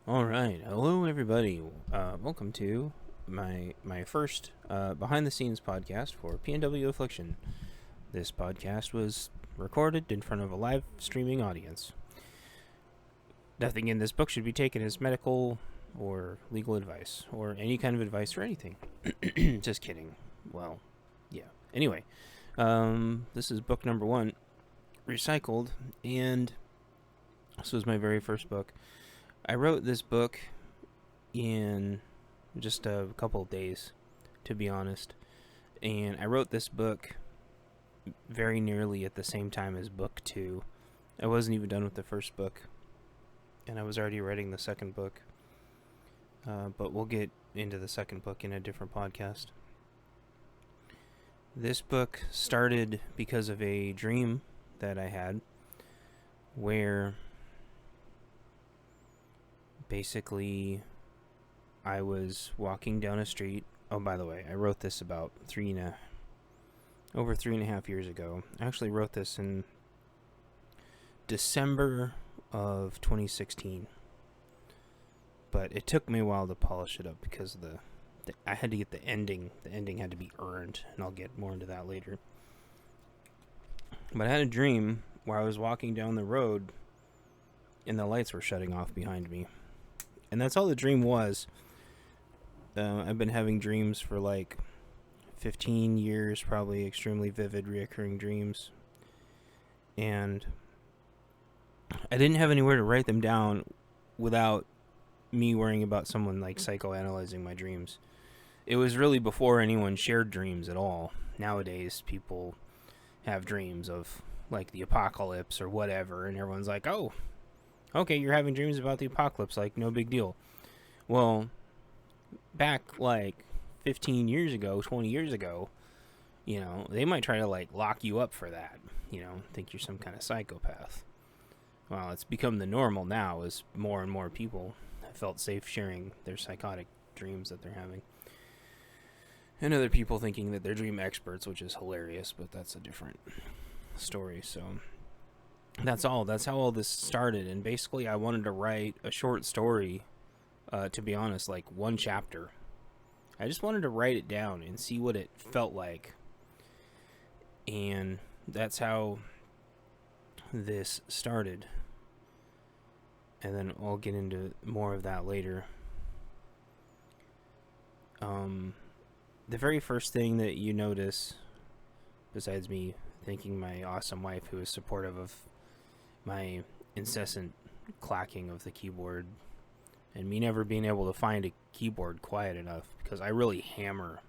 All right, hello everybody. Welcome to my first behind the scenes podcast for PNW Affliction. This podcast was recorded in front of a live streaming audience. Nothing in this book should be taken as medical or legal advice or any kind of advice for anything. Just kidding. Well, yeah. Anyway, this is book number 1, Recycled, and this was my very first book. I wrote this book in just a couple of days, to be honest. And I wrote this book very nearly at the same time as book 2. I wasn't even done with the first book, and I was already writing the second book. But we'll get into the second book in a different podcast. This book started because of a dream that I had where basically I was walking down a street. Oh, by the way, I wrote this about over 3.5 years ago. I actually wrote this in December of 2016, but it took me a while to polish it up because I had to get the ending. The ending had to be earned, and I'll get more into that later. But I had a dream where I was walking down the road and the lights were shutting off behind me. And that's all the dream was. I've been having dreams for like 15 years, probably extremely vivid, reoccurring dreams. And I didn't have anywhere to write them down without me worrying about someone like psychoanalyzing my dreams. It was really before anyone shared dreams at all. Nowadays, people have dreams of like the apocalypse or whatever, and everyone's like, oh, okay, you're having dreams about the apocalypse, like, no big deal. Well, back, like, 15 years ago, 20 years ago, they might try to, like, lock you up for that, think you're some kind of psychopath. Well, it's become the normal now as more and more people have felt safe sharing their psychotic dreams that they're having. And other people thinking that they're dream experts, which is hilarious, but that's a different story, so that's how all this started. And basically I wanted to write a short story, to be honest, like one chapter. I just wanted to write it down and see what it felt like, and that's how this started. And then I'll get into more of that later. The very first thing that you notice, besides me thanking my awesome wife who is supportive of my incessant clacking of the keyboard and me never being able to find a keyboard quiet enough, because I really hammer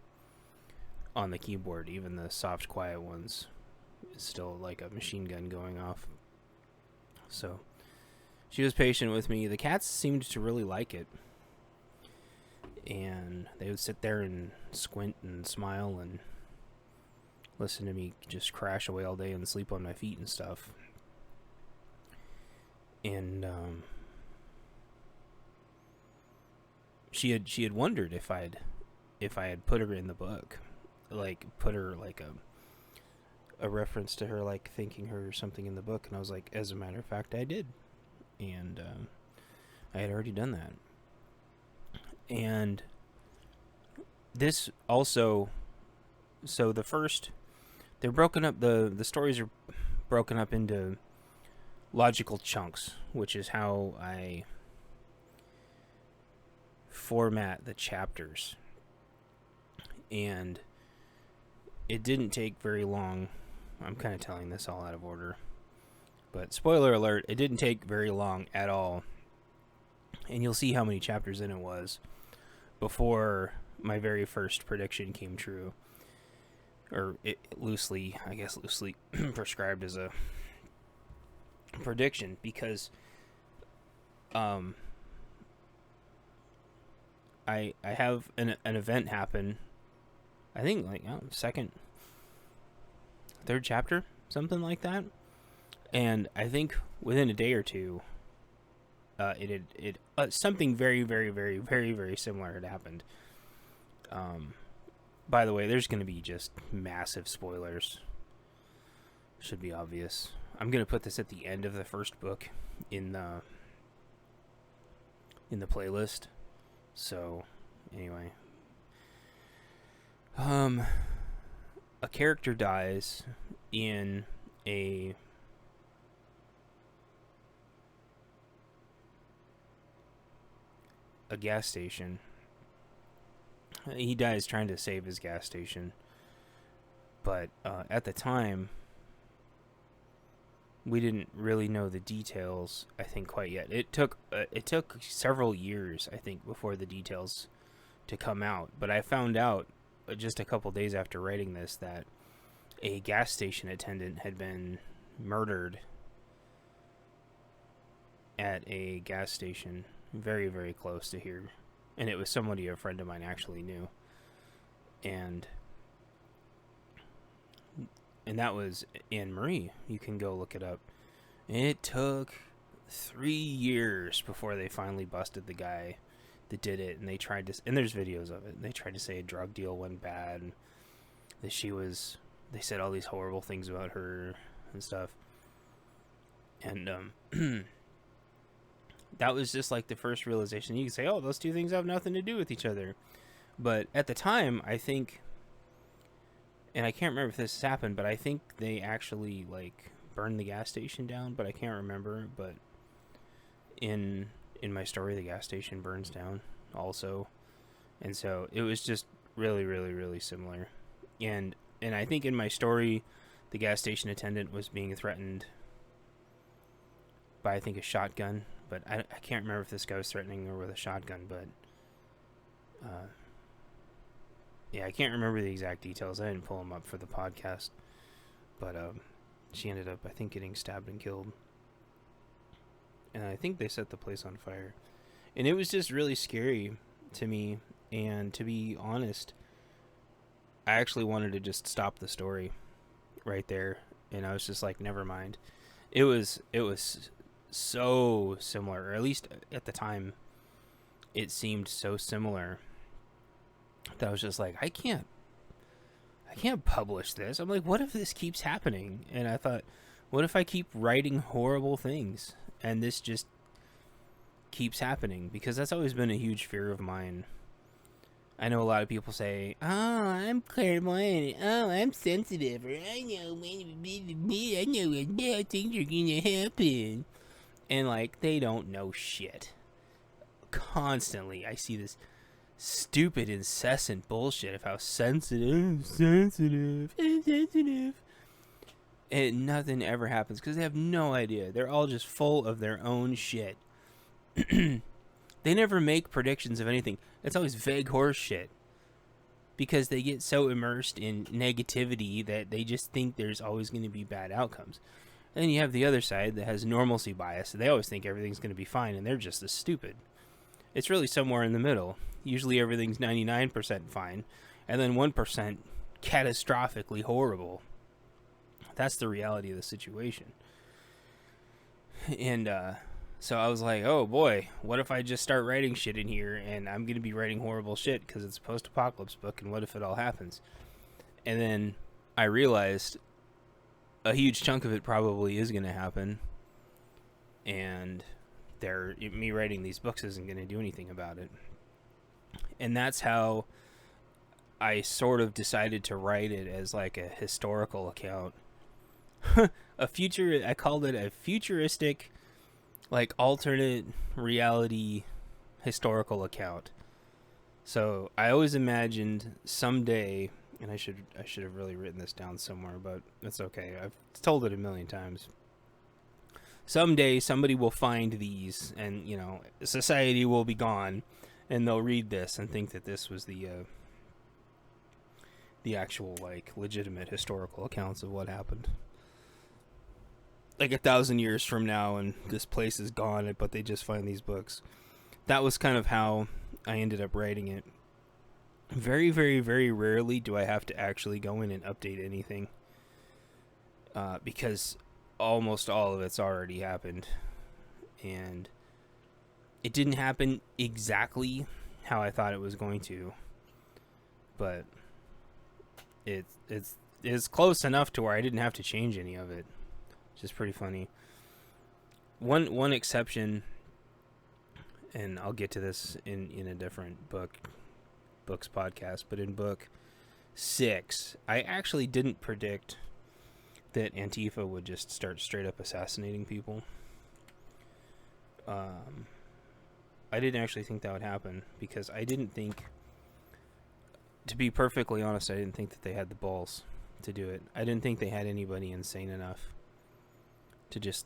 on the keyboard, even the soft quiet ones. It's still like a machine gun going off. So she was patient with me. The cats seemed to really like it, and they would sit there and squint and smile and listen to me just crash away all day and sleep on my feet and stuff. And she had wondered if I had put her in the book, like put her like a reference to her, like thanking her or something in the book. And I was like, as a matter of fact, I did, and I had already done that. And this also, so they're broken up. The stories are broken up into logical chunks, which is how I format the chapters. And it didn't take very long. I'm kind of telling this all out of order, but spoiler alert, it didn't take very long at all. And you'll see how many chapters in it was before my very first prediction came true. Or it loosely prescribed as a prediction, because I have an event happen, I think like third chapter, something like that, and I think within a day or two something very, very, very, very, very similar had happened. By the way, there's going to be just massive spoilers. Should be obvious. I'm going to put this at the end of the first book in in the playlist. So, anyway, a character dies in a gas station. He dies trying to save his gas station, but at the time, we didn't really know the details, I think, quite yet. It took several years, I think, before the details to come out. But I found out just a couple days after writing this that a gas station attendant had been murdered at a gas station very, very close to here. And it was somebody a friend of mine actually knew. And that was Anne Marie. You can go look it up. It took 3 years before they finally busted the guy that did it. And they tried to, and there's videos of it. They tried to say a drug deal went bad. And that they said all these horrible things about her and stuff. And that was just like the first realization. You can say, oh, those two things have nothing to do with each other. But at the time, I think, and I can't remember if this has happened, but I think they actually like burned the gas station down, but I can't remember. But in my story, the gas station burns down also. And so it was just really, really, really similar. And I think in my story, the gas station attendant was being threatened by, I think, a shotgun. But I can't remember if this guy was threatening her with a shotgun, but yeah, I can't remember the exact details. I didn't pull them up for the podcast, but she ended up, I think, getting stabbed and killed. And I think they set the place on fire. And it was just really scary to me, and to be honest, I actually wanted to just stop the story right there, and I was just like, never mind. It was so similar, or at least at the time it seemed so similar, that I was just like, I can't publish this. I'm like, what if this keeps happening? And I thought, what if I keep writing horrible things and this just keeps happening? Because that's always been a huge fear of mine. I know a lot of people say, oh, I'm clairvoyant, oh, I'm sensitive, or I know when bad things are gonna happen. And, like, they don't know shit. Constantly, I see this stupid, incessant bullshit of how sensitive. And nothing ever happens because they have no idea. They're all just full of their own shit. They never make predictions of anything. It's always vague horse shit. Because they get so immersed in negativity that they just think there's always going to be bad outcomes. And then you have the other side that has normalcy bias. They always think everything's going to be fine, and they're just as stupid. It's really somewhere in the middle. Usually everything's 99% fine, and then 1% catastrophically horrible. That's the reality of the situation. And so I was like, oh boy, what if I just start writing shit in here, and I'm going to be writing horrible shit because it's a post-apocalypse book, and what if it all happens? And then I realized a huge chunk of it probably is going to happen, and me writing these books isn't going to do anything about it. And that's how I sort of decided to write it, as like a historical account. I called it a futuristic, like, alternate reality historical account. So I always imagined someday, and I should have really written this down somewhere, but it's okay. I've told it a million times. Someday somebody will find these, and, you know, society will be gone, and they'll read this and think that this was the actual, like, legitimate historical accounts of what happened. Like 1,000 years from now, and this place is gone, but they just find these books. That was kind of how I ended up writing it. Very, very, very rarely do I have to actually go in and update anything, because almost all of it's already happened, and it didn't happen exactly how I thought it was going to, but it's close enough to where I didn't have to change any of it, which is pretty funny. One exception, and I'll get to this in a different books podcast, but in book 6, I actually didn't predict that Antifa would just start straight up assassinating people. I didn't actually think that would happen, because I didn't think, to be perfectly honest, I didn't think that they had the balls to do it. I didn't think they had anybody insane enough to just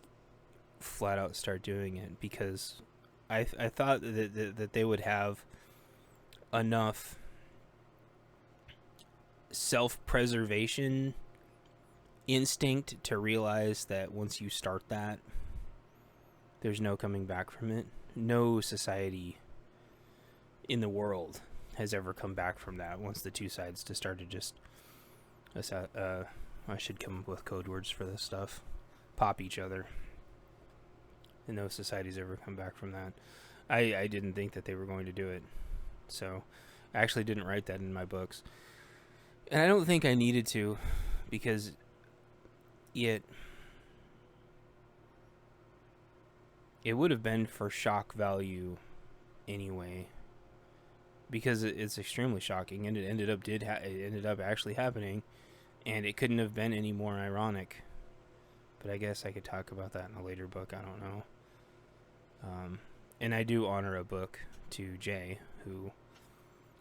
flat out start doing it, because I thought that they would have enough self-preservation instinct to realize that once you start that, there's no coming back from it. No society in the world has ever come back from that once the two sides to start to just I should come up with code words for this stuff. Pop each other. And no society's ever come back from that. I didn't think that they were going to do it. So I actually didn't write that in my books. And I don't think I needed to, because it would have been for shock value anyway, because it's extremely shocking, and it ended up actually happening, and it couldn't have been any more ironic. But I guess I could talk about that in a later book. I don't know. And I do honor a book to Jay, who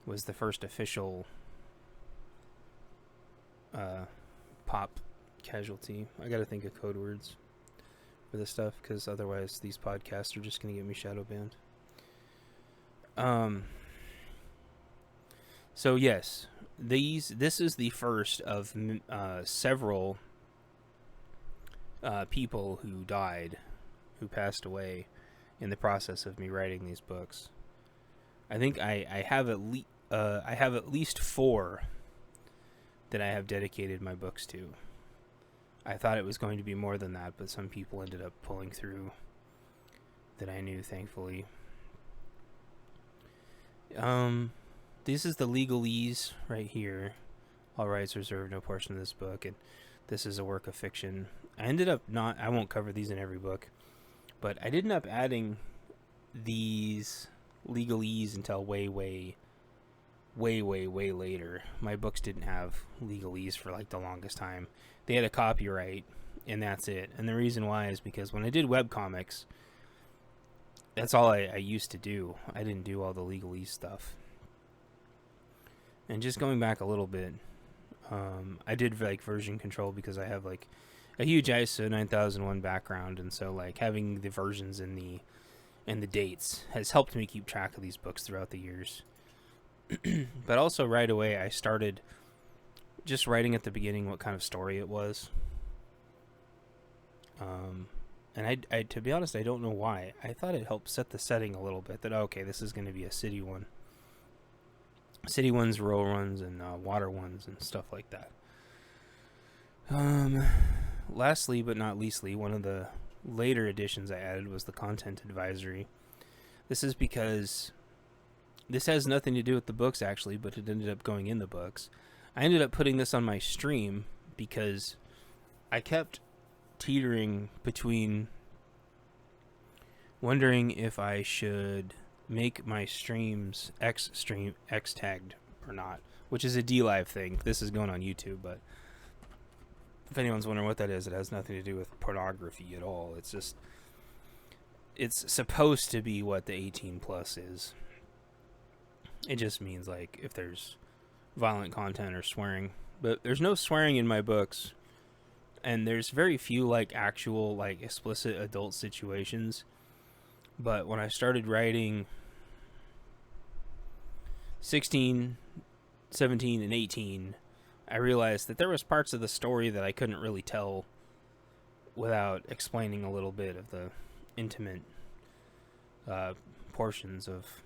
was the first official pop casualty. I gotta think of code words for this stuff, because otherwise these podcasts are just gonna get me shadow banned. So yes, this is the first of several people who passed away in the process of me writing these books. I think I have at least 4 that I have dedicated my books to. I thought it was going to be more than that, but some people ended up pulling through that I knew, thankfully. This is the legalese right here. All rights reserved, no portion of this book, and this is a work of fiction. I won't cover these in every book, but I ended up adding these legalese until way later. My books didn't have legalese for like the longest time. They had a copyright, and that's it. And the reason why is because when I did webcomics, that's all I used to do. I didn't do all the legalese stuff. And just going back a little bit, I did like version control because I have like a huge ISO 9001 background, and so like having the versions and the dates has helped me keep track of these books throughout the years. But also right away I started just writing at the beginning what kind of story it was. And I to be honest, I don't know why. I thought it helped set the setting a little bit, that okay, this is going to be a city one. City ones, rural ones, and water ones, and stuff like that. Lastly, but not leastly, one of the later additions I added was the content advisory. This is because this has nothing to do with the books, actually, but it ended up going in the books. I ended up putting this on my stream because I kept teetering between wondering if I should make my streams X tagged or not, which is a DLive thing. This is going on YouTube, but if anyone's wondering what that is, it has nothing to do with pornography at all. It's just, it's supposed to be what the 18 plus is. It just means like if there's violent content or swearing, but there's no swearing in my books, and there's very few like actual like explicit adult situations. But when I started writing 16, 17, and 18, I realized that there was parts of the story that I couldn't really tell without explaining a little bit of the intimate portions of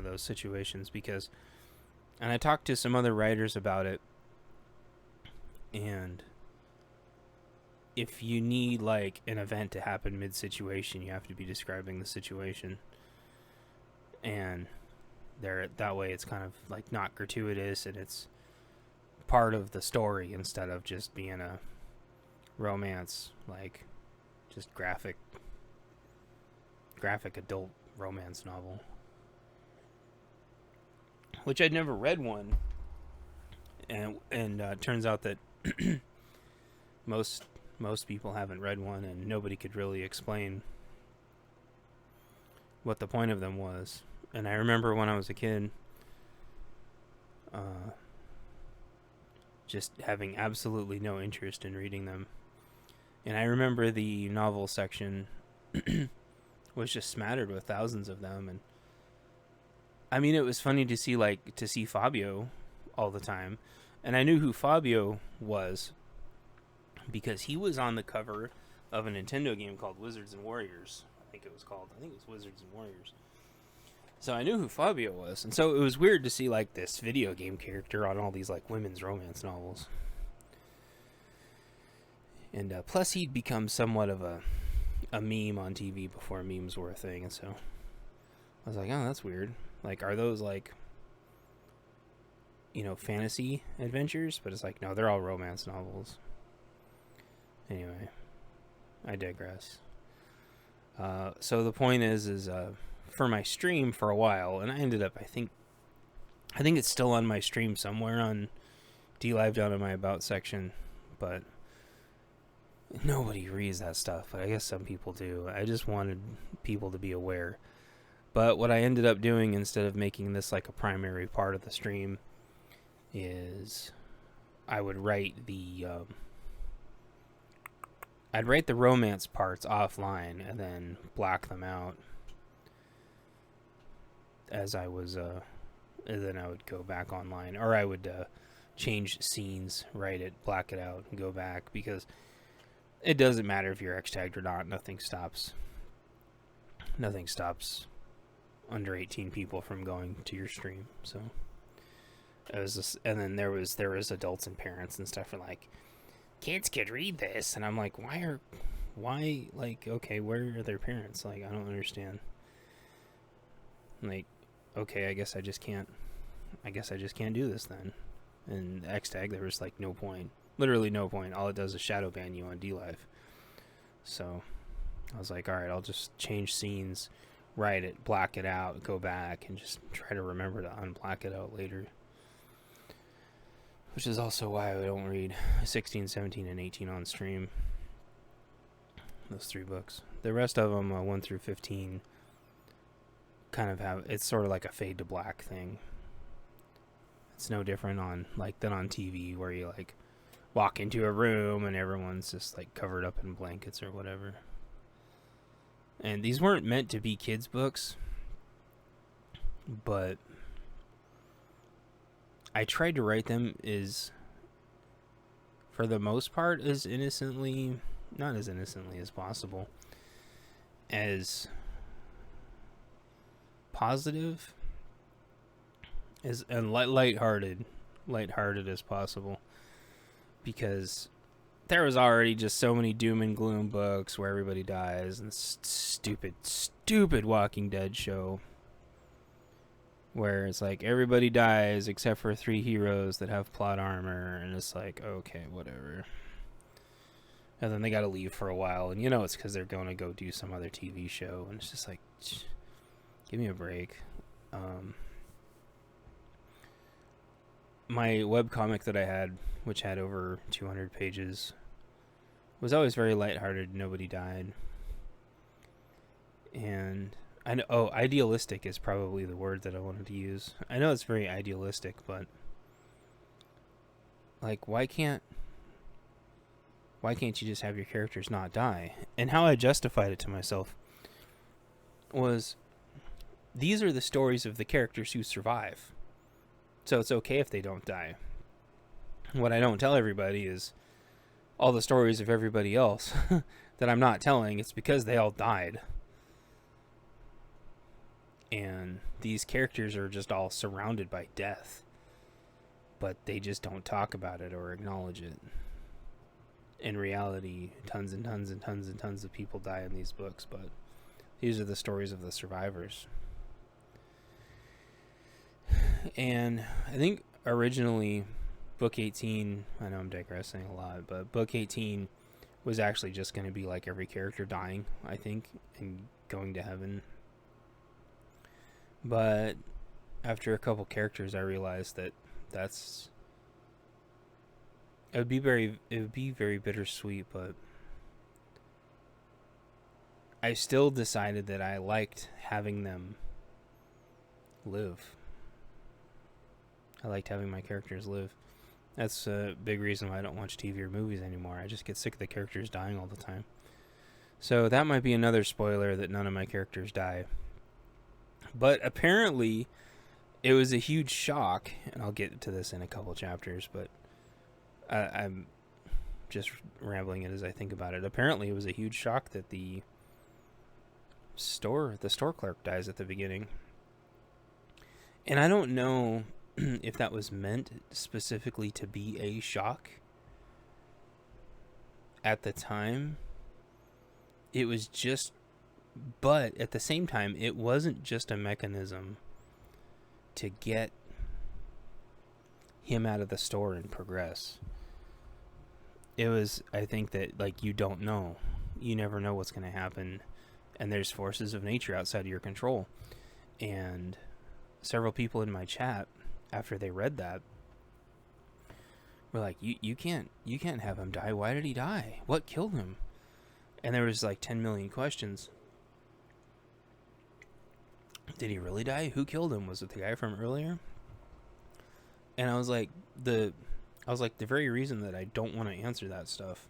those situations, and I talked to some other writers about it, and if you need like an event to happen mid-situation, you have to be describing the situation, and that way it's kind of like not gratuitous, and it's part of the story instead of just being a romance, like just graphic graphic adult romance novel, which I'd never read one, and turns out that most people haven't read one, and nobody could really explain what the point of them was. And I remember when I was a kid, just having absolutely no interest in reading them. And I remember the novel section was just smattered with thousands of them. And I mean, it was funny to see Fabio all the time. And I knew who Fabio was because he was on the cover of a Nintendo game called Wizards and Warriors. I think it was Wizards and Warriors. So I knew who Fabio was. And so it was weird to see like this video game character on all these like women's romance novels. And plus he'd become somewhat of a meme on TV before memes were a thing. And so I was like, oh, that's weird. Like, are those like, you know, fantasy adventures? But it's like, no, they're all romance novels. Anyway, I digress. So the point is for my stream for a while, and I ended up, I think it's still on my stream somewhere on DLive down in my About section, but nobody reads that stuff, but I guess some people do. I just wanted people to be aware. But what I ended up doing instead of making this like a primary part of the stream is I would write I'd write the romance parts offline and then black them out as I was, and then I would go back online, or I would change scenes, write it, black it out, and go back, because it doesn't matter if you're X-tagged or not. Nothing stops under 18 people from going to your stream. So it was just, and then there was adults and parents and stuff are like, kids could read this, and I'm like, why like, okay, where are their parents? Like, I don't understand. Like, okay, I guess I just can't do this then. And X-tag, there was like no point, literally no point. All it does is shadow ban you on DLive. So I was like, all right, I'll just change scenes, write it, black it out, go back, and just try to remember to unblack it out later. Which is also why I don't read 16, 17, and 18 on stream. Those 3 books. The rest of them, 1 through 15, kind of have, it's sort of like a fade to black thing. It's no different than on TV, where you like walk into a room and everyone's just like covered up in blankets or whatever. And these weren't meant to be kids' books, but I tried to write them for the most part, not as innocently as possible, as positive and lighthearted as possible, because there was already just so many doom and gloom books where everybody dies, and stupid Walking Dead show where it's like everybody dies except for 3 heroes that have plot armor, and it's like, okay, whatever. And then they gotta leave for a while, and you know it's because they're gonna go do some other TV show, and it's just like, give me a break. My webcomic that I had, which had over 200 pages, was always very lighthearted. Nobody died. And I know, idealistic is probably the word that I wanted to use. I know it's very idealistic, but like, why can't you just have your characters not die? And how I justified it to myself was, these are the stories of the characters who survive, so it's okay if they don't die. What I don't tell everybody is all the stories of everybody else that I'm not telling. It's because they all died. And these characters are just all surrounded by death, but they just don't talk about it or acknowledge it. In reality, tons and tons and tons and tons of people die in these books, but these are the stories of the survivors. And I think originally book 18, I know I'm digressing a lot, but book 18 was actually just going to be like every character dying, I think, and going to heaven. But after a couple characters, I realized that that's it would be very bittersweet, but I still decided that I liked having them live. I liked having my characters live. That's a big reason why I don't watch TV or movies anymore. I just get sick of the characters dying all the time. So that might be another spoiler, that none of my characters die. But apparently, it was a huge shock, and I'll get to this in a couple chapters, but I'm just rambling it as I think about it. Apparently, it was a huge shock that the store clerk dies at the beginning. And I don't know if that was meant specifically to be a shock at the time. It was just, but at the same time, it wasn't just a mechanism to get him out of the store and progress. It was, I think that, like, you don't know. You never know what's going to happen. And there's forces of nature outside of your control. And several people in my chat, after they read that, were like, you can't have him die. Why did he die? What killed him? And there was like 10 million questions. Did he really die? Who killed him? Was it the guy from earlier? And I was like, the very reason that I don't want to answer that stuff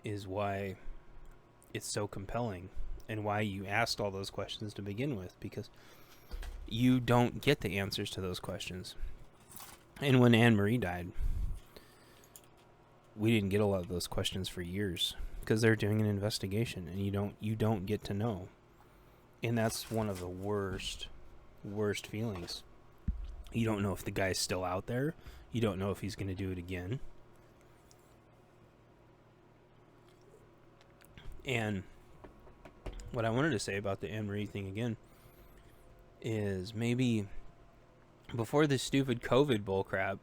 is why it's so compelling, and why you asked all those questions to begin with, because you don't get the answers to those questions. And when Anne Marie died, we didn't get a lot of those questions for years, because they're doing an investigation, and you don't get to know. And that's one of the worst feelings. You don't know if the guy's still out there. You don't know if he's going to do it again. And what I wanted to say about the Anne Marie thing again is, maybe before this stupid COVID bullcrap,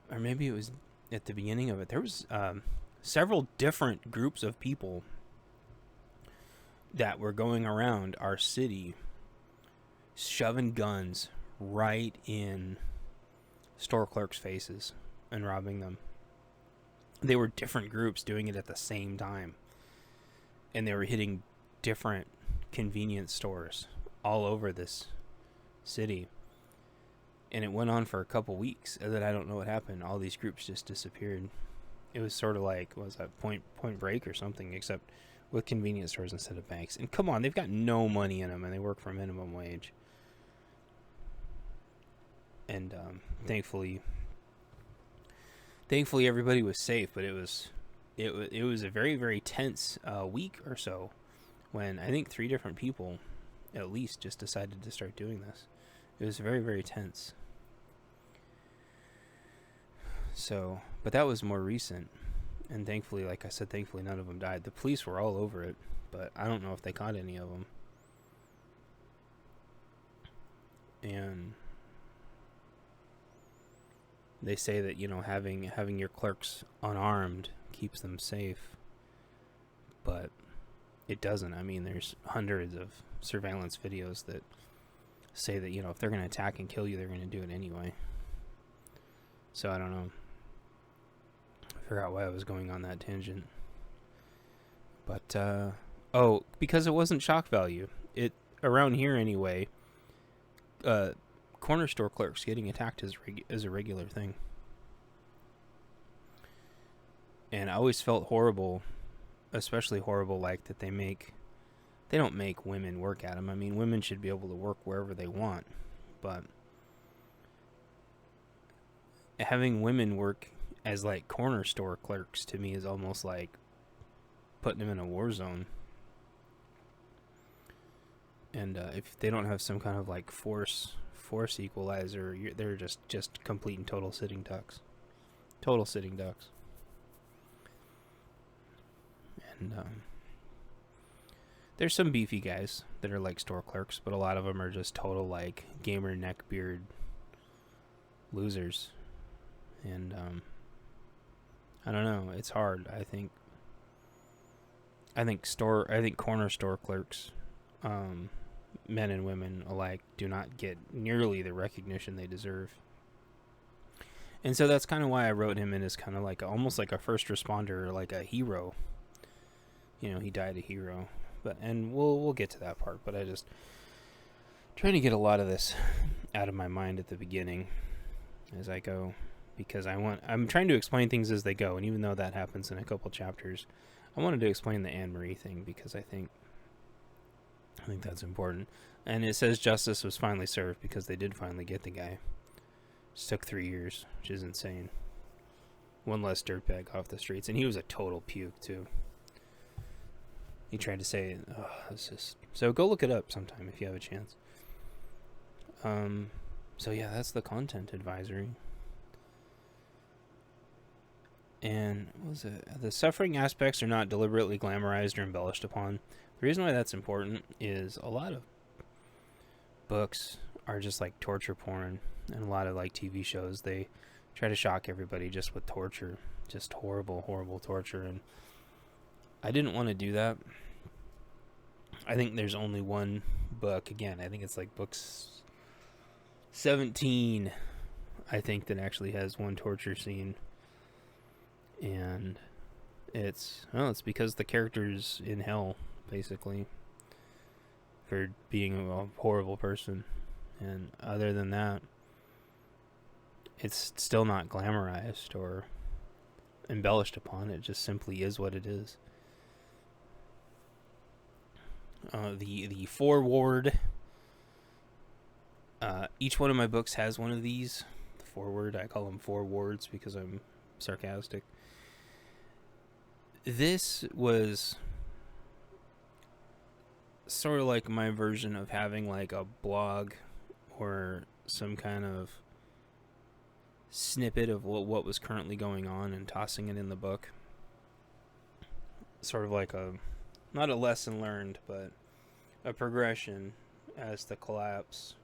or maybe it was at the beginning of it, there was several different groups of people that were going around our city shoving guns right in store clerks' faces and robbing them. They were different groups doing it at the same time, and they were hitting different convenience stores all over this city. And it went on for a couple weeks, and then I don't know what happened. All these groups just disappeared. It was sort of like, what was that, Point Break or something, except with convenience stores instead of banks. And come on, they've got no money in them, and they work for minimum wage. And thankfully everybody was safe, but it was a very, very tense week or so, when I think 3 different people at least just decided to start doing this. It was very, very tense. So, but that was more recent, and thankfully, like I said, none of them died. The police were all over it, but I don't know if they caught any of them. And they say that, having your clerks unarmed keeps them safe, but it doesn't. I mean, there's hundreds of surveillance videos that say that, if they're going to attack and kill you, they're going to do it anyway. So I don't know. I forgot why I was going on that tangent. But, because it wasn't shock value. It, around here anyway, corner store clerks getting attacked is a regular thing. And I always felt horrible, especially horrible, like that they don't make women work at them. I mean, women should be able to work wherever they want, but having women work as like corner store clerks, to me, is almost like putting them in a war zone. And if they don't have some kind of like force equalizer, they're just complete and total sitting ducks. And there's some beefy guys that are like store clerks, but a lot of them are just total like gamer neckbeard losers. And I don't know. It's hard. I think corner store clerks, men and women alike, do not get nearly the recognition they deserve. And so that's kind of why I wrote him in as kind of like almost like a first responder, like a hero. He died a hero. And we'll get to that part. But I just trying to get a lot of this out of my mind at the beginning as I go, because I'm trying to explain things as they go. And even though that happens in a couple chapters, I wanted to explain the Anne Marie thing because I think that's important. And it says justice was finally served because they did finally get the guy. It took 3 years, which is insane. One less dirtbag off the streets, and he was a total puke too. He tried to say, "Oh, it's just..." So go look it up sometime if you have a chance. So yeah, that's the content advisory. And what was it? The suffering aspects are not deliberately glamorized or embellished upon. The reason why that's important is a lot of books are just like torture porn, and a lot of like TV shows, they try to shock everybody just with torture, just horrible, horrible torture. And I didn't want to do that. I think there's only one book. Again, I think it's like books 17, I think, that actually has one torture scene. And it's because the character's in hell, basically, for being a horrible person. And other than that, it's still not glamorized or embellished upon. It just simply is what it is. The foreword. Each one of my books has one of these. The foreword, I call them forewords because I'm sarcastic. This was sort of like my version of having like a blog or some kind of snippet of what was currently going on and tossing it in the book. Sort of like not a lesson learned, but a progression as the collapse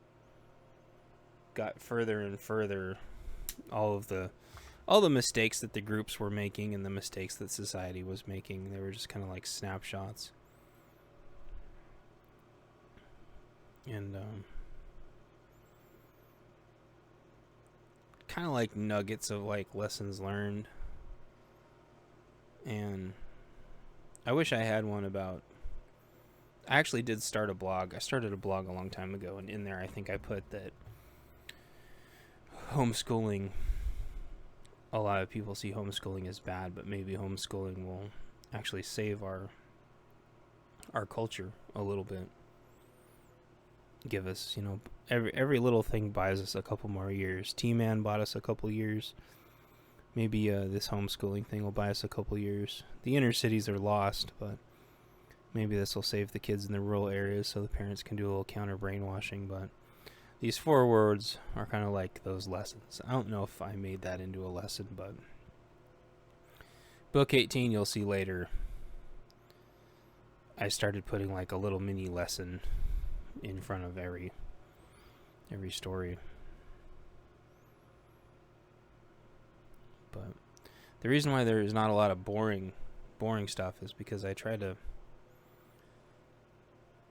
got further and further. All the mistakes that the groups were making and the mistakes that society was making, they were just kind of like snapshots. And kind of like nuggets of like lessons learned. And I wish I had one about... I actually did start a blog. I started a blog a long time ago, and in there I think I put that homeschooling... A lot of people see homeschooling as bad, but maybe homeschooling will actually save our culture a little bit. Give us, every little thing buys us a couple more years. T-Man bought us a couple years. Maybe this homeschooling thing will buy us a couple years. The inner cities are lost, but maybe this will save the kids in the rural areas so the parents can do a little counter brainwashing. But these forewords are kind of like those lessons. I don't know if I made that into a lesson, but book 18, you'll see later, I started putting like a little mini lesson in front of every story. But the reason why there is not a lot of boring stuff is because I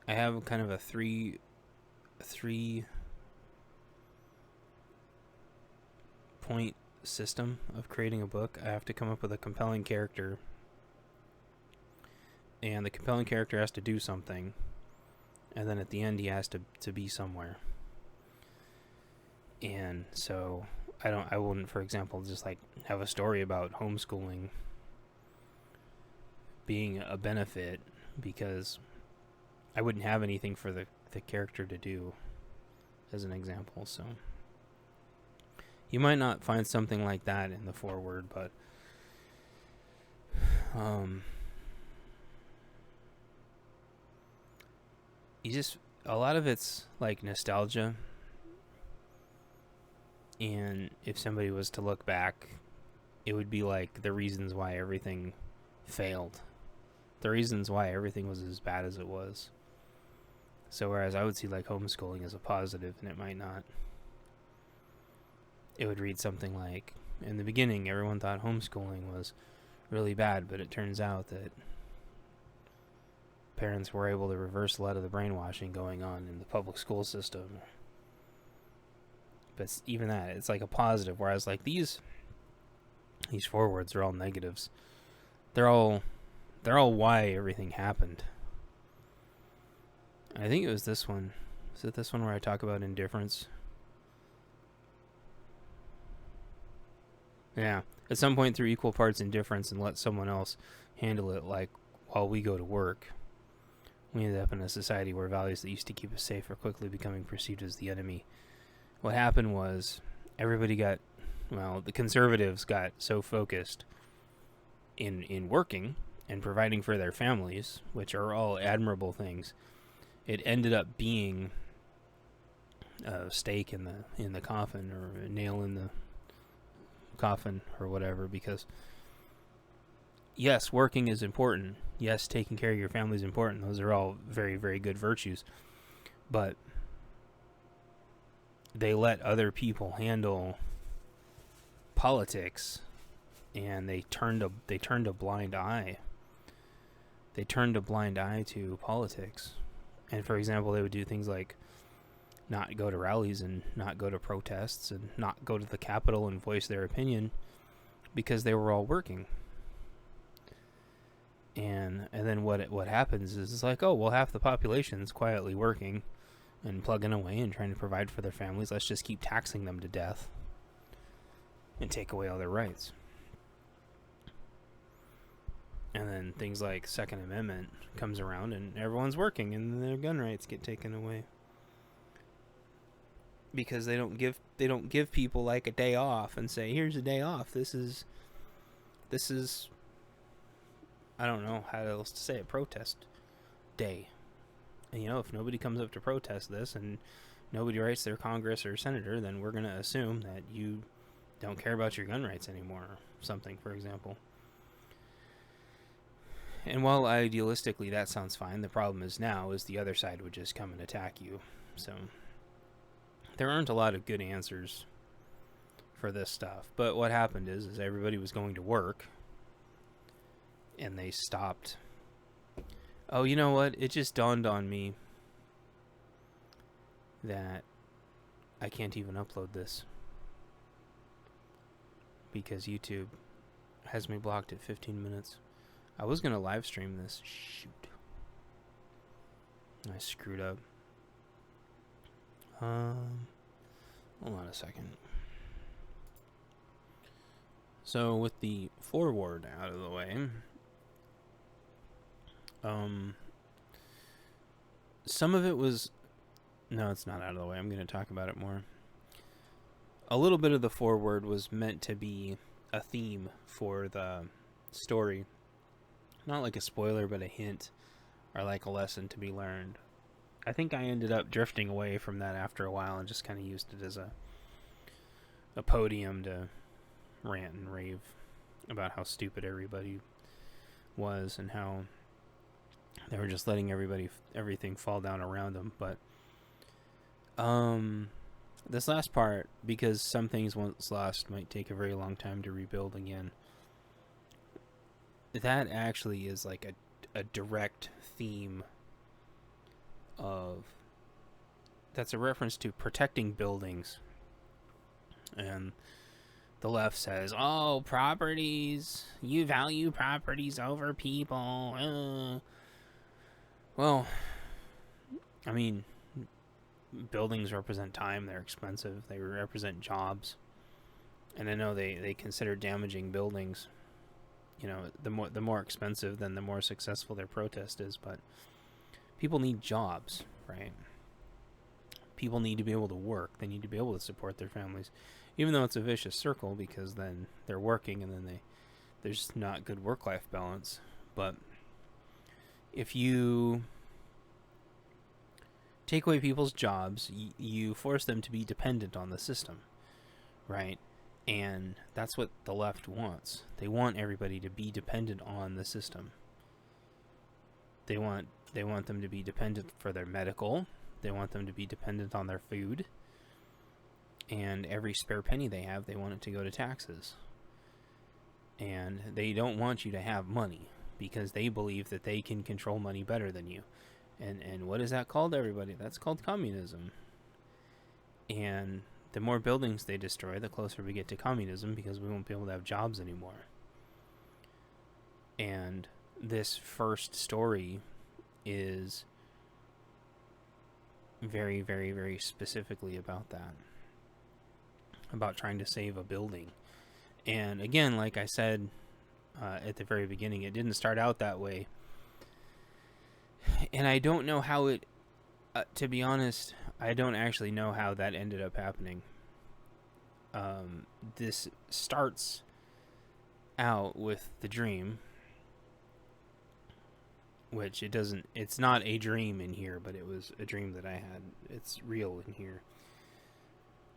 have kind of a three point system of creating a book. I have to come up with a compelling character, and the compelling character has to do something, and then at the end he has to be somewhere. And so I wouldn't, for example, just like have a story about homeschooling being a benefit, because I wouldn't have anything for the character to do, as an example. So you might not find something like that in the foreword, but a lot of it's like nostalgia. And if somebody was to look back, it would be like the reasons why everything failed. The reasons why everything was as bad as it was. So whereas I would see like homeschooling as a positive, and it might not. It would read something like, In the beginning, everyone thought homeschooling was really bad, but it turns out that parents were able to reverse a lot of the brainwashing going on in the public school system. But even that, it's like a positive, whereas like these forewords are all negatives. They're all why everything happened. I think it was this one. Is it this one where I talk about indifference? Yeah. At some point through equal parts indifference and let someone else handle it, like while we go to work, we ended up in a society where values that used to keep us safe are quickly becoming perceived as the enemy. What happened was the conservatives got so focused in working and providing for their families, which are all admirable things. It ended up being a stake in the coffin, or a nail in the coffin, or whatever, because yes, working is important. Yes, taking care of your family is important. Those are all very, very good virtues. But they let other people handle politics, and they turned a blind eye. They turned a blind eye to politics. And for example, they would do things like not go to rallies and not go to protests and not go to the Capitol and voice their opinion because they were all working. And then what happens is it's like, oh, well, half the population's quietly working and plugging away and trying to provide for their families. Let's just keep taxing them to death and take away all their rights. And then things like Second Amendment comes around and everyone's working and their gun rights get taken away. Because they don't give people like a day off and say, here's a day off. This is I don't know how else to say it, protest day. And if nobody comes up to protest this and nobody writes their Congress or senator, then we're going to assume that you don't care about your gun rights anymore, or something, for example. And while idealistically that sounds fine, the problem is now is the other side would just come and attack you. So there aren't a lot of good answers for this stuff. But what happened is everybody was going to work, and they stopped. Oh, you know what? It just dawned on me that I can't even upload this because YouTube has me blocked at 15 minutes. I was going to live stream this. Shoot. I screwed up. Hold on a second. So with the foreword out of the way, some of it was, no, it's not out of the way. I'm going to talk about it more. A little bit of the foreword was meant to be a theme for the story. Not like a spoiler, but a hint, or like a lesson to be learned. I think I ended up drifting away from that after a while and just kind of used it as a podium to rant and rave about how stupid everybody was and how they were just letting everything fall down around them. But this last part, because some things once lost might take a very long time to rebuild again, that actually is like a direct theme of, that's a reference to protecting buildings. And the left says, oh, properties, you value properties over people. Well, I mean, buildings represent time. They're expensive. They represent jobs. And I know they consider damaging buildings, the more expensive, then the more successful their protest is. But people need jobs, right? People need to be able to work. They need to be able to support their families, even though it's a vicious circle, because then they're working and then there's not good work-life balance. But if you take away people's jobs, you force them to be dependent on the system, right? And that's what the left wants. They want everybody to be dependent on the system. They want them to be dependent for their medical. They want them to be dependent on their food. And every spare penny they have, they want it to go to taxes. And they don't want you to have money because they believe that they can control money better than you. And what is that called, everybody? That's called communism. And the more buildings they destroy, the closer we get to communism, because we won't be able to have jobs anymore. And this first story is very, very, very specifically about that. About trying to save a building. And again, like I said at the very beginning, it didn't start out that way. And I don't know how it, to be honest, I don't actually know how that ended up happening. This starts out with the dream, which it's not a dream in here, but it was a dream that I had. It's real in here.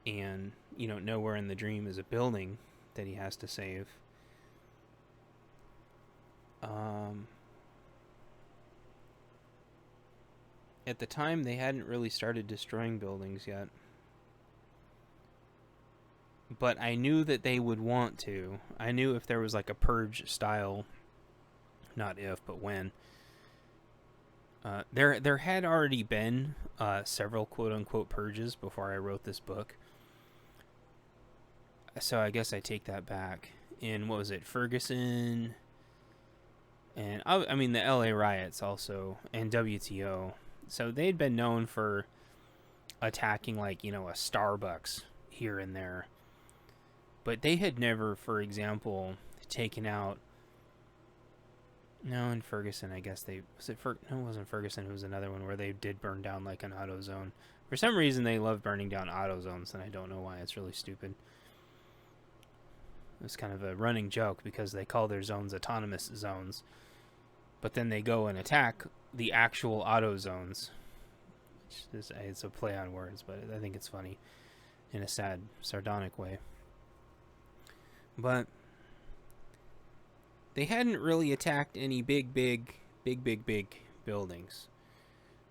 And, nowhere in the dream is a building that he has to save. At the time, they hadn't really started destroying buildings yet. But I knew that they would want to. I knew if there was like a purge style, not if, but when. There had already been several quote-unquote purges before I wrote this book. So I guess I take that back. In, what was it, Ferguson? And, I mean, the LA riots also, and WTO. So they'd been known for attacking, like, a Starbucks here and there. But they had never, for example, taken out... No, in Ferguson, I guess they... No, it wasn't Ferguson. It was another one where they did burn down, like, an auto zone. For some reason, they love burning down auto zones, and I don't know why. It's really stupid. It's kind of a running joke because they call their zones autonomous zones. But then they go and attack the actual auto zones. It's a play on words, but I think it's funny in a sad, sardonic way. But they hadn't really attacked any big buildings.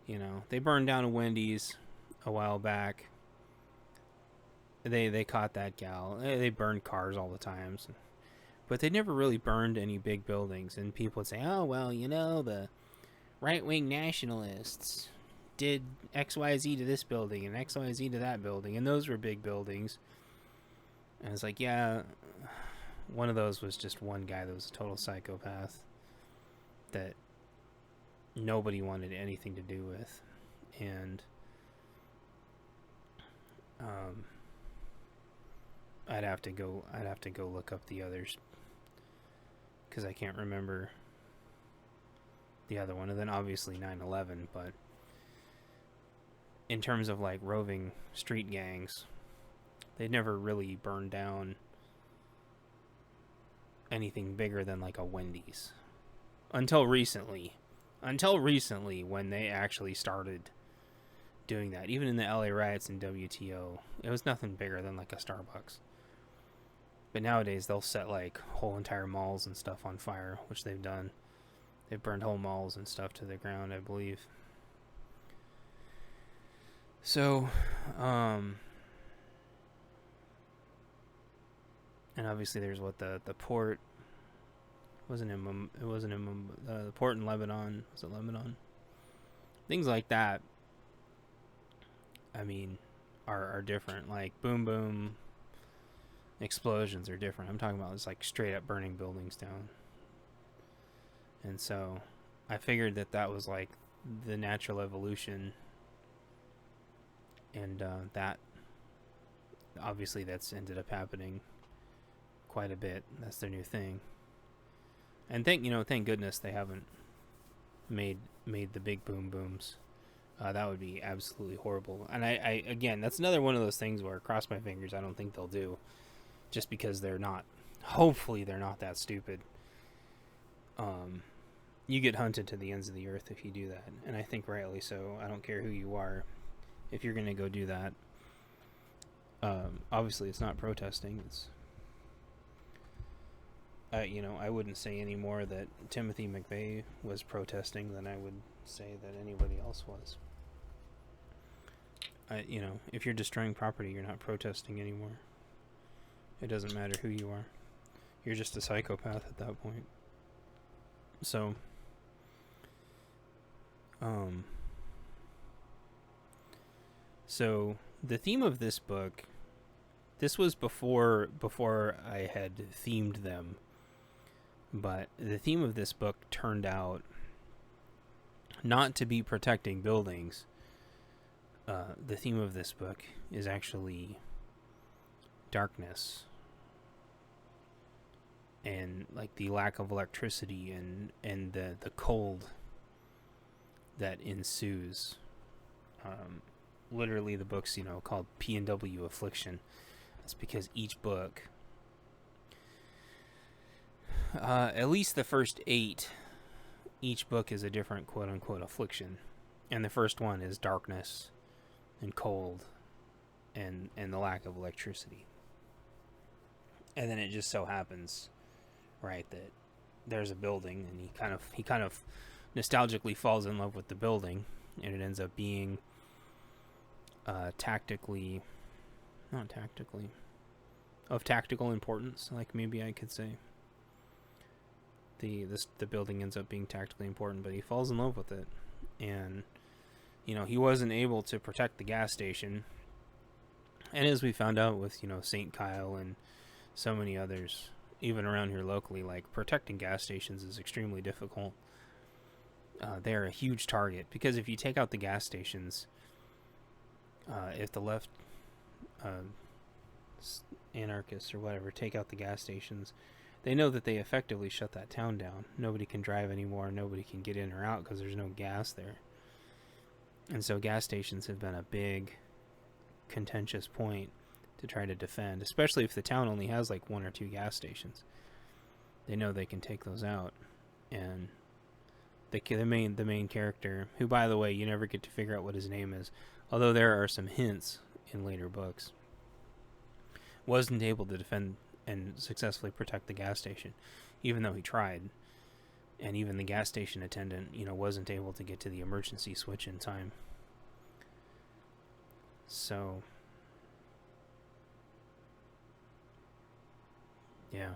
They burned down a Wendy's a while back. They caught that gal. They burned cars all the time. But they never really burned any big buildings. And people would say, oh, well, the right-wing nationalists did XYZ to this building and XYZ to that building. And those were big buildings. And it's like, yeah, one of those was just one guy that was a total psychopath that nobody wanted anything to do with. And I'd have to go look up the others because I can't remember the other one. And then obviously 9/11, but in terms of like roving street gangs, they never really burned down anything bigger than like a Wendy's until recently when they actually started doing that. Even in the LA riots and WTO, it was nothing bigger than like a Starbucks. But nowadays they'll set like whole entire malls and stuff on fire, which they've done. They've burned whole malls and stuff to the ground, I believe. So, and obviously there's what the port it wasn't in the port in Lebanon. Was it Lebanon? Things like that, I mean, are different. Like boom boom explosions are different. I'm talking about just like straight up burning buildings down. And so I figured that was like the natural evolution, and that obviously that's ended up happening quite a bit. That's their new thing. And thank goodness they haven't made the big boom booms. That would be absolutely horrible. And I again, that's another one of those things where, cross my fingers, I don't think they'll do, just because they're not. Hopefully, they're not that stupid. You get hunted to the ends of the earth if you do that, and I think rightly so. I don't care who you are, if you're gonna go do that. Obviously, it's not protesting. It's I wouldn't say any more that Timothy McVeigh was protesting than I would say that anybody else was. if you're destroying property, you're not protesting anymore. It doesn't matter who you are. You're just a psychopath at that point. So, so the theme of this book, this was before I had themed them, but the theme of this book turned out not to be protecting buildings. The theme of this book is actually darkness and like the lack of electricity and the cold that ensues. Literally, the book's called PNW Affliction. That's because each book, at least the first 8, each book is a different quote unquote affliction, and the first one is darkness and cold and the lack of electricity. And then it just so happens, right, that there's a building, and he kind of nostalgically falls in love with the building, and it ends up being of tactical importance, like maybe I could say. The building ends up being tactically important, but he falls in love with it, and he wasn't able to protect the gas station, and as we found out with St. Kyle and so many others, even around here locally, like protecting gas stations is extremely difficult. They're a huge target because if you take out the gas stations, if the left anarchists or whatever take out the gas stations, they know that they effectively shut that town down. Nobody can drive anymore. Nobody can get in or out because there's no gas there. And so gas stations have been a big contentious point to try to defend, especially if the town only has like 1 or 2 gas stations. They know they can take those out. And the main character, who by the way you never get to figure out what his name is, although there are some hints in later books, wasn't able to defend and successfully protect the gas station, even though he tried. And even the gas station attendant, wasn't able to get to the emergency switch in time. So, yeah.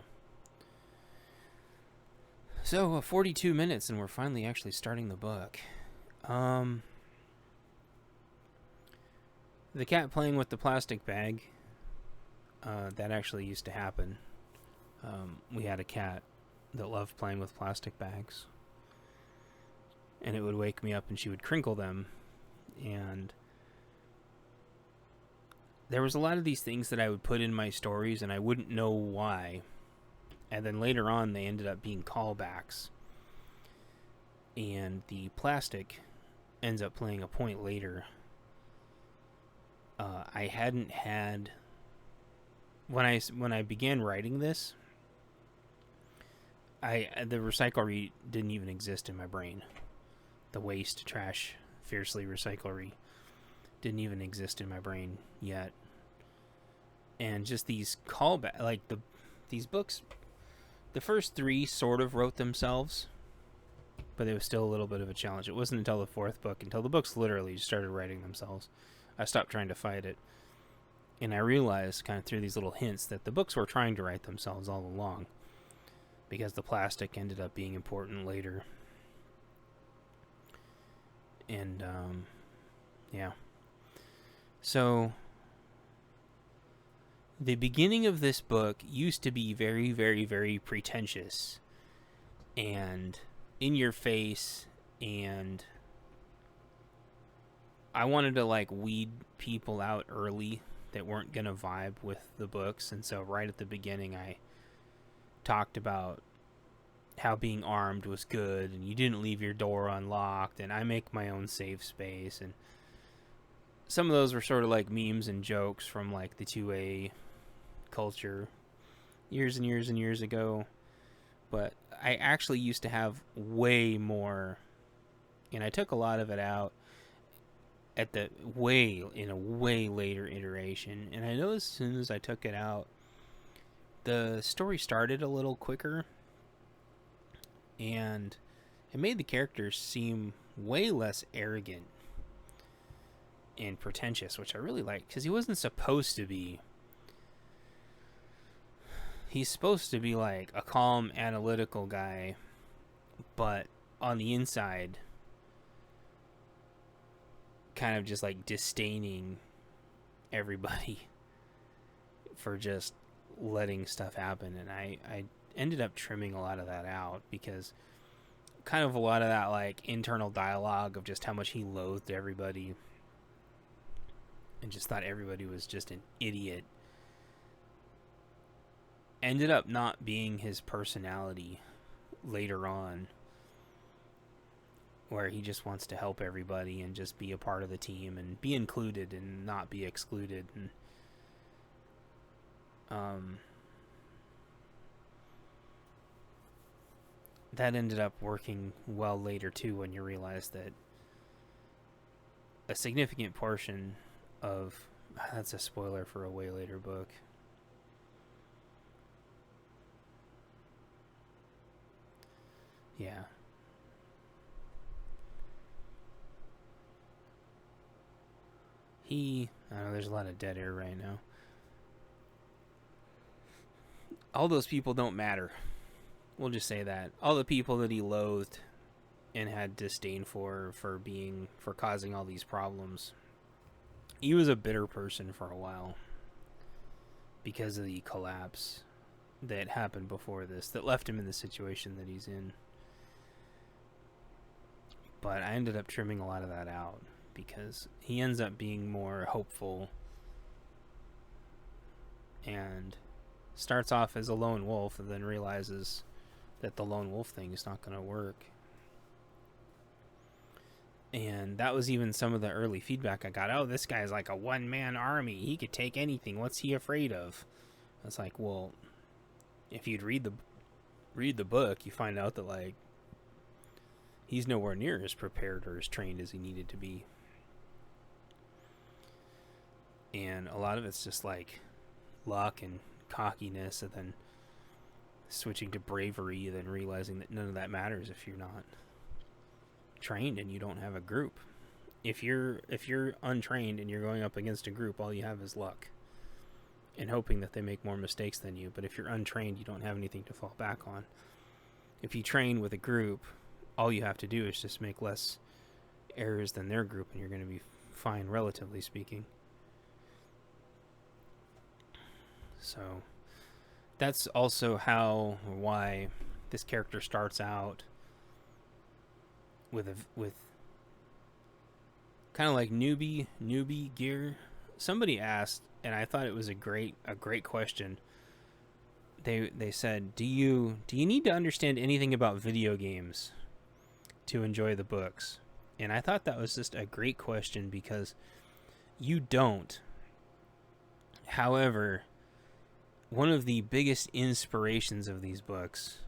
So, 42 minutes, and we're finally actually starting the book. The cat playing with the plastic bag, that actually used to happen. We had a cat that loved playing with plastic bags, and it would wake me up and she would crinkle them, and there was a lot of these things that I would put in my stories and I wouldn't know why, and then later on they ended up being callbacks, and the plastic ends up playing a point later. I hadn't had, when I began writing this, the recyclery didn't even exist in my brain. The waste, trash, fiercely recyclery didn't even exist in my brain yet. And just these callback, like these books, the first 3 sort of wrote themselves, but it was still a little bit of a challenge. It wasn't until the 4th book, until the books literally just started writing themselves, I stopped trying to fight it. And I realized kind of through these little hints that the books were trying to write themselves all along, because the plastic ended up being important later. And, yeah. So, the beginning of this book used to be very, very, very pretentious and in your face, and I wanted to like weed people out early that weren't going to vibe with the books, and so right at the beginning I talked about how being armed was good, and you didn't leave your door unlocked, and I make my own safe space, and some of those were sort of like memes and jokes from like the 2A culture years and years and years ago, but I actually used to have way more, and I took a lot of it out at in a way later iteration, and I know as soon as I took it out, the story started a little quicker, and it made the characters seem way less arrogant. and pretentious, which I really like, because he wasn't supposed to be. He's supposed to be like a calm, analytical guy, but on the inside, kind of just like disdaining everybody for just letting stuff happen. And I ended up trimming a lot of that out, because kind of a lot of that like internal dialogue of just how much he loathed everybody and just thought everybody was just an idiot ended up not being his personality later on, where he just wants to help everybody and just be a part of the team and be included and not be excluded. And that ended up working well later too, when you realize that a significant portion of, that's a spoiler for a way later book, yeah, I know there's a lot of dead air right now. All those people don't matter. We'll just say that. All the people that he loathed and had disdain for causing all these problems. He was a bitter person for a while because of the collapse that happened before this, that left him in the situation that he's in. But I ended up trimming a lot of that out, because he ends up being more hopeful and starts off as a lone wolf and then realizes that the lone wolf thing is not going to work. And that was even some of the early feedback I got. Oh, this guy's like a one-man army. He could take anything. What's he afraid of? I was like, well, if you'd read the book, you find out that like he's nowhere near as prepared or as trained as he needed to be. And a lot of it's just like luck and cockiness, and then switching to bravery, and then realizing that none of that matters if you're not trained and you don't have a group. If you're untrained and you're going up against a group, all you have is luck and hoping that they make more mistakes than you. But if you're untrained, you don't have anything to fall back on. If you train with a group, all you have to do is just make less errors than their group, and you're going to be fine, relatively speaking. So that's also how or why this character starts out with kind of like newbie gear. Somebody asked, and I thought it was a great question. They said, do you need to understand anything about video games to enjoy the books? And I thought that was just a great question, because you don't. However, one of the biggest inspirations of these books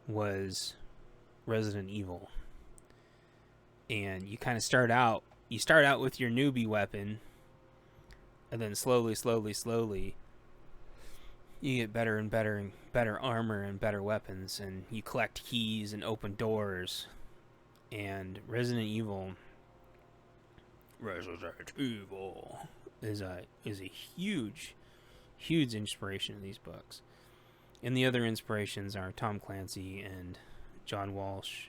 was Resident Evil. And you kind of start out with your newbie weapon, and then slowly you get better and better armor and better weapons, and you collect keys and open doors. And Resident Evil is a huge inspiration in these books. And the other inspirations are Tom Clancy and John Walsh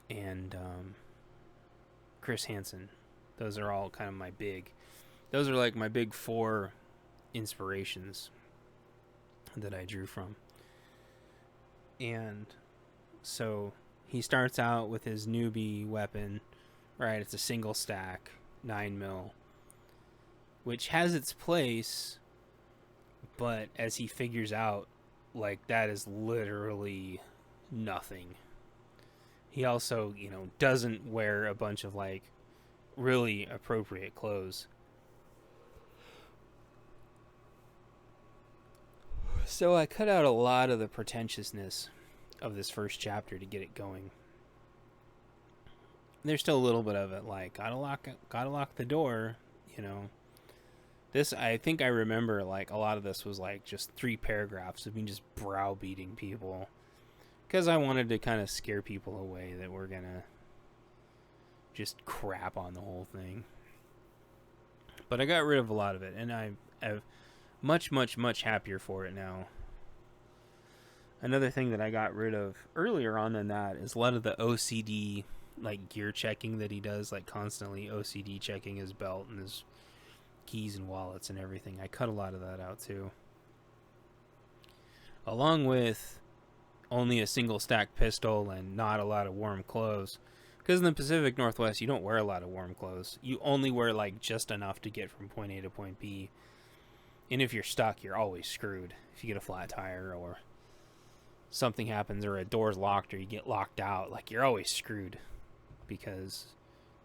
and Chris Hansen. Those are all kind of those are like my big four inspirations that I drew from. And so he starts out with his newbie weapon, right? It's a single stack 9mm, which has its place, but as he figures out, like, that is literally nothing. He also, doesn't wear a bunch of like really appropriate clothes. So I cut out a lot of the pretentiousness of this first chapter to get it going. There's still a little bit of it, like, gotta lock the door, This, I think I remember, like, a lot of this was like just 3 paragraphs of me just browbeating people, because I wanted to kind of scare people away that we're gonna just crap on the whole thing. But I got rid of a lot of it, and I'm much, much, much happier for it now. Another thing that I got rid of earlier on than that is a lot of the OCD, like, gear checking that he does, like, constantly OCD checking his belt and his keys and wallets and everything. I cut a lot of that out, too. Along with only a single stack pistol and not a lot of warm clothes. Because in the Pacific Northwest, you don't wear a lot of warm clothes. You only wear, like, just enough to get from point A to point B. And if you're stuck, you're always screwed. If you get a flat tire or something happens or a door's locked or you get locked out, like, you're always screwed. Because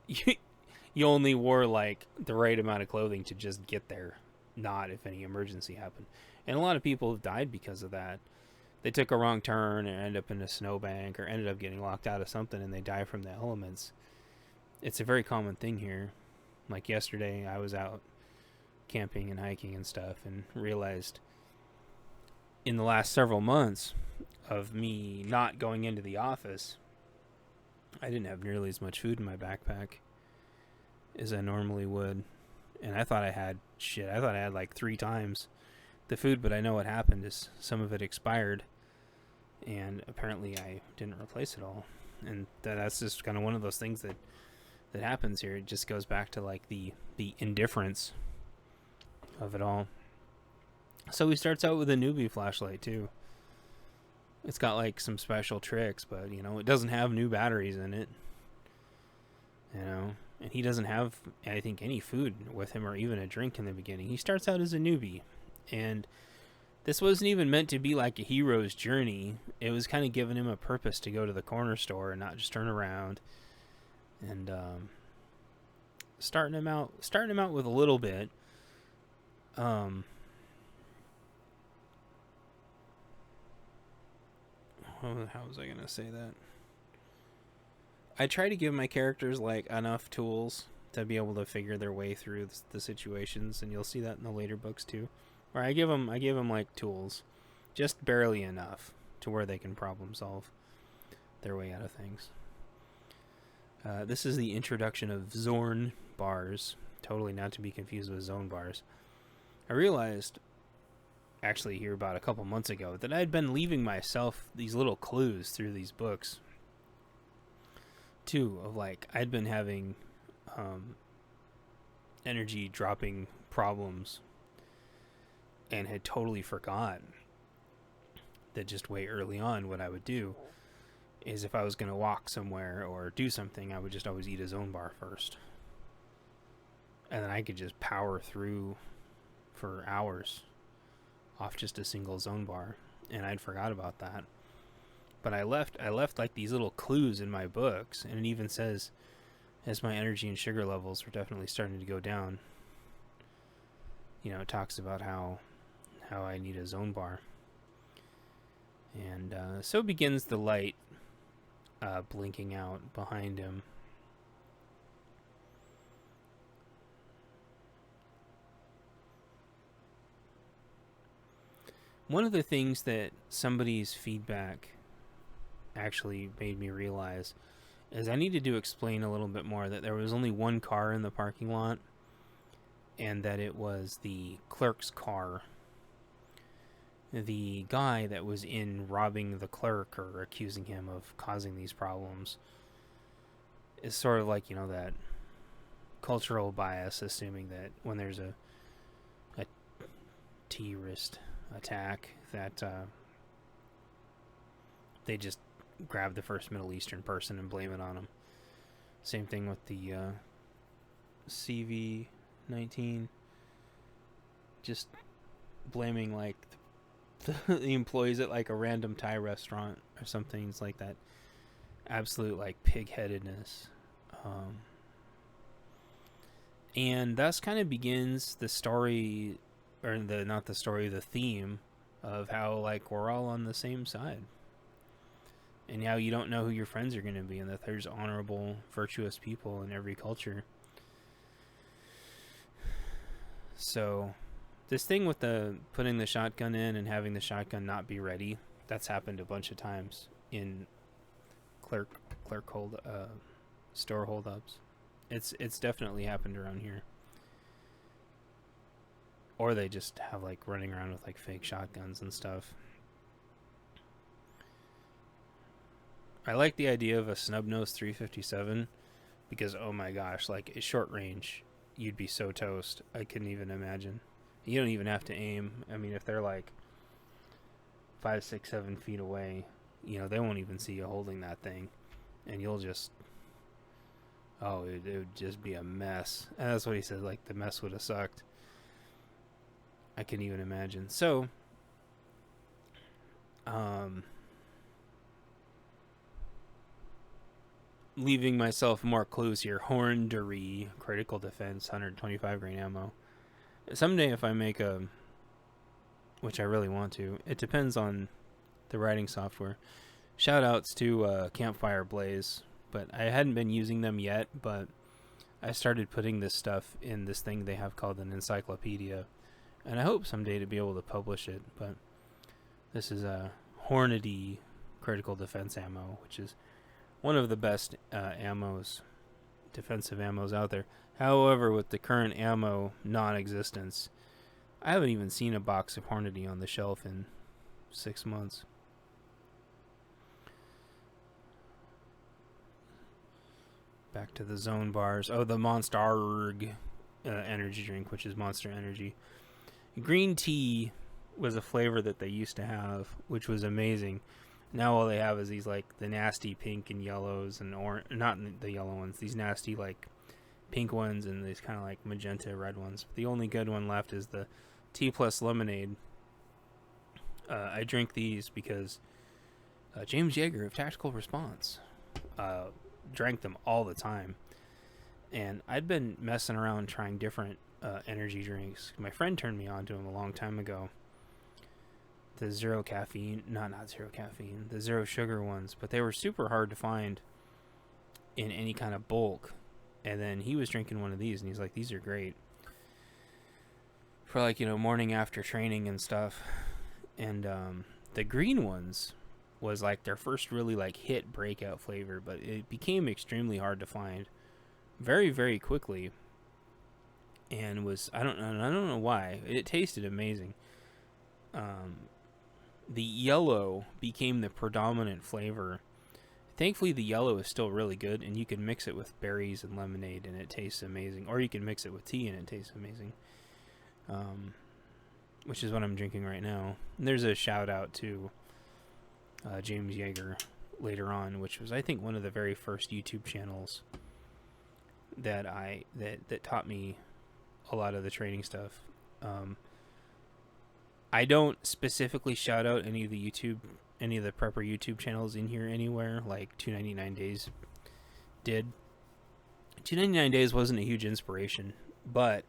you only wore, like, the right amount of clothing to just get there. Not if any emergency happened. And a lot of people have died because of that. They took a wrong turn and ended up in a snowbank or ended up getting locked out of something and they die from the elements. It's a very common thing here. Like yesterday, I was out camping and hiking and stuff and realized in the last several months of me not going into the office, I didn't have nearly as much food in my backpack as I normally would. And I thought I had like 3 times the food, but I know what happened is some of it expired. And apparently I didn't replace it all. And that's just kind of one of those things that happens here. It just goes back to like the indifference of it all. So he starts out with a newbie flashlight too. It's got like some special tricks, but you know, it doesn't have new batteries in it. You know, and he doesn't have, I think, any food with him or even a drink in the beginning. He starts out as a newbie. And this wasn't even meant to be like a hero's journey. It was kind of giving him a purpose to go to the corner store and not just turn around. And starting him out with a little bit. How was I gonna say that? I try to give my characters like enough tools to be able to figure their way through the situations, and you'll see that in the later books too. Or I give them like tools, just barely enough to where they can problem solve their way out of things. This is the introduction of Zorn bars, totally not to be confused with zone bars. I realized, actually here about a couple months ago, that I'd been leaving myself these little clues through these books, too, of like, I'd been having energy dropping problems and had totally forgotten that just way early on what I would do is if I was going to walk somewhere or do something, I would just always eat a zone bar first. And then I could just power through for hours off just a single zone bar. And I'd forgot about that. But I left like these little clues in my books, and it even says as my energy and sugar levels were definitely starting to go down, you know, it talks about how I need a zone bar. And so begins the light blinking out behind him. One of the things that somebody's feedback actually made me realize is I needed to explain a little bit more that there was only one car in the parking lot and that it was the clerk's car. The guy that was in robbing the clerk or accusing him of causing these problems is sort of like, you know, that cultural bias, assuming that when there's a terrorist attack that they just grab the first Middle Eastern person and blame it on them. Same thing with the CV-19. Just blaming like the employees at like a random Thai restaurant or something. It's like that absolute like pig-headedness. And thus kind of begins the story, or the theme of how like we're all on the same side. And how you don't know who your friends are going to be, and that there's honorable, virtuous people in every culture. So, this thing with the putting the shotgun in and having the shotgun not be ready, that's happened a bunch of times in Clerkhold store holdups. It's definitely happened around here. Or they just have like running around with like fake shotguns and stuff. I like the idea of a snub nose 357 because oh my gosh, like at short range, you'd be so toast. I couldn't even imagine. You don't even have to aim. I mean, if they're like 5, 6, 7 feet away, you know, they won't even see you holding that thing, and you'll just, oh, it would just be a mess. And that's what he said. Like the mess would have sucked. I can even imagine. So, leaving myself more clues here. Horndery, critical defense, 125 grain ammo. Someday if I make a, which I really want to, it depends on the writing software. Shout outs to Campfire Blaze, but I hadn't been using them yet, but I started putting this stuff in this thing they have called an encyclopedia, and I hope someday to be able to publish it. But this is a Hornady critical defense ammo, which is one of the best defensive ammos out there. However, with the current ammo non-existence, I haven't even seen a box of Hornady on the shelf in 6 months. Back to the zone bars. Oh, the Monster energy drink, which is Monster Energy. Green tea was a flavor that they used to have, which was amazing. Now all they have is these like the nasty pink and yellows and orange, not the yellow ones, these nasty like pink ones and these kind of like magenta red ones. The only good one left is the tea plus lemonade. I drink these because James Yeager of Tactical Response drank them all the time. And I'd been messing around trying different energy drinks. My friend turned me on to them a long time ago. The zero caffeine, not zero caffeine, the zero sugar ones, but they were super hard to find in any kind of bulk. And then he was drinking one of these, and he's like, these are great for like, you know, morning after training and stuff. And the green ones was like their first really like hit breakout flavor, but it became extremely hard to find very, very quickly. And was, I don't know why, it tasted amazing. The yellow became the predominant flavor. Thankfully, the yellow is still really good, and you can mix it with berries and lemonade, and it tastes amazing. Or you can mix it with tea, and it tastes amazing. Which is what I'm drinking right now. And there's a shout out to James Yeager later on, which was, I think, one of the very first YouTube channels that that taught me a lot of the training stuff. I don't specifically shout out any of the prepper YouTube channels in here anywhere, like 299 Days did. 299 Days wasn't a huge inspiration, but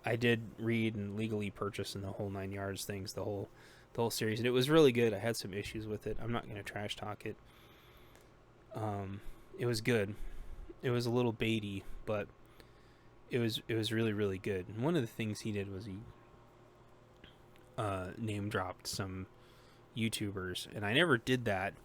I did read and legally purchase in the whole 9 yards things, the whole series, and it was really good. I had some issues with it. I'm not going to trash talk it. It was good. It was a little baity, but it was really, really good. And one of the things he did was he name dropped some YouTubers, and I never did that,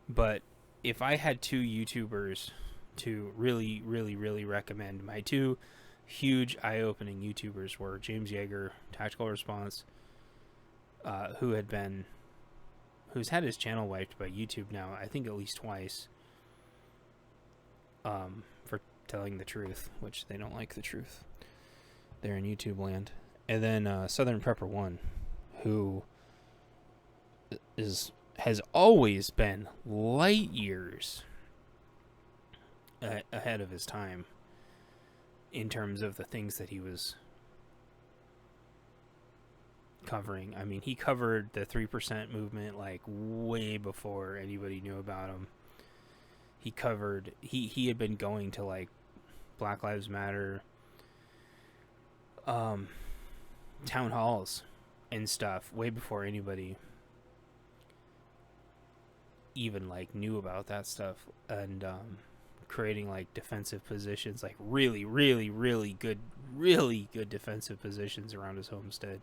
but if I had 2 YouTubers to really, really, really recommend, my 2 huge eye-opening YouTubers were James Yeager, Tactical Response, who's had his channel wiped by YouTube now, I think at least twice, for telling the truth, which they don't like the truth. They're in YouTube land. And then Southern Prepper 1, who has always been light years ahead of his time in terms of the things that he was covering. I mean, he covered the 3% movement like way before anybody knew about him. He had been going to like Black Lives Matter town halls and stuff way before anybody even like knew about that stuff, and creating like defensive positions, like really, really, really good defensive positions around his homestead.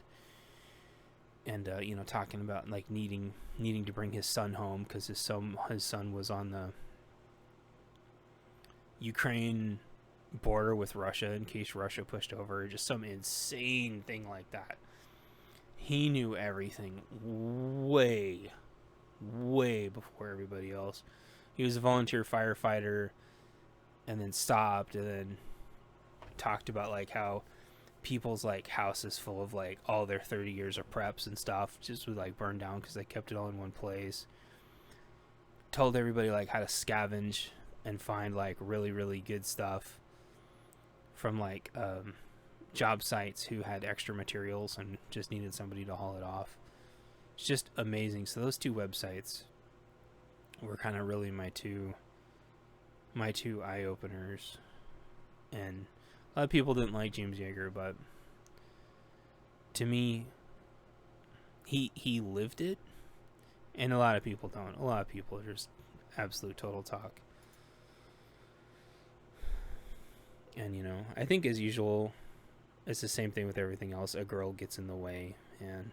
And you know, talking about like needing to bring his son home because his son was on the Ukraine border with Russia in case Russia pushed over, just some insane thing like that. He knew everything way, way before everybody else. He was a volunteer firefighter and then stopped and then talked about like how people's like houses full of like all their 30 years of preps and stuff just would like burn down because they kept it all in one place. Told everybody like how to scavenge and find like really, really good stuff from like job sites who had extra materials and just needed somebody to haul it off. It's just amazing. So those two websites were kind of really my two eye openers. And a lot of people didn't like James Yeager, but to me, he lived it, and a lot of people don't. A lot of people are just absolute total talk. And you know, I think as usual, it's the same thing with everything else. A girl gets in the way and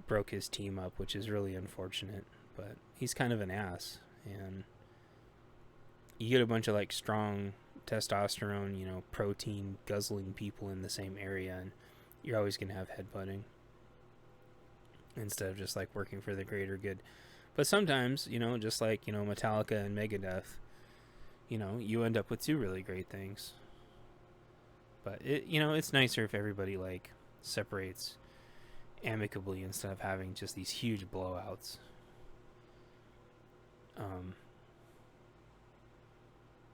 broke his team up, which is really unfortunate. But he's kind of an ass, and you get a bunch of like strong testosterone, you know, protein guzzling people in the same area, and you're always going to have headbutting instead of just like working for the greater good. But sometimes, you know, just like, you know, Metallica and Megadeth, you know, you end up with two really great things. But it, you know, it's nicer if everybody like separates amicably instead of having just these huge blowouts.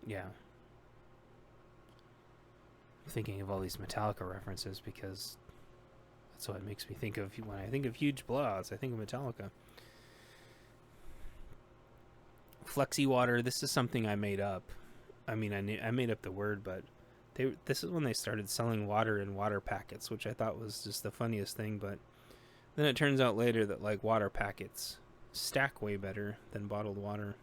Yeah. I'm thinking of all these Metallica references because that's what it makes me think of when I think of huge blowouts. I think of Metallica. Flexi water. This is something I made up. I mean, I made up the word, but this is when they started selling water in water packets, which I thought was just the funniest thing. But then it turns out later that like water packets stack way better than bottled water.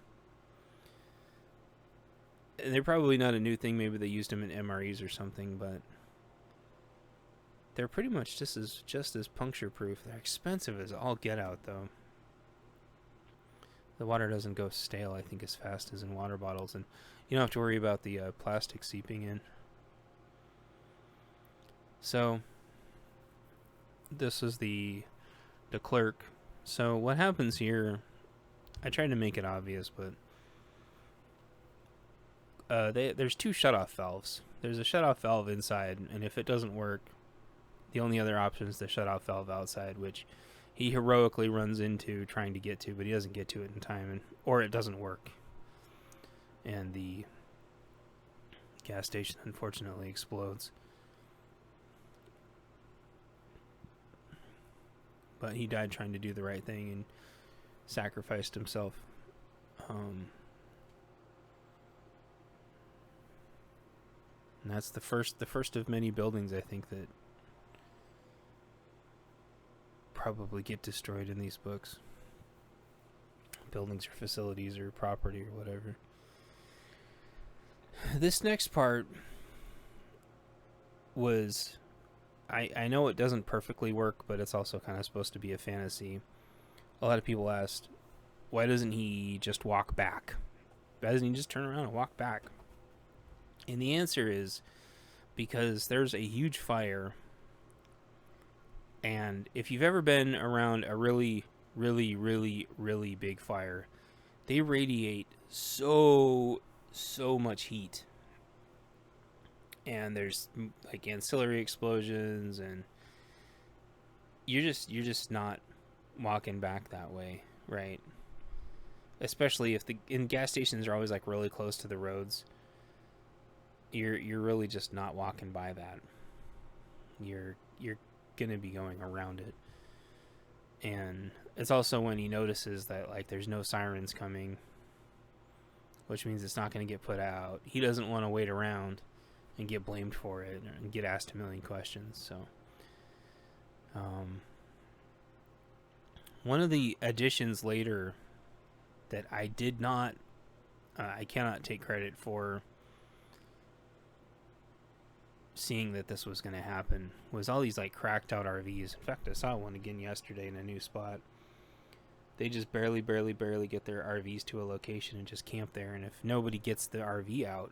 And they're probably not a new thing. Maybe they used them in MREs or something, but they're pretty much just as puncture proof. They're expensive as all get out, though. The water doesn't go stale, I think, as fast as in water bottles, and you don't have to worry about the plastic seeping in. So this is the clerk. So what happens here? I tried to make it obvious, but there's two shutoff valves. There's a shutoff valve inside, and if it doesn't work, the only other option is the shutoff valve outside, which he heroically runs into trying to get to, but he doesn't get to it in time, or it doesn't work. And the gas station, unfortunately, explodes. But he died trying to do the right thing and sacrificed himself. And that's the first of many buildings, I think, that probably get destroyed in these books. Buildings or facilities or property or whatever. This next part was, I know it doesn't perfectly work, but it's also kind of supposed to be a fantasy. A lot of people asked, why doesn't he just walk back? Why doesn't he just turn around and walk back? And the answer is because there's a huge fire, and if you've ever been around a really, really, really, really big fire, they radiate so much heat. And there's like ancillary explosions, and you're just not walking back that way, right? Especially if in gas stations are always like really close to the roads. You're really just not walking by that. You're gonna be going around it. And it's also when he notices that like there's no sirens coming, which means it's not gonna get put out. He doesn't want to wait around and get blamed for it and get asked a million questions. So one of the additions later that I did not I cannot take credit for seeing that this was going to happen was all these like cracked out RVs. In fact, I saw one again yesterday in a new spot. They just barely get their RVs to a location and just camp there. And if nobody gets the RV out,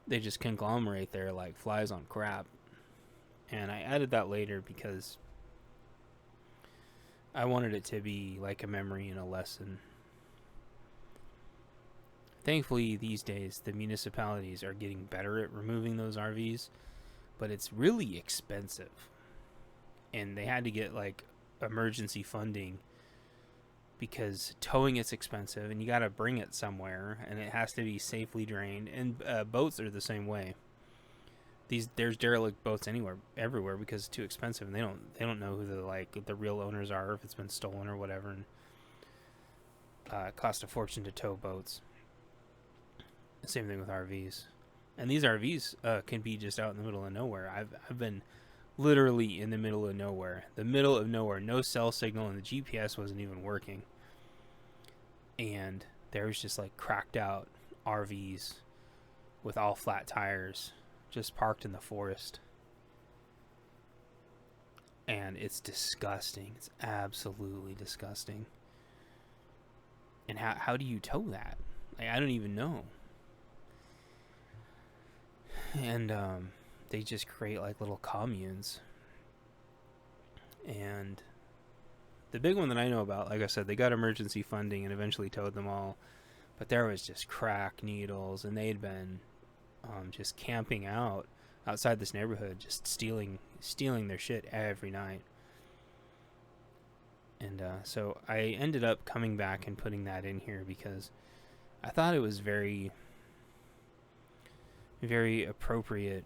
they just conglomerate there like flies on crap. And I added that later because I wanted it to be like a memory and a lesson. Thankfully, these days, the municipalities are getting better at removing those RVs, but it's really expensive. And they had to get like emergency funding because towing is expensive and you got to bring it somewhere and it has to be safely drained. And boats are the same way. There's derelict boats everywhere because it's too expensive, and they don't know who the real owners are, if it's been stolen or whatever. And it costs a fortune to tow boats. Same thing with RVs, and these RVs can be just out in the middle of nowhere. I've been literally in the middle of nowhere, no cell signal, and the GPS wasn't even working. And there was just like cracked out RVs with all flat tires, just parked in the forest, and it's disgusting. It's absolutely disgusting. And how do you tow that? Like, I don't even know. And they just create like little communes. And the big one that I know about, like I said, they got emergency funding and eventually towed them all. But there was just crack needles, and they'd been just camping outside this neighborhood, just stealing their shit every night. And so I ended up coming back and putting that in here because I thought it was very, very appropriate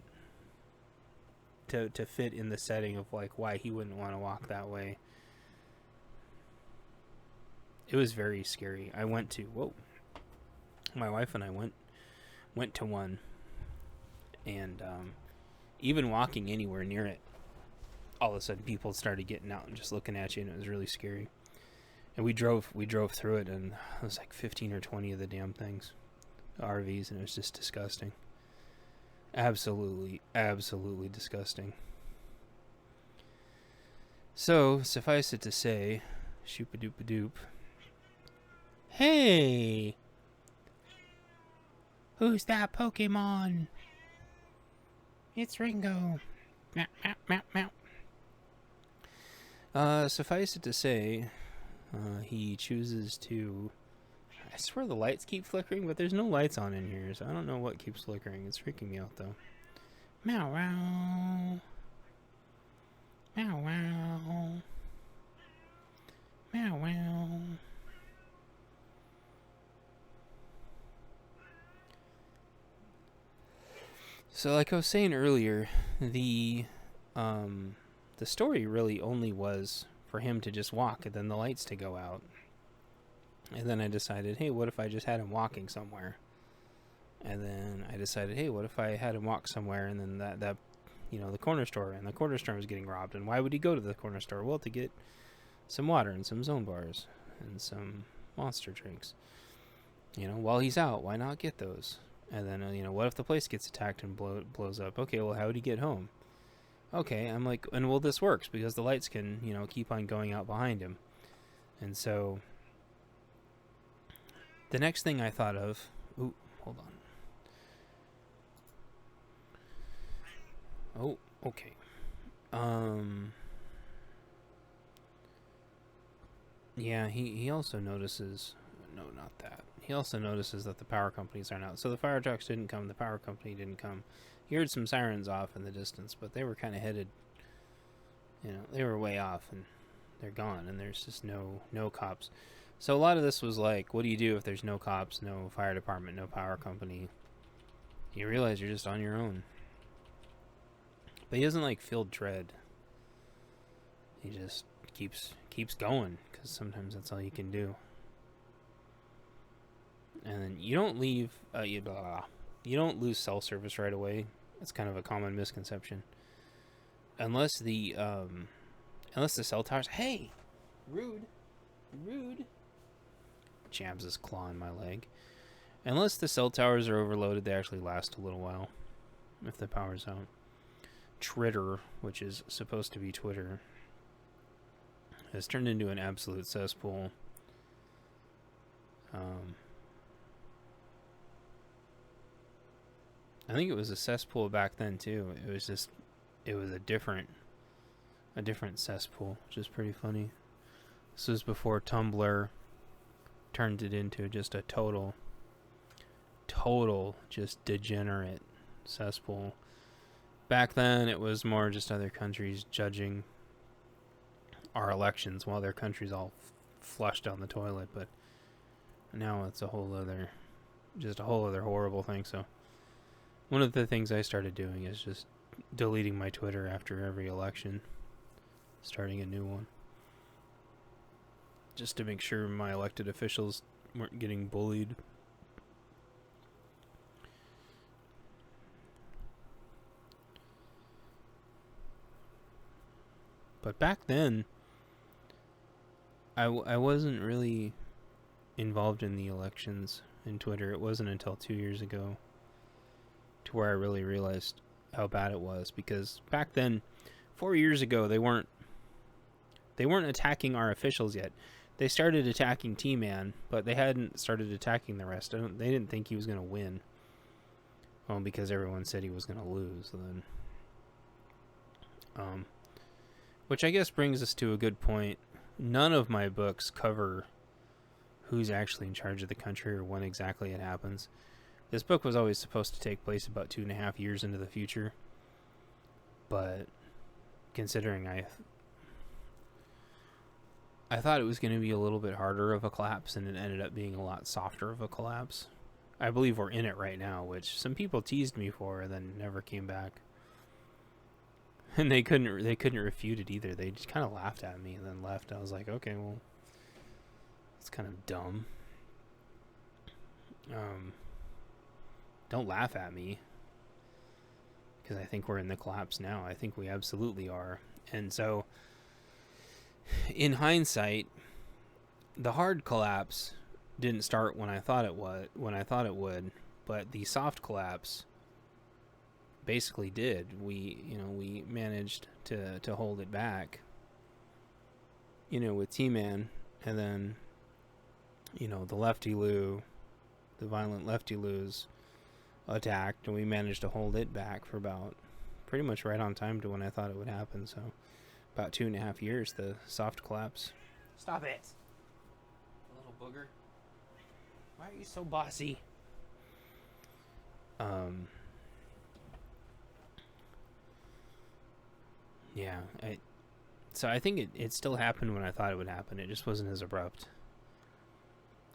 to fit in the setting of like why he wouldn't want to walk that way. It was very scary. My wife and I went to one, and even walking anywhere near it, all of a sudden people started getting out and just looking at you, and it was really scary. And we drove through it, and it was like 15 or 20 of the damn things, RVs, and it was just disgusting. Absolutely disgusting. So, suffice it to say, shoop-a-doop-a-doop. Hey! Who's that Pokemon? It's Ringo. Meow, meow, meow, meow. Suffice it to say, he chooses to... I swear the lights keep flickering, but there's no lights on in here, so I don't know what keeps flickering. It's freaking me out, though. Meow, wow. Meow, wow. Meow, wow. So, like I was saying earlier, the story really only was for him to just walk and then the lights to go out. And then I decided, hey, what if I just had him walking somewhere? And then I decided, hey, what if I had him walk somewhere and then that the corner store, and the corner store was getting robbed. And why would he go to the corner store? Well, to get some water and some Zone bars and some Monster drinks. While he's out, why not get those? And then, what if the place gets attacked and blows up? Okay, well, how would he get home? Okay, I'm like, and well, this works because the lights can, keep on going out behind him. And so the next thing I thought of... Ooh, hold on. Oh, okay. Yeah, he also notices... No, not that. He also notices that the power companies aren't out. So the fire trucks didn't come, the power company didn't come. He heard some sirens off in the distance, but they were kind of headed... they were way off, and they're gone, and there's just no cops. So a lot of this was like, what do you do if there's no cops, no fire department, no power company? You realize you're just on your own. But he doesn't feel dread. He just keeps going, because sometimes that's all you can do. And then you don't leave, you don't lose cell service right away. That's kind of a common misconception. Unless the cell towers... Hey! Rude. Jams his claw in my leg. Unless the cell towers are overloaded, they actually last a little while. If the power's out. Twitter, which is supposed to be Twitter, has turned into an absolute cesspool. Um, I think it was a cesspool back then too. It was a different cesspool, which is pretty funny. This was before Tumblr turned it into just a total just degenerate cesspool. Back then it was more just other countries judging our elections while their country's all flushed down the toilet, but now it's a whole other horrible thing. So one of the things I started doing is just deleting my Twitter after every election, starting a new one, just to make sure my elected officials weren't getting bullied. But back then, I wasn't really involved in the elections in Twitter. It wasn't until 2 years ago to where I really realized how bad it was, because back then, 4 years ago, they weren't attacking our officials yet. They started attacking T-Man, but they hadn't started attacking the rest. They didn't think he was going to win. Well, because everyone said he was going to lose. Then, which I guess brings us to a good point. None of my books cover who's actually in charge of the country or when exactly it happens. This book was always supposed to take place about 2.5 years into the future. But considering I thought it was going to be a little bit harder of a collapse, and it ended up being a lot softer of a collapse. I believe we're in it right now, which some people teased me for and then never came back. And they couldn't refute it either. They just kind of laughed at me and then left. I was like, okay, well, it's kind of dumb. Don't laugh at me, because I think we're in the collapse now. I think we absolutely are. And so, in hindsight, the hard collapse didn't start when I thought it would, but the soft collapse basically did. We managed to hold it back, with T-Man, and then, the violent Lefty Loos attacked, and we managed to hold it back for about pretty much right on time to when I thought it would happen. So about 2.5 years, the soft collapse. Stop it, little booger. Why are you so bossy? Yeah, I think it still happened when I thought it would happen. It just wasn't as abrupt.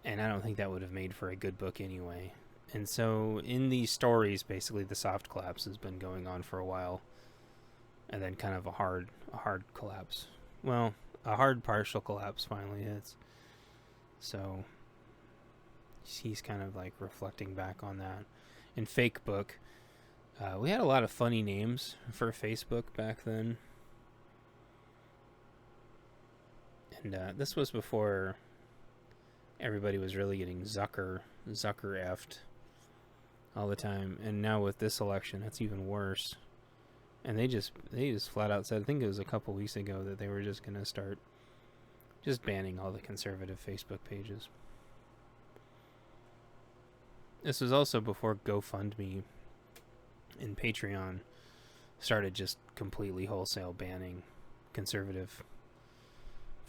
And I don't think that would have made for a good book anyway. And so in these stories, basically the soft collapse has been going on for a while. And then kind of a hard collapse. Well, a hard partial collapse finally hits. So he's kind of like reflecting back on that. In Fake Book, we had a lot of funny names for Facebook back then. And this was before everybody was really getting Zucker effed all the time. And now with this election, it's even worse. And they just flat out said, I think it was a couple weeks ago, that they were just going to start just banning all the conservative Facebook pages. This was also before GoFundMe and Patreon started just completely wholesale banning conservative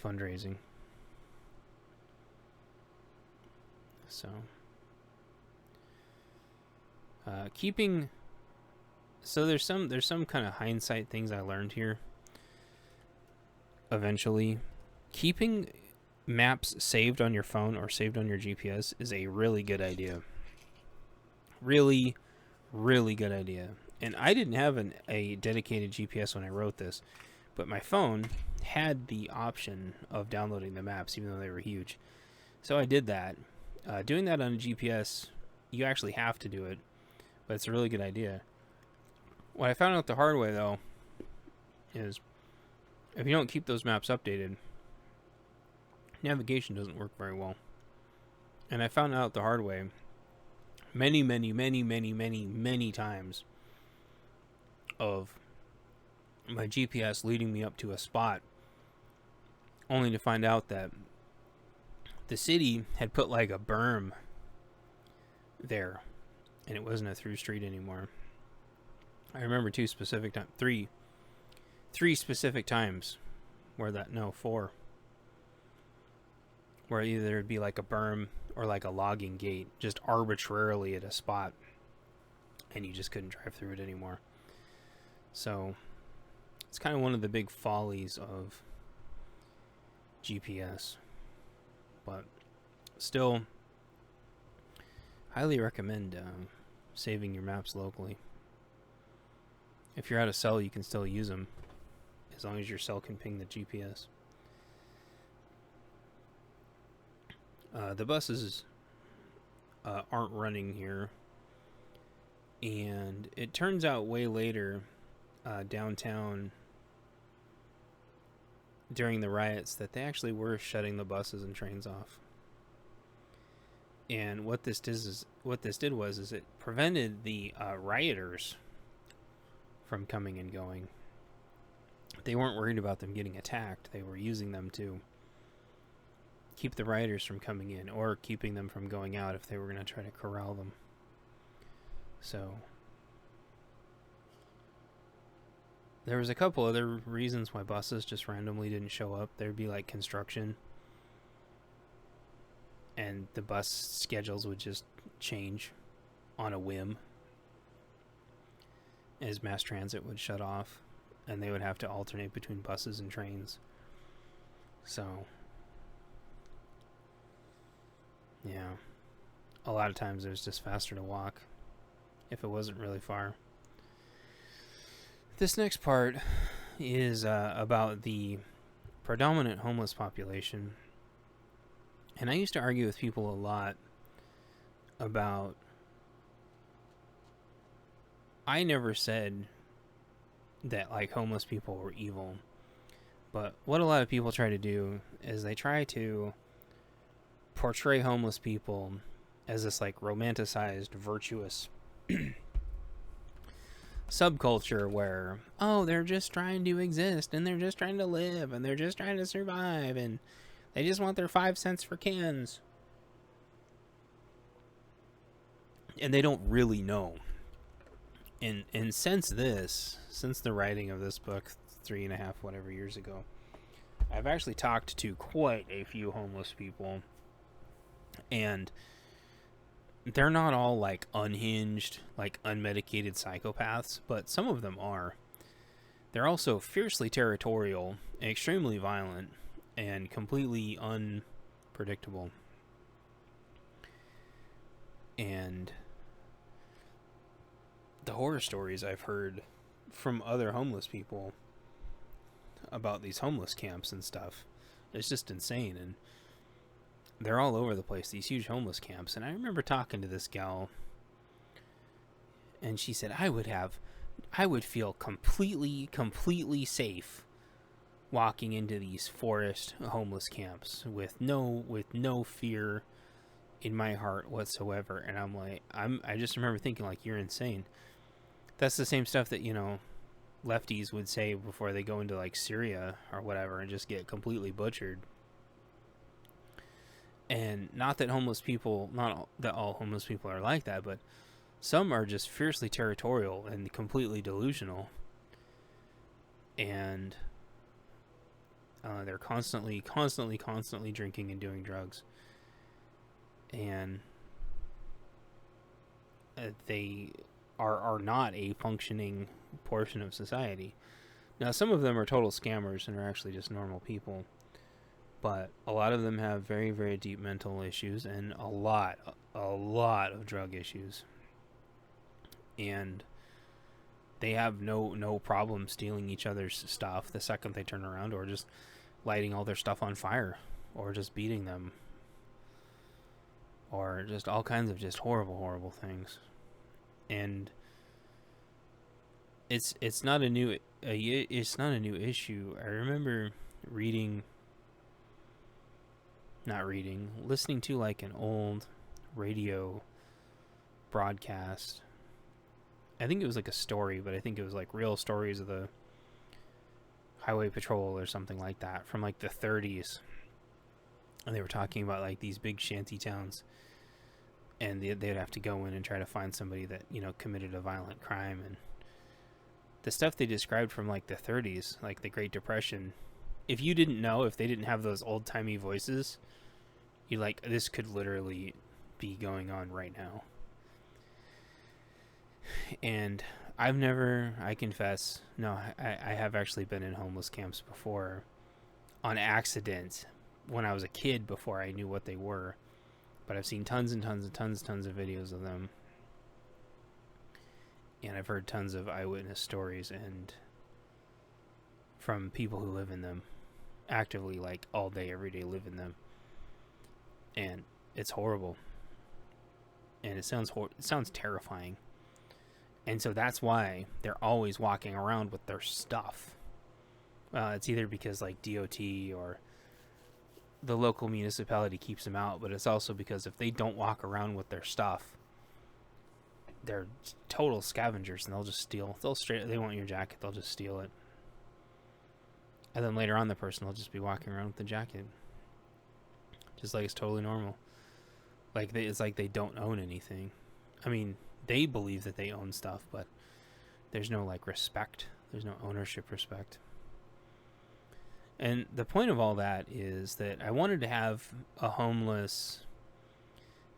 fundraising. So there's some kind of hindsight things I learned here. Eventually, keeping maps saved on your phone or saved on your GPS is a really good idea. Really, really good idea. And I didn't have a dedicated GPS when I wrote this, but my phone had the option of downloading the maps, even though they were huge. So I did that. Doing that on a GPS, you actually have to do it, but it's a really good idea. What I found out the hard way, though, is if you don't keep those maps updated, navigation doesn't work very well. And I found out the hard way many times of my GPS leading me up to a spot, only to find out that the city had put like a berm there, and it wasn't a through street anymore. I remember three specific times where four, where either it'd be like a berm or like a logging gate just arbitrarily at a spot, and you just couldn't drive through it anymore. So it's kind of one of the big follies of GPS, but still highly recommend saving your maps locally. If you're out of cell, you can still use them as long as your cell can ping the GPS. The buses aren't running here, and it turns out way later downtown during the riots that they actually were shutting the buses and trains off. And what this did was it prevented the rioters from coming and going. They weren't worried about them getting attacked. They were using them to keep the rioters from coming in, or keeping them from going out if they were going to try to corral them. So there was a couple other reasons why buses just randomly didn't show up. There'd be like construction, and the bus schedules would just change on a whim as mass transit would shut off, and they would have to alternate between buses and trains. So yeah, a lot of times it was just faster to walk if it wasn't really far. This next part is about the predominant homeless population. And I used to argue with people a lot about... I never said that, like, homeless people were evil. But what a lot of people try to do is they try to portray homeless people as this, like, romanticized, virtuous subculture where, oh, they're just trying to exist, and they're just trying to live, and they're just trying to survive, and they just want their 5 cents for cans. And they don't really know. And since the writing of this book 3.5 whatever years ago, I've actually talked to quite a few homeless people, and they're not all like unhinged, like unmedicated psychopaths, but some of them are. They're also fiercely territorial, extremely violent, and completely unpredictable. And the horror stories I've heard from other homeless people about these homeless camps and stuff, it's just insane. And they're all over the place, these huge homeless camps. And I remember talking to this gal, and she said, I would feel completely safe walking into these forest homeless camps with no fear in my heart whatsoever. And I'm like, I just remember thinking, like, you're insane. That's the same stuff that, you know, lefties would say before they go into like Syria or whatever and just get completely butchered. And not that all homeless people are like that, but some are just fiercely territorial and completely delusional. And they're constantly drinking and doing drugs. And they are not a functioning portion of society. Now, some of them are total scammers and are actually just normal people. But a lot of them have very, very deep mental issues and a lot of drug issues. And they have no problem stealing each other's stuff the second they turn around, or just lighting all their stuff on fire, or just beating them, or just all kinds of just horrible things. And it's not a new issue. I remember listening to like an old radio broadcast. I think it was like a story, but I think it was like real stories of the Highway Patrol or something like that from like the 30s. and they were talking about like these big shanty towns, and they'd have to go in and try to find somebody that, you know, committed a violent crime. And the stuff they described from like the 30s, like the Great Depression, if you didn't know, if they didn't have those old-timey voices, you like, this could literally be going on right now. And I confess, no, I have actually been in homeless camps before on accident when I was a kid, before I knew what they were. But I've seen tons of videos of them. And I've heard tons of eyewitness stories and from people who live in them, actively, like all day, every day live in them. And it's horrible. And it sounds terrifying. And so that's why they're always walking around with their stuff. It's either because like DOT or the local municipality keeps them out, but it's also because if they don't walk around with their stuff, they're total scavengers, and they'll just steal. They want your jacket, they'll just steal it. And then later on, the person will just be walking around with the jacket, just like it's totally normal. Like it's like they don't own anything. I mean, they believe that they own stuff, but there's no like respect. There's no ownership respect. And the point of all that is that I wanted to have a homeless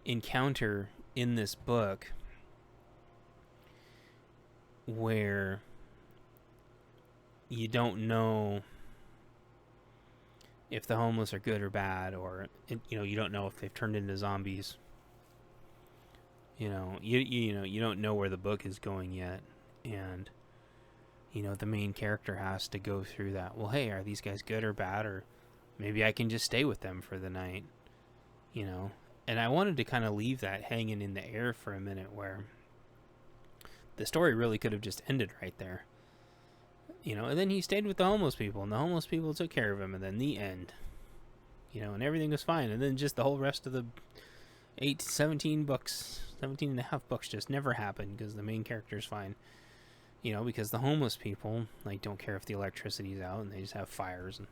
encounter in this book where you don't know if the homeless are good or bad, or you don't know if they've turned into zombies. You don't know where the book is going yet, and the main character has to go through that. Well, hey, are these guys good or bad, or maybe I can just stay with them for the night, And I wanted to kind of leave that hanging in the air for a minute, where the story really could have just ended right there. And then he stayed with the homeless people, and the homeless people took care of him, and then the end. And everything was fine. And then just the whole rest of the 17 and a half books just never happened because the main character's fine. Because the homeless people, like, don't care if the electricity's out, and they just have fires and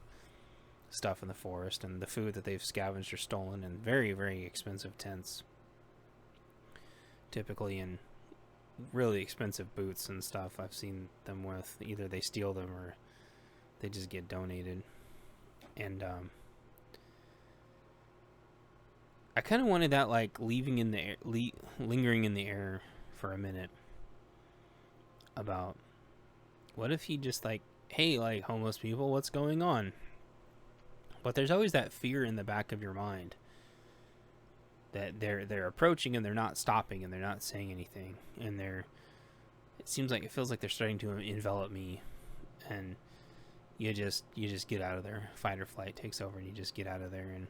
stuff in the forest, and the food that they've scavenged or stolen, and very, very expensive tents. Typically in really expensive boots and stuff I've seen them with. Either they steal them or they just get donated. And I kind of wanted that, like, leaving in the air, lingering in the air for a minute, about what if he just, like, hey, like, homeless people, what's going on? But there's always that fear in the back of your mind that they're approaching and they're not stopping and they're not saying anything, and it feels like they're starting to envelop me, and you just get out of there. Fight or flight takes over, and you just get out of there, and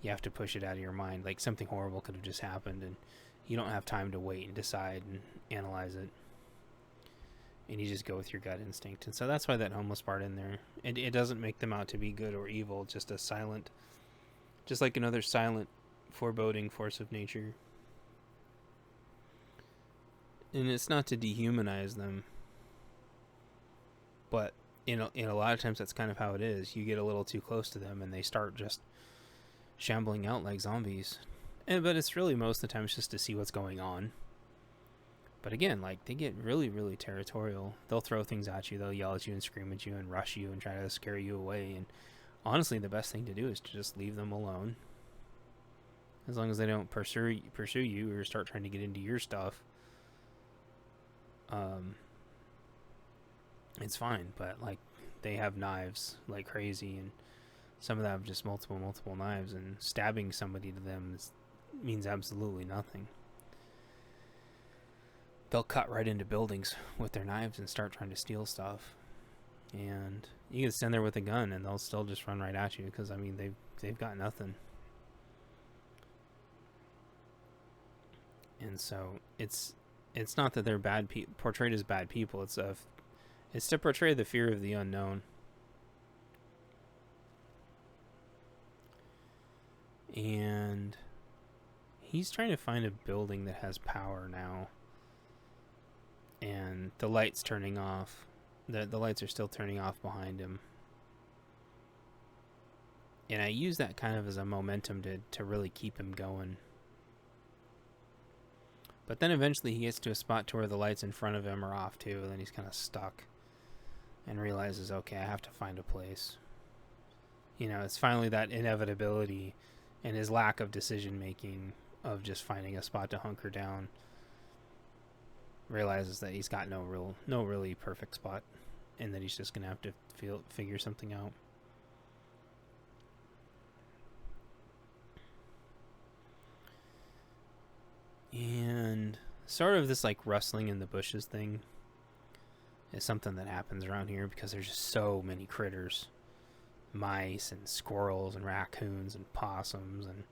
you have to push it out of your mind. Like, something horrible could have just happened, and you don't have time to wait and decide and analyze it, and you just go with your gut instinct. And so that's why that homeless part in there, it doesn't make them out to be good or evil, just like another silent, foreboding force of nature. And it's not to dehumanize them, but in a lot of times that's kind of how it is. You get a little too close to them and they start just shambling out like zombies. But it's really, most of the time, it's just to see what's going on. But again, like, they get really, really territorial. They'll throw things at you, they'll yell at you and scream at you and rush you and try to scare you away. And honestly, the best thing to do is to just leave them alone. As long as they don't pursue you or start trying to get into your stuff, it's fine. But, like, they have knives like crazy, and some of them have just multiple knives, and stabbing somebody to them means absolutely nothing. They'll cut right into buildings with their knives and start trying to steal stuff. And you can stand there with a gun and they'll still just run right at you, because, I mean, they've got nothing. And so it's not that they're portrayed as bad people. It's to portray the fear of the unknown. And he's trying to find a building that has power now. And the light's turning off. The lights are still turning off behind him. And I use that kind of as a momentum to really keep him going. But then eventually he gets to a spot to where the lights in front of him are off too, and then he's kind of stuck and realizes, okay, I have to find a place. You know, it's finally that inevitability and his lack of decision making of just finding a spot to hunker down. Realizes that he's got no really perfect spot, and that he's just gonna have to figure something out. And sort of this like rustling in the bushes thing is something that happens around here because there's just so many critters. Mice and squirrels and raccoons and possums, and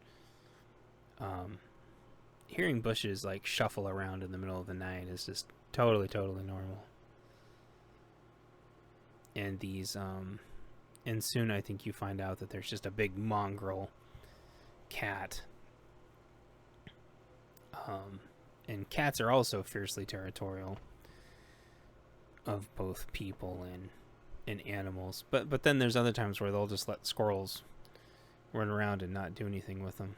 hearing bushes like shuffle around in the middle of the night is just totally normal. And these and soon I think you find out that there's just a big mongrel cat. And cats are also fiercely territorial of both people and animals. But then there's other times where they'll just let squirrels run around and not do anything with them.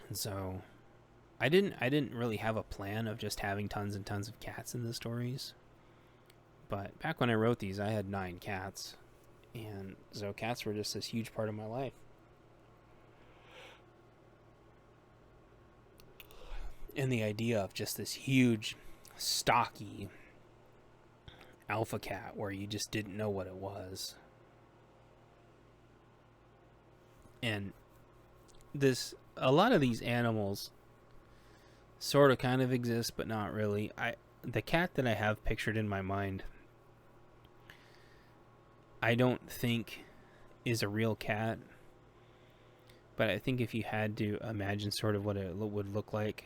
And so I didn't really have a plan of just having tons and tons of cats in the stories. But back when I wrote these, I had 9 cats. And so cats were just this huge part of my life. And the idea of just this huge, stocky alpha cat where you just didn't know what it was. And a lot of these animals sort of kind of exist, but not really. The cat that I have pictured in my mind, I don't think is a real cat. But I think if you had to imagine sort of what it would look like,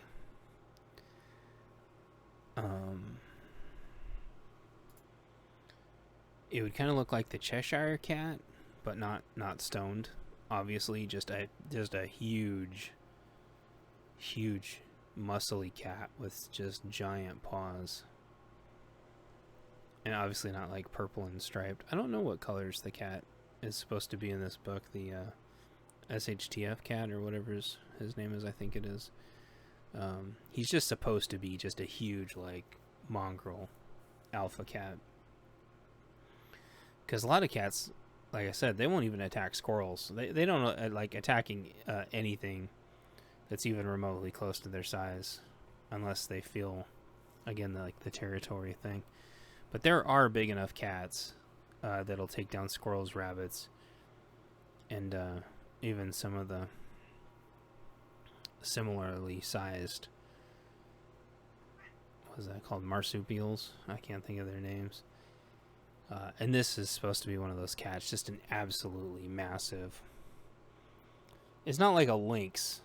it would kind of look like the Cheshire Cat, but not stoned. Obviously, just a huge, muscly cat with just giant paws, and obviously not like purple and striped. I don't know what colors the cat is supposed to be in this book. The SHTF cat or whatever his name is, I think it is. He's just supposed to be just a huge like mongrel alpha cat. Because a lot of cats, like I said, they won't even attack squirrels. They don't like attacking anything that's even remotely close to their size, unless they feel, again, like the territory thing. But there are big enough cats that'll take down squirrels, rabbits, and even some of the similarly sized, what is that called, marsupials? I can't think of their names. And this is supposed to be one of those cats, just an absolutely massive. It's not like a lynx,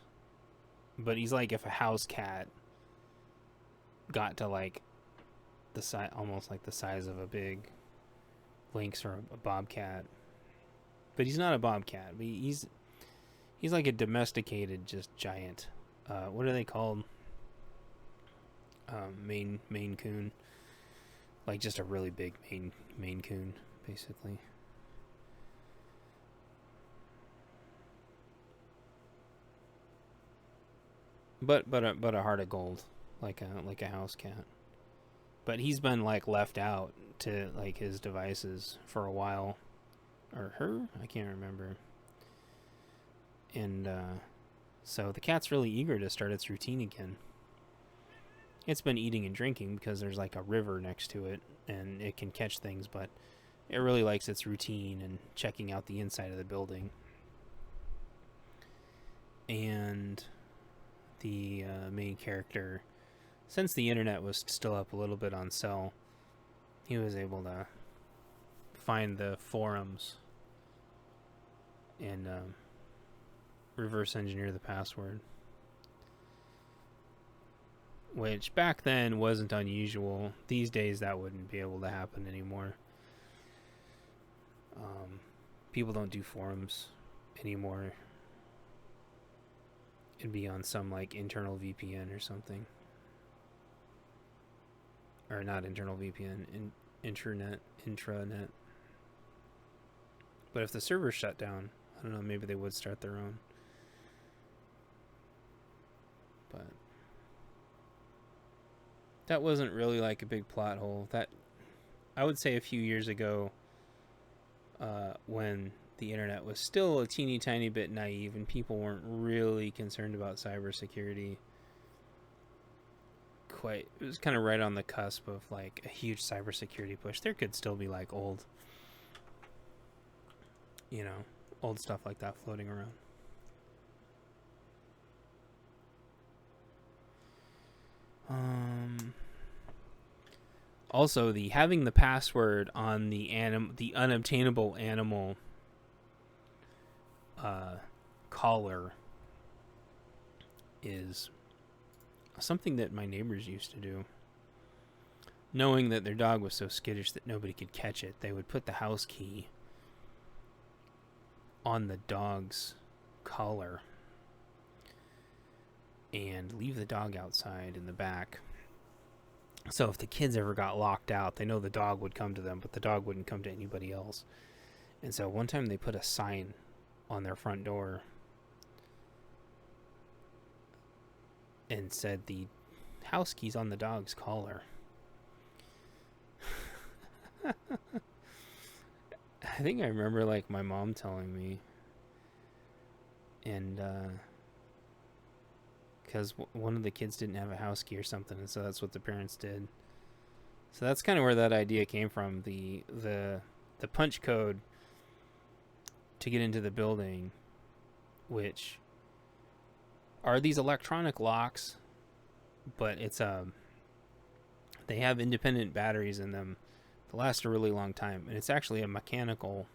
but he's like if a house cat got to like the size, almost like the size of a big lynx or a bobcat. But he's not a bobcat. He's like a domesticated, just giant. What are they called? Maine Coon. Like just a really big Maine Coon, basically. But a heart of gold, like a house cat. But he's been like left out to like his devices for a while, or her, I can't remember. And so the cat's really eager to start its routine again. It's been eating and drinking because there's like a river next to it and it can catch things, but it really likes its routine and checking out the inside of the building. And the main character, since the internet was still up a little bit on Cell, he was able to find the forums and reverse engineer the password. Which back then wasn't unusual. These days that wouldn't be able to happen anymore. People don't do forums anymore. It'd be on some like internal VPN or something. Or not internal VPN, intranet. But if the server shut down, I don't know, maybe they would start their own. But that wasn't really like a big plot hole. That, I would say, a few years ago, when the internet was still a teeny tiny bit naive and people weren't really concerned about cybersecurity. It was kind of right on the cusp of like a huge cybersecurity push. There could still be like old stuff like that floating around. Also, having the password on the unobtainable animal collar is something that my neighbors used to do. Knowing that their dog was so skittish that nobody could catch it, they would put the house key on the dog's collar and leave the dog outside in the back. So if the kids ever got locked out, they know the dog would come to them, but the dog wouldn't come to anybody else. And so one time they put a sign on their front door and said the house key's on the dog's collar. I think I remember like my mom telling me, and because one of the kids didn't have a house key or something, and so that's what the parents did. So that's kind of where that idea came from. The punch code to get into the building, which are these electronic locks, but they have independent batteries in them that last a really long time, and it's actually a mechanical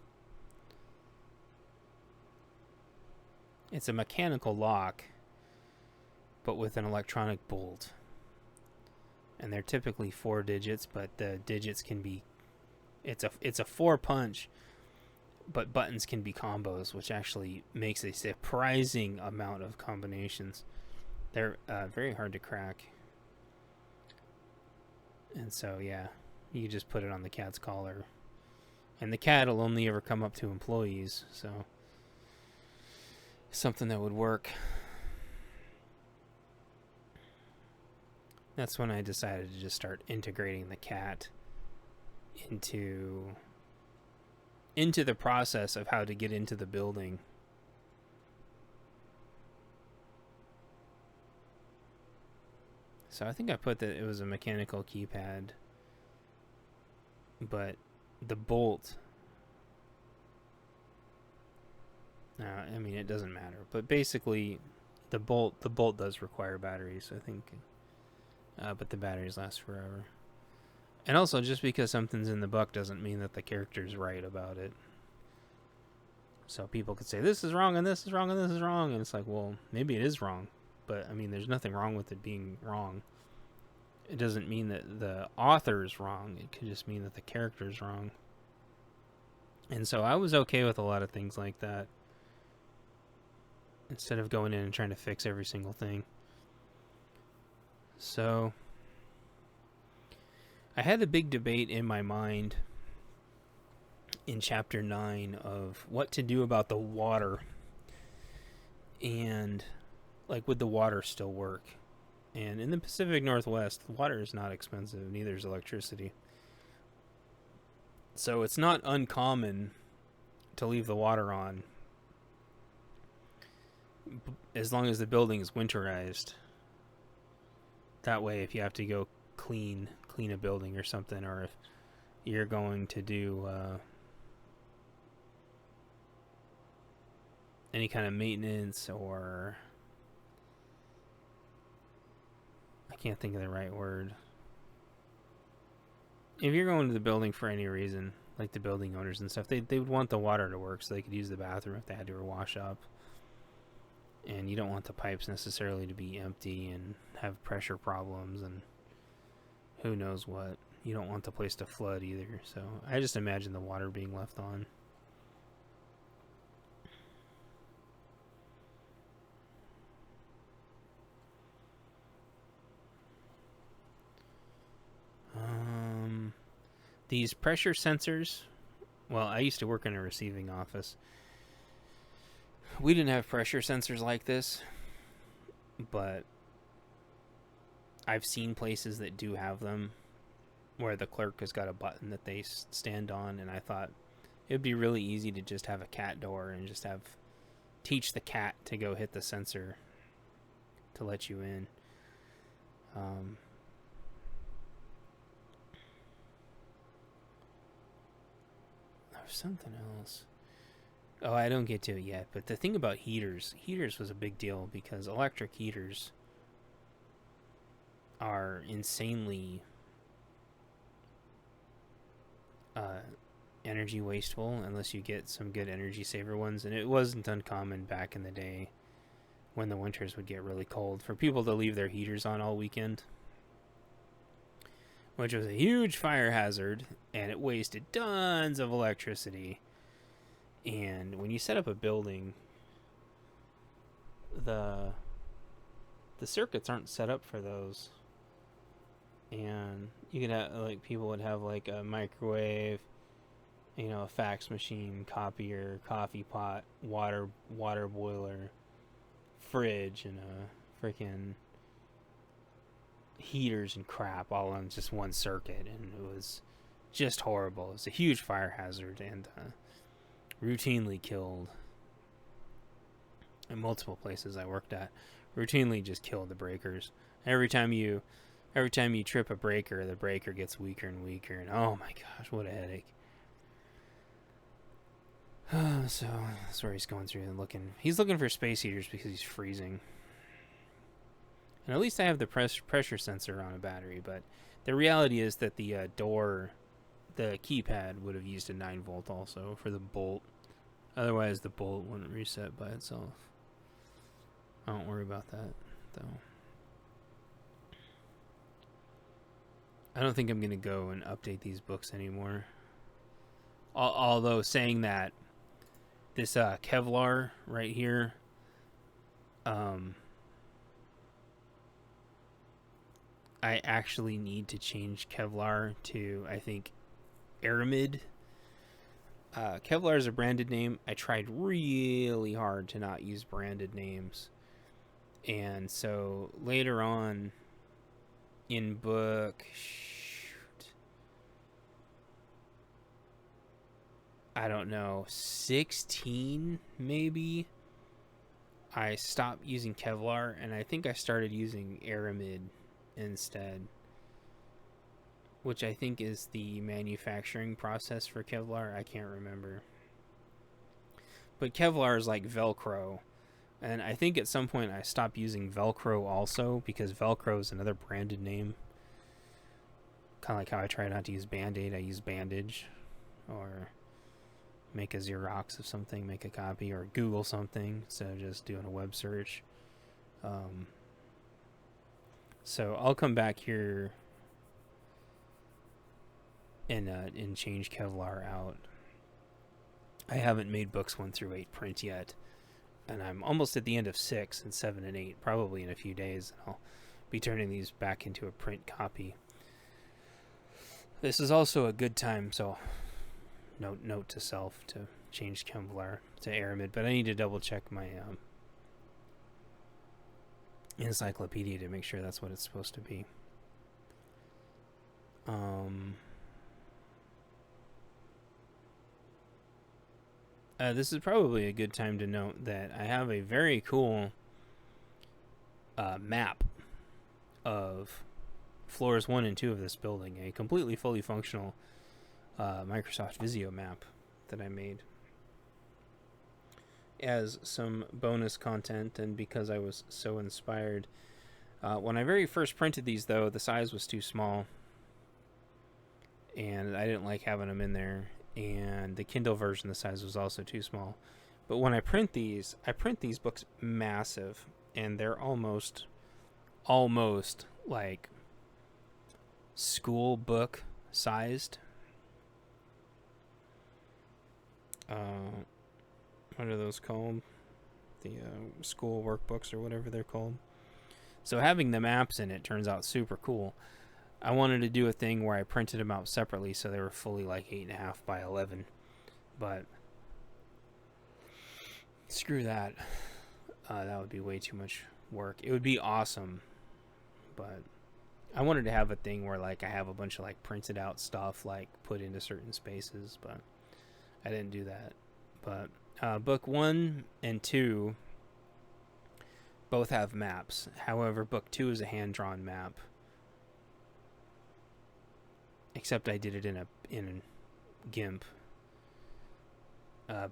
lock, but with an electronic bolt. And they're typically 4 digits, but the digits can be, it's a 4 punch, but buttons can be combos, which actually makes a surprising amount of combinations. They're very hard to crack. And so, yeah, you just put it on the cat's collar. And the cat will only ever come up to employees, so something that would work. That's when I decided to just start integrating the cat into the process of how to get into the building. So I think I put that it was a mechanical keypad, but the bolt, I mean, it doesn't matter, but basically the bolt does require batteries, I think, but the batteries last forever. And also, just because something's in the book doesn't mean that the character's right about it. So people could say, this is wrong, and this is wrong, and this is wrong. And it's like, well, maybe it is wrong. But, I mean, there's nothing wrong with it being wrong. It doesn't mean that the author's wrong. It could just mean that the character's wrong. And so I was okay with a lot of things like that, instead of going in and trying to fix every single thing. So I had a big debate in my mind in chapter 9 of what to do about the water, and like, would the water still work? And in the Pacific Northwest, water is not expensive, neither is electricity. So it's not uncommon to leave the water on as long as the building is winterized. That way, if you have to go clean a building or something, or if you're going to do any kind of maintenance, or I can't think of the right word. If you're going to the building for any reason, like the building owners and stuff, they would want the water to work so they could use the bathroom if they had to, or wash up. And you don't want the pipes necessarily to be empty and have pressure problems and who knows what. You don't want the place to flood either. So I just imagine the water being left on. these pressure sensors. Well, I used to work in a receiving office. We didn't have pressure sensors like this, but I've seen places that do have them where the clerk has got a button that they stand on, and I thought it would be really easy to just have a cat door and just teach the cat to go hit the sensor to let you in. There's something else. Oh, I don't get to it yet, but the thing about heaters was a big deal because electric heaters are insanely energy wasteful unless you get some good energy saver ones, and it wasn't uncommon back in the day when the winters would get really cold for people to leave their heaters on all weekend, which was a huge fire hazard, and it wasted tons of electricity. And when you set up a building, the circuits aren't set up for those. And you could have, like, people would have like a microwave, you know, a fax machine, copier, coffee pot, water boiler, fridge, and a freaking heaters and crap all on just one circuit, and it was just horrible. It was a huge fire hazard, and routinely killed in multiple places I worked at. Routinely just killed the breakers. Every time you trip a breaker, the breaker gets weaker and weaker, and oh my gosh, what a headache. So that's where he's going through and looking. He's looking for space heaters because he's freezing. And at least I have the pressure sensor on a battery, but the reality is that the the keypad would have used a 9-volt also for the bolt. Otherwise, the bolt wouldn't reset by itself. I don't worry about that, though. I don't think I'm going to go and update these books anymore. Although, saying that, this Kevlar right here, I actually need to change Kevlar to, I think, Aramid. Kevlar is a branded name. I tried really hard to not use branded names. And so later on in book, I don't know, 16 maybe, I stopped using Kevlar, and I think I started using Aramid instead, which I think is the manufacturing process for Kevlar. I can't remember. But Kevlar is like Velcro, and I think at some point I stopped using Velcro also, because Velcro is another branded name. Kind of like how I try not to use Band-Aid, I use Bandage, or make a Xerox of something, make a copy, or Google something instead of just doing a web search. So I'll come back here and change Kevlar out. I haven't made books 1 through 8 print yet, and I'm almost at the end of 6 and 7 and 8, probably in a few days. I'll be turning these back into a print copy. This is also a good time, so note to self to change Kevlar to Aramid, but I need to double check my encyclopedia to make sure that's what it's supposed to be. This is probably a good time to note that I have a very cool map of floors 1 and 2 of this building, a completely fully functional Microsoft Visio map that I made as some bonus content, and because I was so inspired. When I very first printed these, though, the size was too small, and I didn't like having them in there, and the Kindle version, the size was also too small. But when I print these books massive, and they're almost like school book sized. What are those called? The school workbooks or whatever they're called. So having the maps in it turns out super cool. I wanted to do a thing where I printed them out separately so they were fully like 8.5 by 11. But screw that. That would be way too much work. It would be awesome, but I wanted to have a thing where like I have a bunch of like printed out stuff like put into certain spaces, but I didn't do that. But book 1 and 2 both have maps. However, book 2 is a hand-drawn map. Except I did it in a GIMP.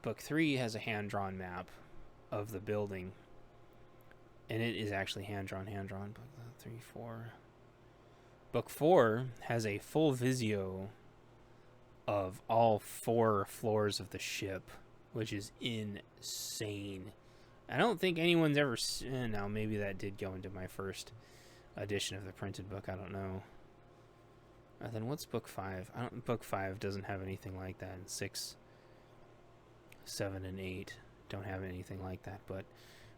Book 3 has a hand-drawn map of the building. And it is actually hand-drawn. Book 3, 4. Book 4 has a full Visio of all 4 floors of the ship, which is insane. I don't think anyone's ever... Now, maybe that did go into my first edition of the printed book. I don't know. Then what's book 5? Book 5 doesn't have anything like that. And 6, 7, and 8 don't have anything like that. But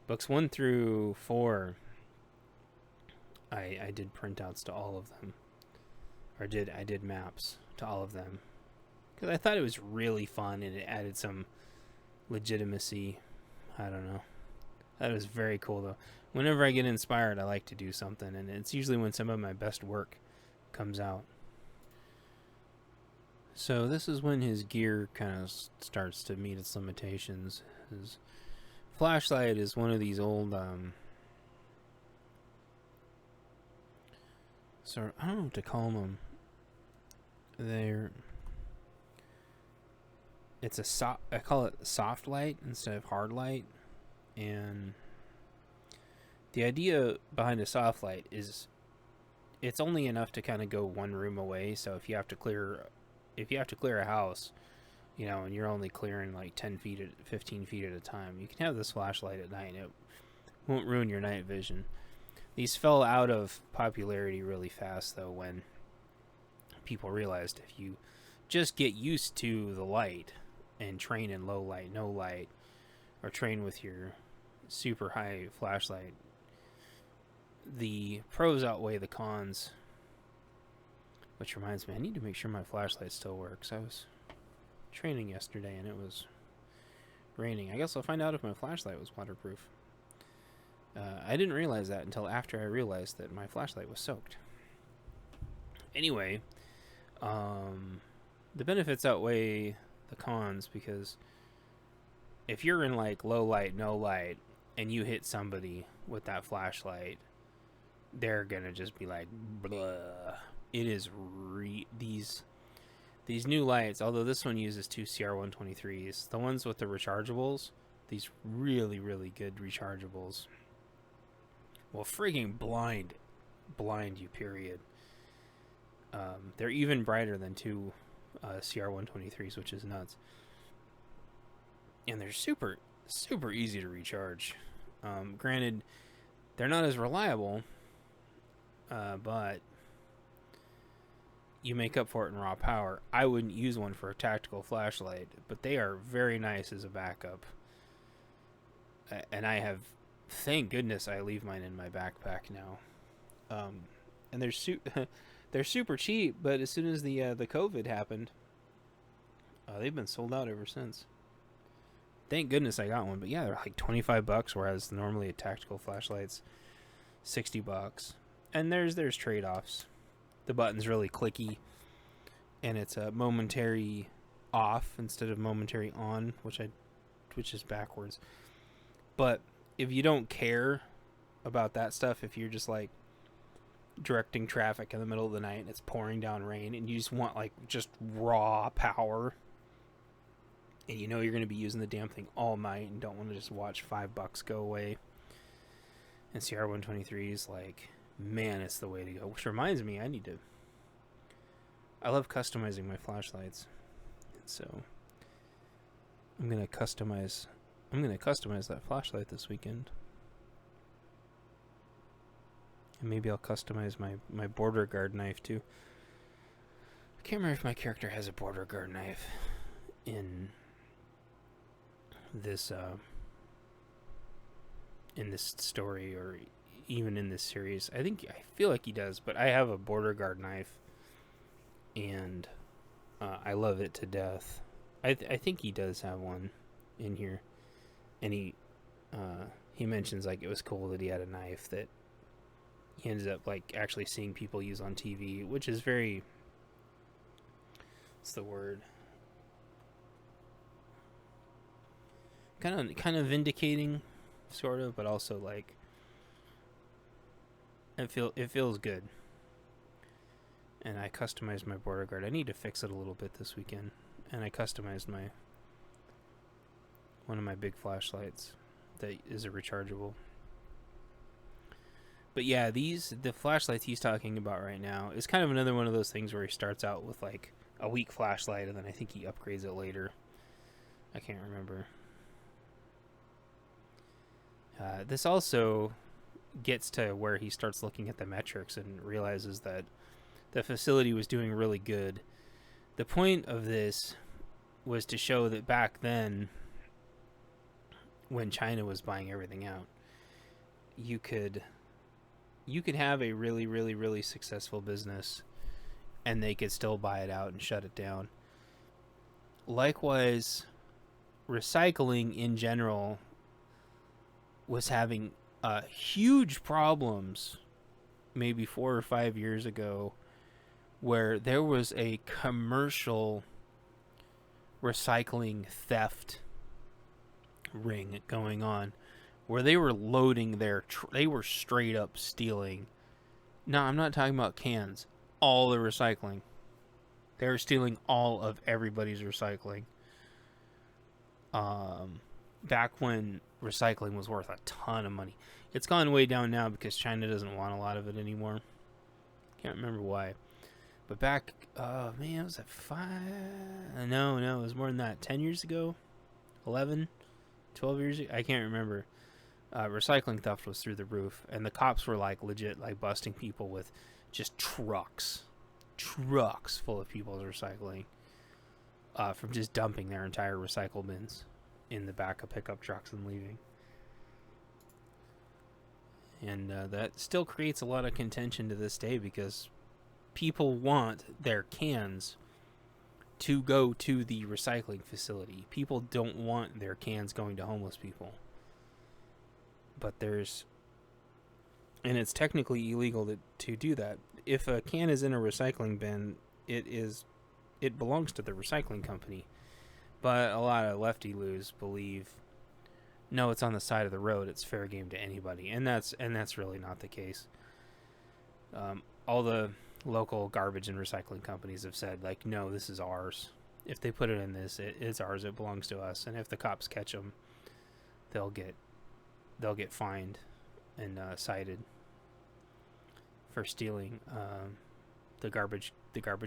books 1 through 4, I did printouts to all of them. Or I did maps to all of them. Because I thought it was really fun and it added some legitimacy. I don't know. That was very cool though. Whenever I get inspired, I like to do something. And it's usually when some of my best work comes out. So this is when his gear kind of starts to meet its limitations. His flashlight is one of these old, so I don't know what to call them. I call it soft light instead of hard light. And the idea behind a soft light is it's only enough to kind of go one room away. So if you have to clear a house, you know, and you're only clearing like 10 feet, 15 feet at a time, you can have this flashlight at night. It won't ruin your night vision. These fell out of popularity really fast, though, when people realized if you just get used to the light and train in low light, no light, or train with your super high flashlight, the pros outweigh the cons. Which reminds me, I need to make sure my flashlight still works. I was training yesterday and it was raining. I guess I'll find out if my flashlight was waterproof. I didn't realize that until after I realized that my flashlight was soaked. Anyway, the benefits outweigh the cons, because if you're in like low light, no light, and you hit somebody with that flashlight, they're gonna just be like, blah. It is these new lights, although this one uses 2 CR123s, the ones with the rechargeables, these really, really good rechargeables, will frigging blind you, period. They're even brighter than 2 CR123s, which is nuts. And they're super, super easy to recharge. Granted, they're not as reliable, but you make up for it in raw power. I wouldn't use one for a tactical flashlight, but they are very nice as a backup. And I have, thank goodness, I leave mine in my backpack now. And they're super cheap, but as soon as the COVID happened, they've been sold out ever since. Thank goodness I got one. But yeah, they're like $25, whereas normally a tactical flashlight's $60. And there's trade-offs. The button's really clicky, and it's a momentary off instead of momentary on, which is backwards. But if you don't care about that stuff, if you're just like directing traffic in the middle of the night and it's pouring down rain and you just want like just raw power, and you know you're going to be using the damn thing all night and don't want to just watch $5 go away, and CR123s, like, man, it's the way to go. Which reminds me, I love customizing my flashlights, so I'm gonna customize that flashlight this weekend, and maybe I'll customize my border guard knife too. I can't remember if my character has a border guard knife in this story, or even in this series. I feel like he does, but I have a border guard knife, and I love it to death. I think he does have one in here, and he mentions like it was cool that he had a knife that he ended up like actually seeing people use on TV, which is very, what's the word? Kind of vindicating, sort of, but also like it feels good. And I customized my border guard. I need to fix it a little bit this weekend. And I customized one of my big flashlights that is a rechargeable. But yeah, the flashlights he's talking about right now is kind of another one of those things where he starts out with like a weak flashlight, and then I think he upgrades it later. I can't remember. This also gets to where he starts looking at the metrics and realizes that the facility was doing really good. The point of this was to show that back then, when China was buying everything out, you could have a really, really, really successful business, and they could still buy it out and shut it down. Likewise, recycling in general was having huge problems maybe 4 or 5 years ago, where there was a commercial recycling theft ring going on, where they were loading they were straight up stealing. No, I'm not talking about cans. All the recycling. They were stealing all of everybody's recycling. Back when recycling was worth a ton of money. It's gone way down now because China doesn't want a lot of it anymore. Can't remember why. But back, was it 5? No, it was more than that. 10 years ago? 11? 12 years ago? I can't remember. Recycling theft was through the roof, and the cops were like legit like busting people with just trucks full of people's recycling, from just dumping their entire recycle bins in the back of pickup trucks and leaving. And that still creates a lot of contention to this day, because people want their cans to go to the recycling facility. People don't want their cans going to homeless people. But and it's technically illegal to do that. If a can is in a recycling bin, it belongs to the recycling company. But a lot of lefty-loos believe, no, it's on the side of the road, it's fair game to anybody. And that's really not the case. All the local garbage and recycling companies have said, like, no, this is ours. If they put it in this, it's ours, it belongs to us. And if the cops catch them, they'll get fined and cited for stealing the garbage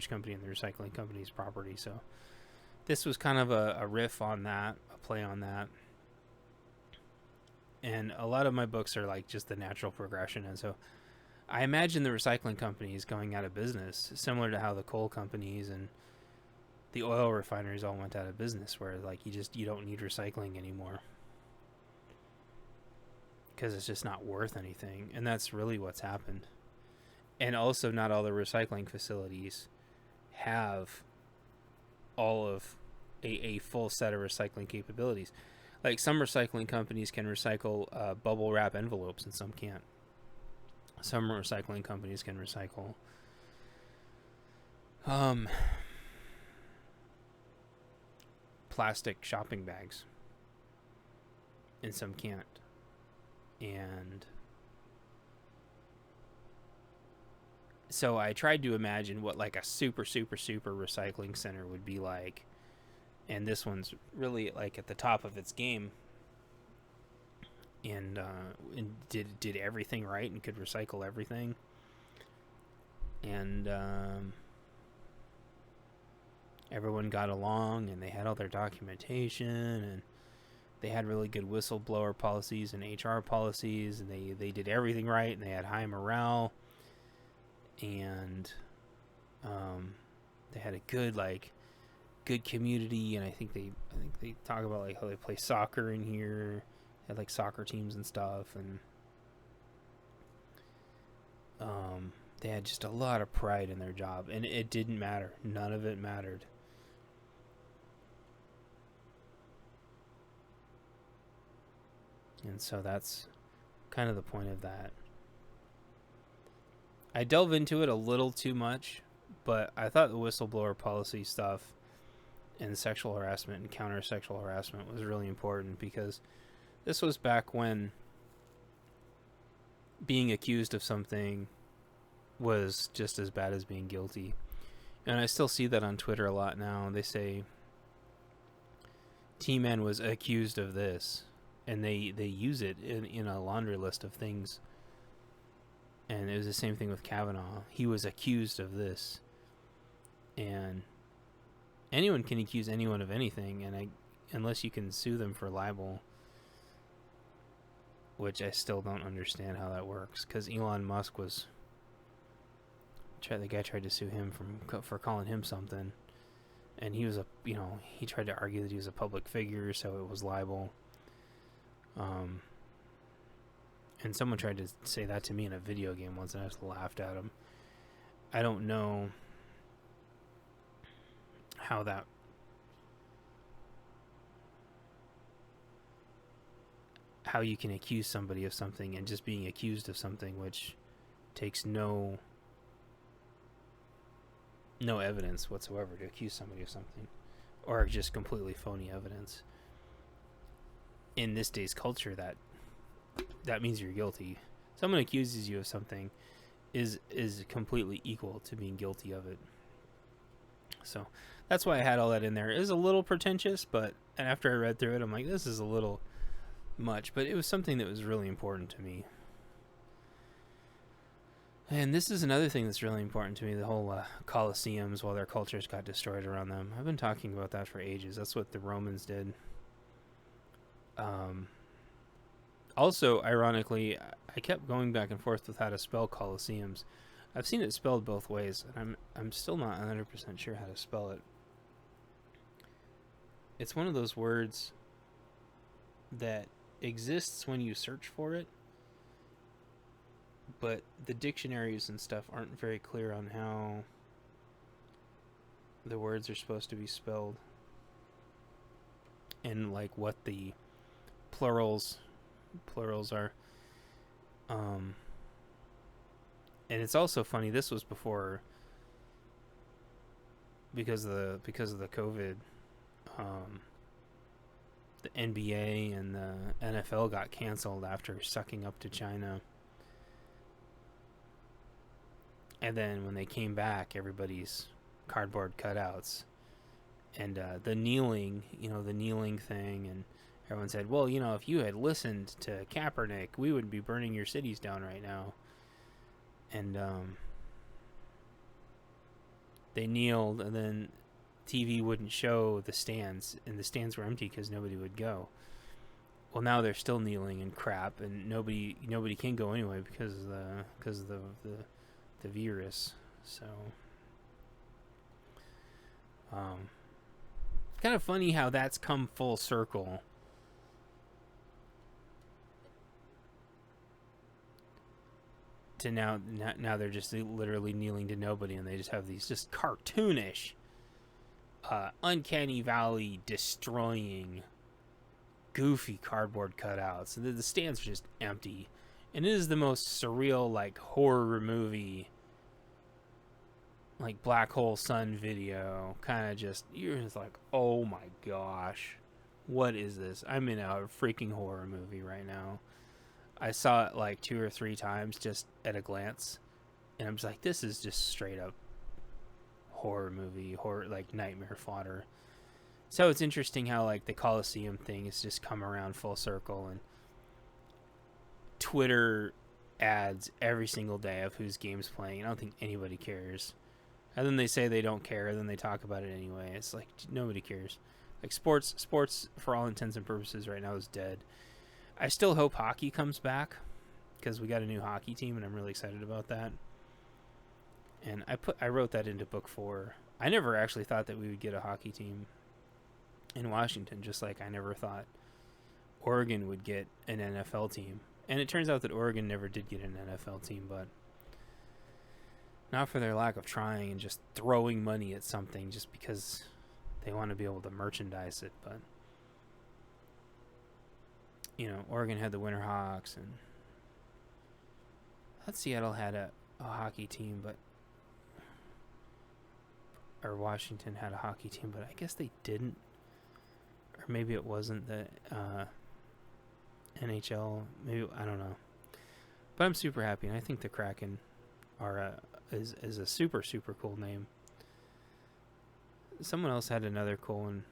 company and the recycling company's property. So this was kind of a riff on that, a play on that. And a lot of my books are like just the natural progression. And so I imagine the recycling companies going out of business, similar to how the coal companies and the oil refineries all went out of business, where like you don't need recycling anymore because it's just not worth anything. And that's really what's happened. And also, not all the recycling facilities have all of a full set of recycling capabilities. Like, some recycling companies can recycle bubble wrap envelopes and some can't. Some recycling companies can recycle plastic shopping bags and some can't. And so I tried to imagine what like a super, super, super recycling center would be like. And this one's really like at the top of its game. And did everything right and could recycle everything. And everyone got along, and they had all their documentation, and they had really good whistleblower policies and HR policies, and they did everything right, and they had high morale, and they had a good community. And I think they talk about like how they play soccer in here, had like soccer teams and stuff. And they had just a lot of pride in their job, and it didn't matter. None of it mattered. And so that's kind of the point of that. I delve into it a little too much, but I thought the whistleblower policy stuff and sexual harassment and counter sexual harassment was really important, because this was back when being accused of something was just as bad as being guilty. And I still see that on Twitter a lot now. They say T-Man was accused of this, and they use it in a laundry list of things. And it was the same thing with Kavanaugh. He was accused of this. And anyone can accuse anyone of anything, and unless you can sue them for libel, which I still don't understand how that works, because Elon Musk was... the guy tried to sue him for calling him something, and he was he tried to argue that he was a public figure, so it was libel. And someone tried to say that to me in a video game once, and I just laughed at him. I don't know how you can accuse somebody of something, and just being accused of something which takes no evidence whatsoever to accuse somebody of something, or just completely phony evidence. In this day's culture, that means you're guilty. Someone accuses you of something is completely equal to being guilty of it. So that's why I had all that in there. It was a little pretentious, but after I read through it, I'm like, this is a little much, but it was something that was really important to me. And this is another thing that's really important to me, the whole Colosseums, while their cultures got destroyed around them. I've been talking about that for ages. That's what the Romans did. Also, ironically, I kept going back and forth with how to spell Colosseums. I've seen it spelled both ways, and I'm still not 100% sure how to spell it. It's one of those words that exists when you search for it, but the dictionaries and stuff aren't very clear on how the words are supposed to be spelled, and like what the plurals are. And it's also funny, this was before, because of the COVID, the NBA and the NFL got canceled after sucking up to China. And then when they came back, everybody's cardboard cutouts. And the kneeling thing, and everyone said, well, if you had listened to Kaepernick, we would be burning your cities down right now. And they kneeled, and then TV wouldn't show the stands, and the stands were empty because nobody would go. Well, now they're still kneeling and crap, and nobody can go anyway because of the virus. So, kind of funny how that's come full circle. To now they're just literally kneeling to nobody, and they just have these just cartoonish, uncanny valley destroying, goofy cardboard cutouts. The stands are just empty, and it is the most surreal, like, horror movie, like Black Hole Sun video. Kind of just, you're just like, oh my gosh, what is this? I'm in a freaking horror movie right now. I saw it like 2 or 3 times just at a glance, and I'm just like, this is just straight up horror movie, like nightmare fodder. So it's interesting how like the Coliseum thing has just come around full circle, and Twitter ads every single day of whose game's playing. I don't think anybody cares. And then they say they don't care, and then they talk about it anyway. It's like, nobody cares. Like sports for all intents and purposes right now is dead. I still hope hockey comes back, because we got a new hockey team, and I'm really excited about that. And I wrote that into book 4. I never actually thought that we would get a hockey team in Washington, just like I never thought Oregon would get an NFL team. And it turns out that Oregon never did get an NFL team, but Not for their lack of trying and just throwing money at something just because they want to be able to merchandise it, but Oregon had the Winterhawks, and I thought Seattle had a hockey team, or Washington had a hockey team, but I guess they didn't, or maybe it wasn't the NHL. Maybe, I don't know, but I'm super happy, and I think the Kraken is a super cool name. Someone else had another cool one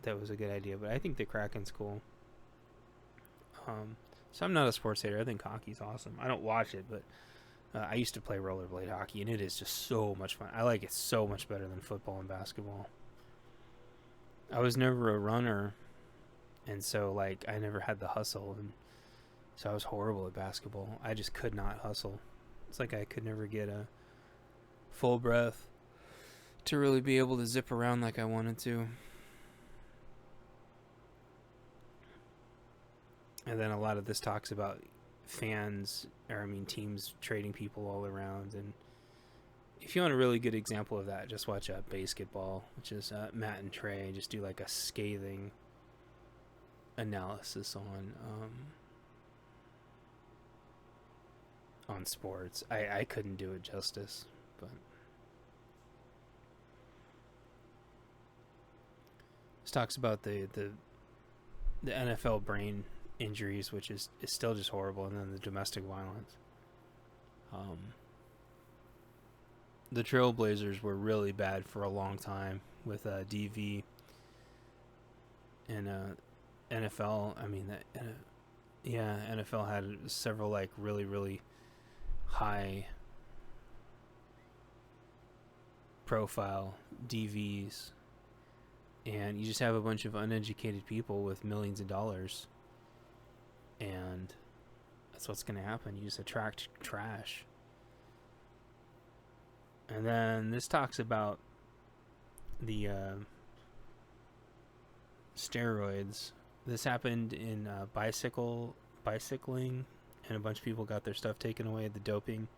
that was a good idea, but I think the Kraken's cool. So I'm not a sports hater. I think hockey's awesome. I don't watch it, but I used to play rollerblade hockey, and it is just so much fun. I like it so much better than football and basketball. I was never a runner, and so I never had the hustle, and so I was horrible at basketball. I just could not hustle. It's like I could never get a full breath to really be able to zip around like I wanted to. And then a lot of this talks about teams trading people all around. And if you want a really good example of that, just watch Basketball, which is Matt and Trey just do a scathing analysis on sports. I couldn't do it justice, but this talks about the NFL brain injuries, which is still just horrible, and then the domestic violence. The Trailblazers were really bad for a long time with DV and NFL. I mean, NFL had several really high profile DVs, and you just have a bunch of uneducated people with millions of dollars, and that's what's going to happen. You just attract trash. And then this talks about the steroids. This happened in bicycling, and a bunch of people got their stuff taken away, the doping.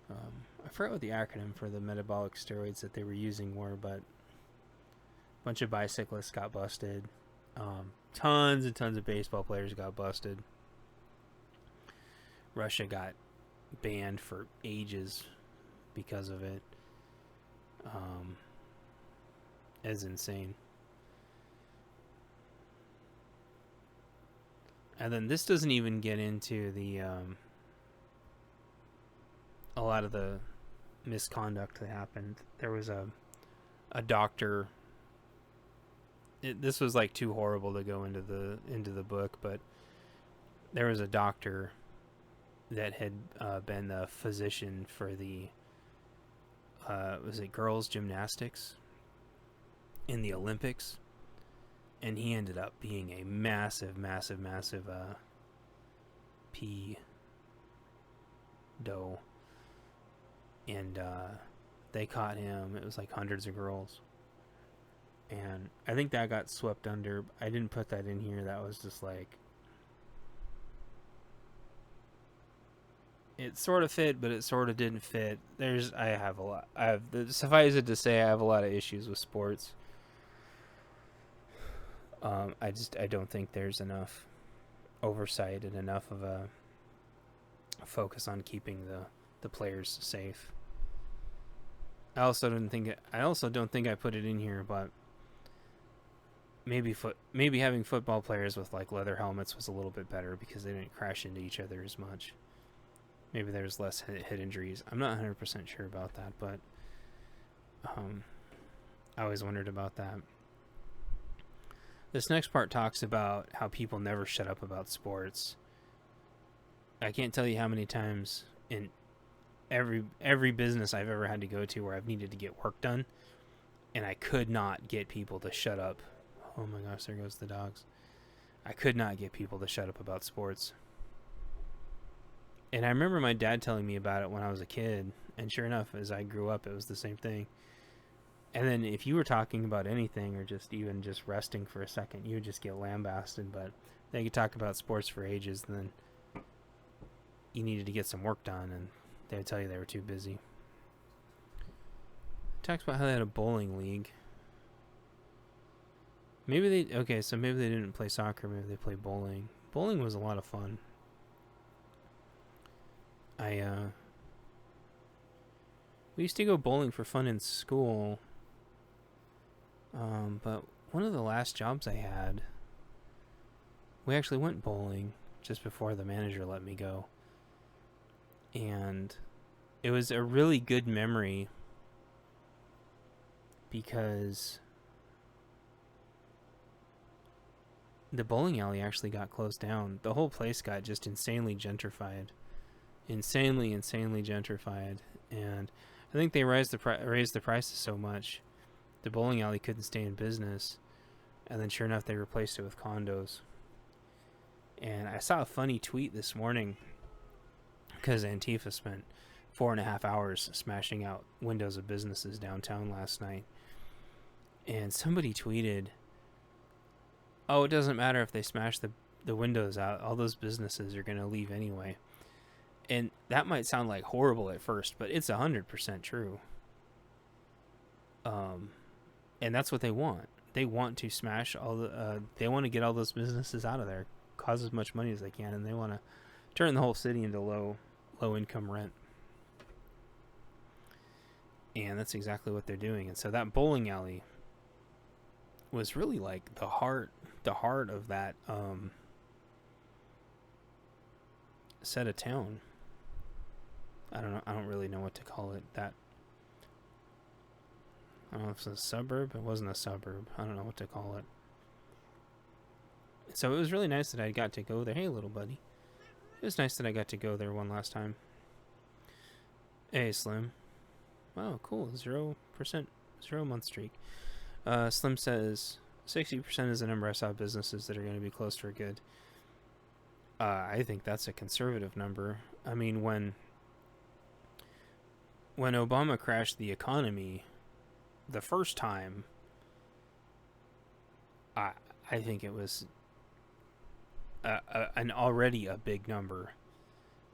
I forgot what the acronym for the metabolic steroids that they were using were, but a bunch of bicyclists got busted. Tons and tons of baseball players got busted. Russia got banned for ages because of it. It's insane. And then this doesn't even get into the a lot of the misconduct that happened. There was a doctor. This was too horrible to go into the book, but there was a doctor that had been the physician for the was it girls gymnastics in the Olympics, and he ended up being a massive pedo, and they caught him. It was hundreds of girls, and I think that got swept under. I didn't put that in here. That was just it sort of fit, but it sort of didn't fit. Suffice it to say, I have a lot of issues with sports. I don't think there's enough oversight and enough of a focus on keeping the players safe. I also don't think I put it in here, but maybe having football players with leather helmets was a little bit better because they didn't crash into each other as much. Maybe there's less head injuries. I'm not 100% sure about that, but I always wondered about that. This next part talks about how people never shut up about sports. I can't tell you how many times in every business I've ever had to go to where I've needed to get work done, and I could not get people to shut up. Oh my gosh, there goes the dogs. I could not get people to shut up about sports. And I remember my dad telling me about it when I was a kid, and sure enough, as I grew up, it was the same thing. And then if you were talking about anything or even just resting for a second, you would just get lambasted. But they could talk about sports for ages, and then you needed to get some work done, and they would tell you they were too busy. talks about how they had a bowling league. Maybe they... Okay, so maybe they didn't play soccer. Maybe they played bowling. Bowling was a lot of fun. We used to go bowling for fun in school. But one of the last jobs I had, we actually went bowling just before the manager let me go. And it was a really good memory because the bowling alley actually got closed down. The whole place got just insanely gentrified. Insanely gentrified. And I think they raised the prices so much, the bowling alley couldn't stay in business. And then sure enough, they replaced it with condos. And I saw a funny tweet this morning because Antifa spent 4.5 hours smashing out windows of businesses downtown last night. And somebody tweeted, oh, it doesn't matter if they smash the windows out. All those businesses are going to leave anyway. And that might sound like horrible at first, but it's 100% true. And that's what they want. They want to smash all the... they want to get all those businesses out of there, cause as much money as they can, and they want to turn the whole city into low-income rent. And that's exactly what they're doing. And so that bowling alley was really like the heart of that set of town. I don't really know what to call it. That, I don't know if it's a suburb. It wasn't a suburb. I don't know what to call it. So it was really nice that I got to go there. Hey, little buddy. It was nice that I got to go there one last time. Hey, Slim. Wow, cool. 0% 0-month streak. Slim says 60% is the number I saw of businesses that are going to be closed for good. I think that's a conservative number. I mean, when Obama crashed the economy the first time, I think it was an already a big number.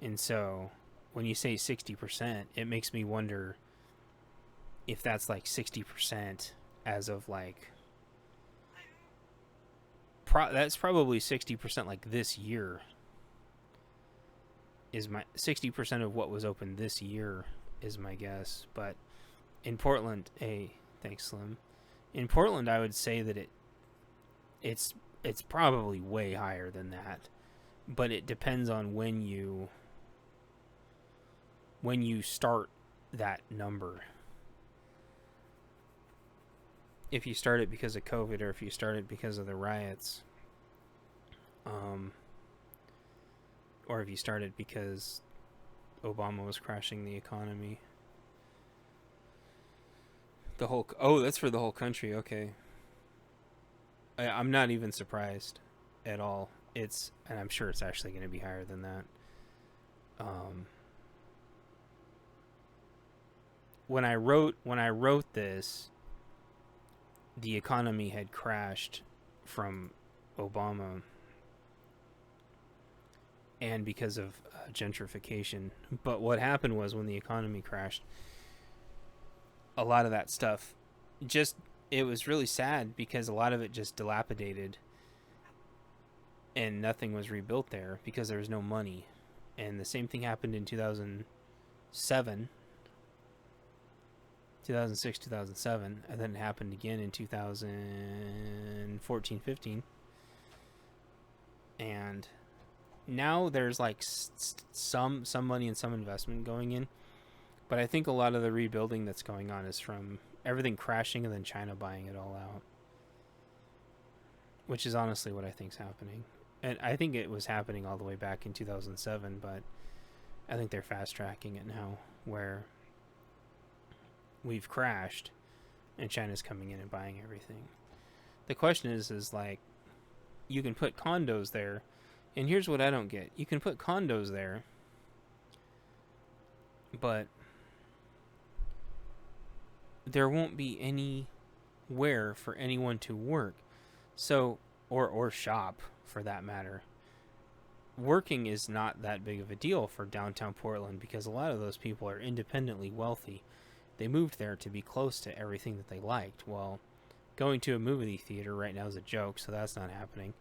And so when you say 60%, it makes me wonder if that's like 60% as of like... that's probably 60% like this year. Is my 60% of what was open this year is my guess. But in Portland, hey, thanks, Slim. In Portland, I would say that it's probably way higher than that. But it depends on when you start that number. If you start it because of COVID or if you start it because of the riots. Or if you start it because Obama was crashing the economy. That's for the whole country. Okay. I'm not even surprised at all. And I'm sure it's actually going to be higher than that. When I wrote this, the economy had crashed from Obama and because of gentrification. But what happened was when the economy crashed, a lot of that stuff it was really sad because a lot of it just dilapidated and nothing was rebuilt there because there was no money. And the same thing happened in 2006, 2007, and then it happened again in 2014, 15. And now there's like some money and some investment going in, but I think a lot of the rebuilding that's going on is from everything crashing and then China buying it all out, which is honestly what I think's happening. And I think it was happening all the way back in 2007, but I think they're fast tracking it now, where we've crashed and China's coming in and buying everything. The question is like, you can put condos there, and here's what I don't get. You can put condos there, but there won't be anywhere for anyone to work. So, or shop for that matter. Working is not that big of a deal for downtown Portland because a lot of those people are independently wealthy they moved there to be close to everything that they liked. Well, going to a movie theater right now is a joke, so that's not happening.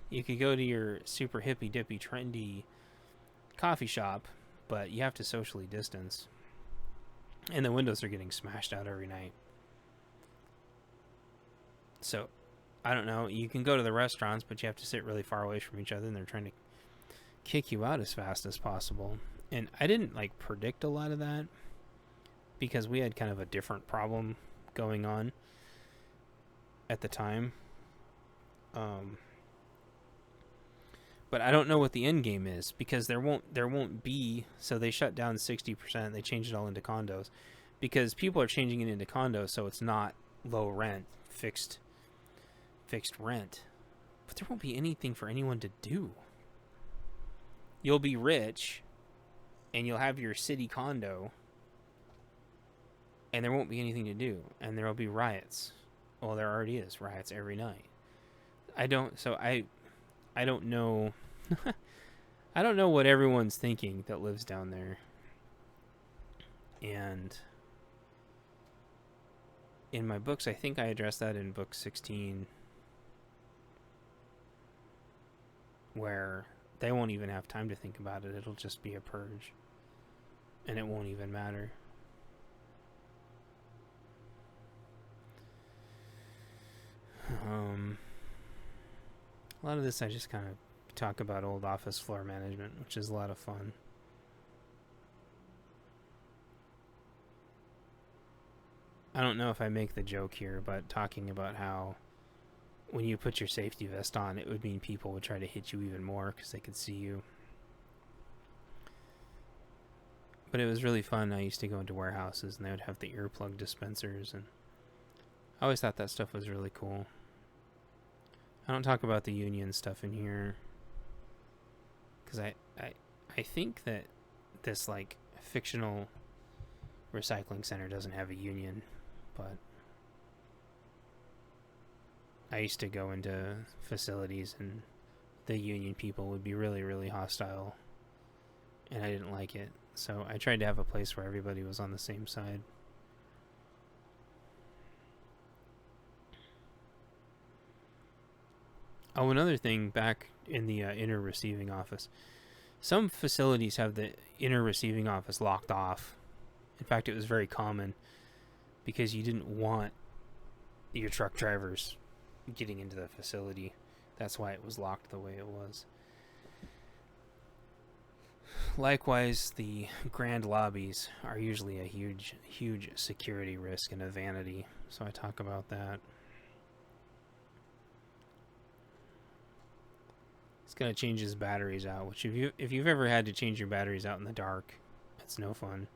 You could go to your super hippy dippy trendy coffee shop, but you have to socially distance. And the windows are getting smashed out every night. So, I don't know. You can go to the restaurants, but you have to sit really far away from each other, and they're trying to kick you out as fast as possible. And I didn't like predict a lot of that because we had kind of a different problem going on at the time. But I don't know what the end game is because there won't be. So they shut down 60%. They changed it all into condos because people are changing it into condos, so it's not low rent, fixed rent. But there won't be anything for anyone to do. You'll be rich, and you'll have your city condo, and there won't be anything to do, and there will be riots. Well, there already is riots every night. I don't know. I don't know what everyone's thinking that lives down there. And in my books, I think I addressed that in book 16, where they won't even have time to think about it. It'll just be a purge, and it won't even matter. A lot of this I just kind of talk about old office floor management, which is a lot of fun. I don't know if I make the joke here, but talking about how when you put your safety vest on, it would mean people would try to hit you even more because they could see you. But it was really fun. I used to go into warehouses and they would have the earplug dispensers, and I always thought that stuff was really cool. I don't talk about the union stuff in here because I think that this like fictional recycling center doesn't have a union, but I used to go into facilities and the union people would be really, really hostile, and I didn't like it. So I tried to have a place where everybody was on the same side. Oh, another thing back in the inner receiving office. Some facilities have the inner receiving office locked off. In fact, it was very common because you didn't want your truck drivers getting into the facility. That's why it was locked the way it was. Likewise, the grand lobbies are usually a huge, huge security risk and a vanity. So I talk about that. It's gonna change his batteries out, which if you've ever had to change your batteries out in the dark, it's no fun.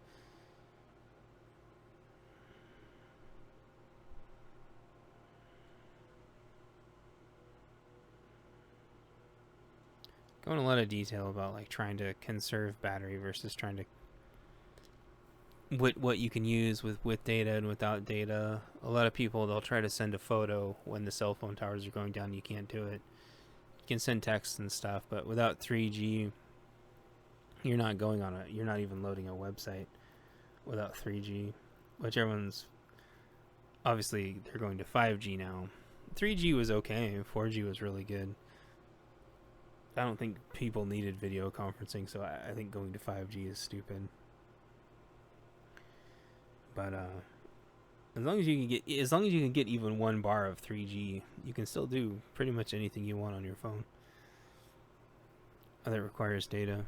Go in a lot of detail about like trying to conserve battery versus trying to what you can use with data and without data. A lot of people, they'll try to send a photo when the cell phone towers are going down. You can't do it. You can send texts and stuff, but without 3G, you're not even loading a website without 3G, which everyone's obviously they're going to 5G now. 3G was okay, 4G was really good. I don't think people needed video conferencing, so I think going to 5G is stupid. But as long as you can get even 1 bar of 3G, you can still do pretty much anything you want on your phone that requires data.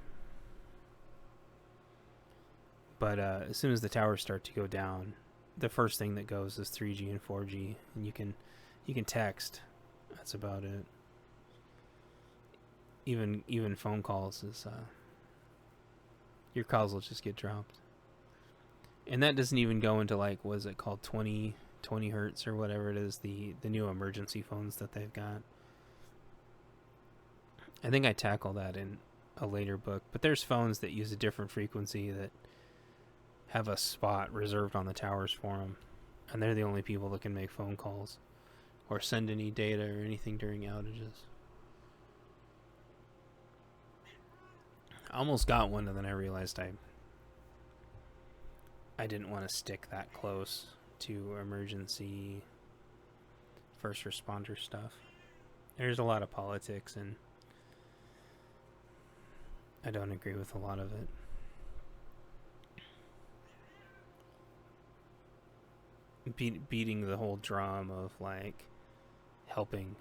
But as soon as the towers start to go down, the first thing that goes is 3G and 4G, and you can text. That's about it. Even phone calls is your calls will just get dropped. And that doesn't even go into like, what is it called, 20 hertz or whatever it is, the new emergency phones that they've got. I think I tackle that in a later book, but there's phones that use a different frequency that have a spot reserved on the towers for them, and they're the only people that can make phone calls or send any data or anything during outages. I almost got one, and then I realized I didn't want to stick that close to emergency first responder stuff. There's a lot of politics, and I don't agree with a lot of it. Beating the whole drum of like helping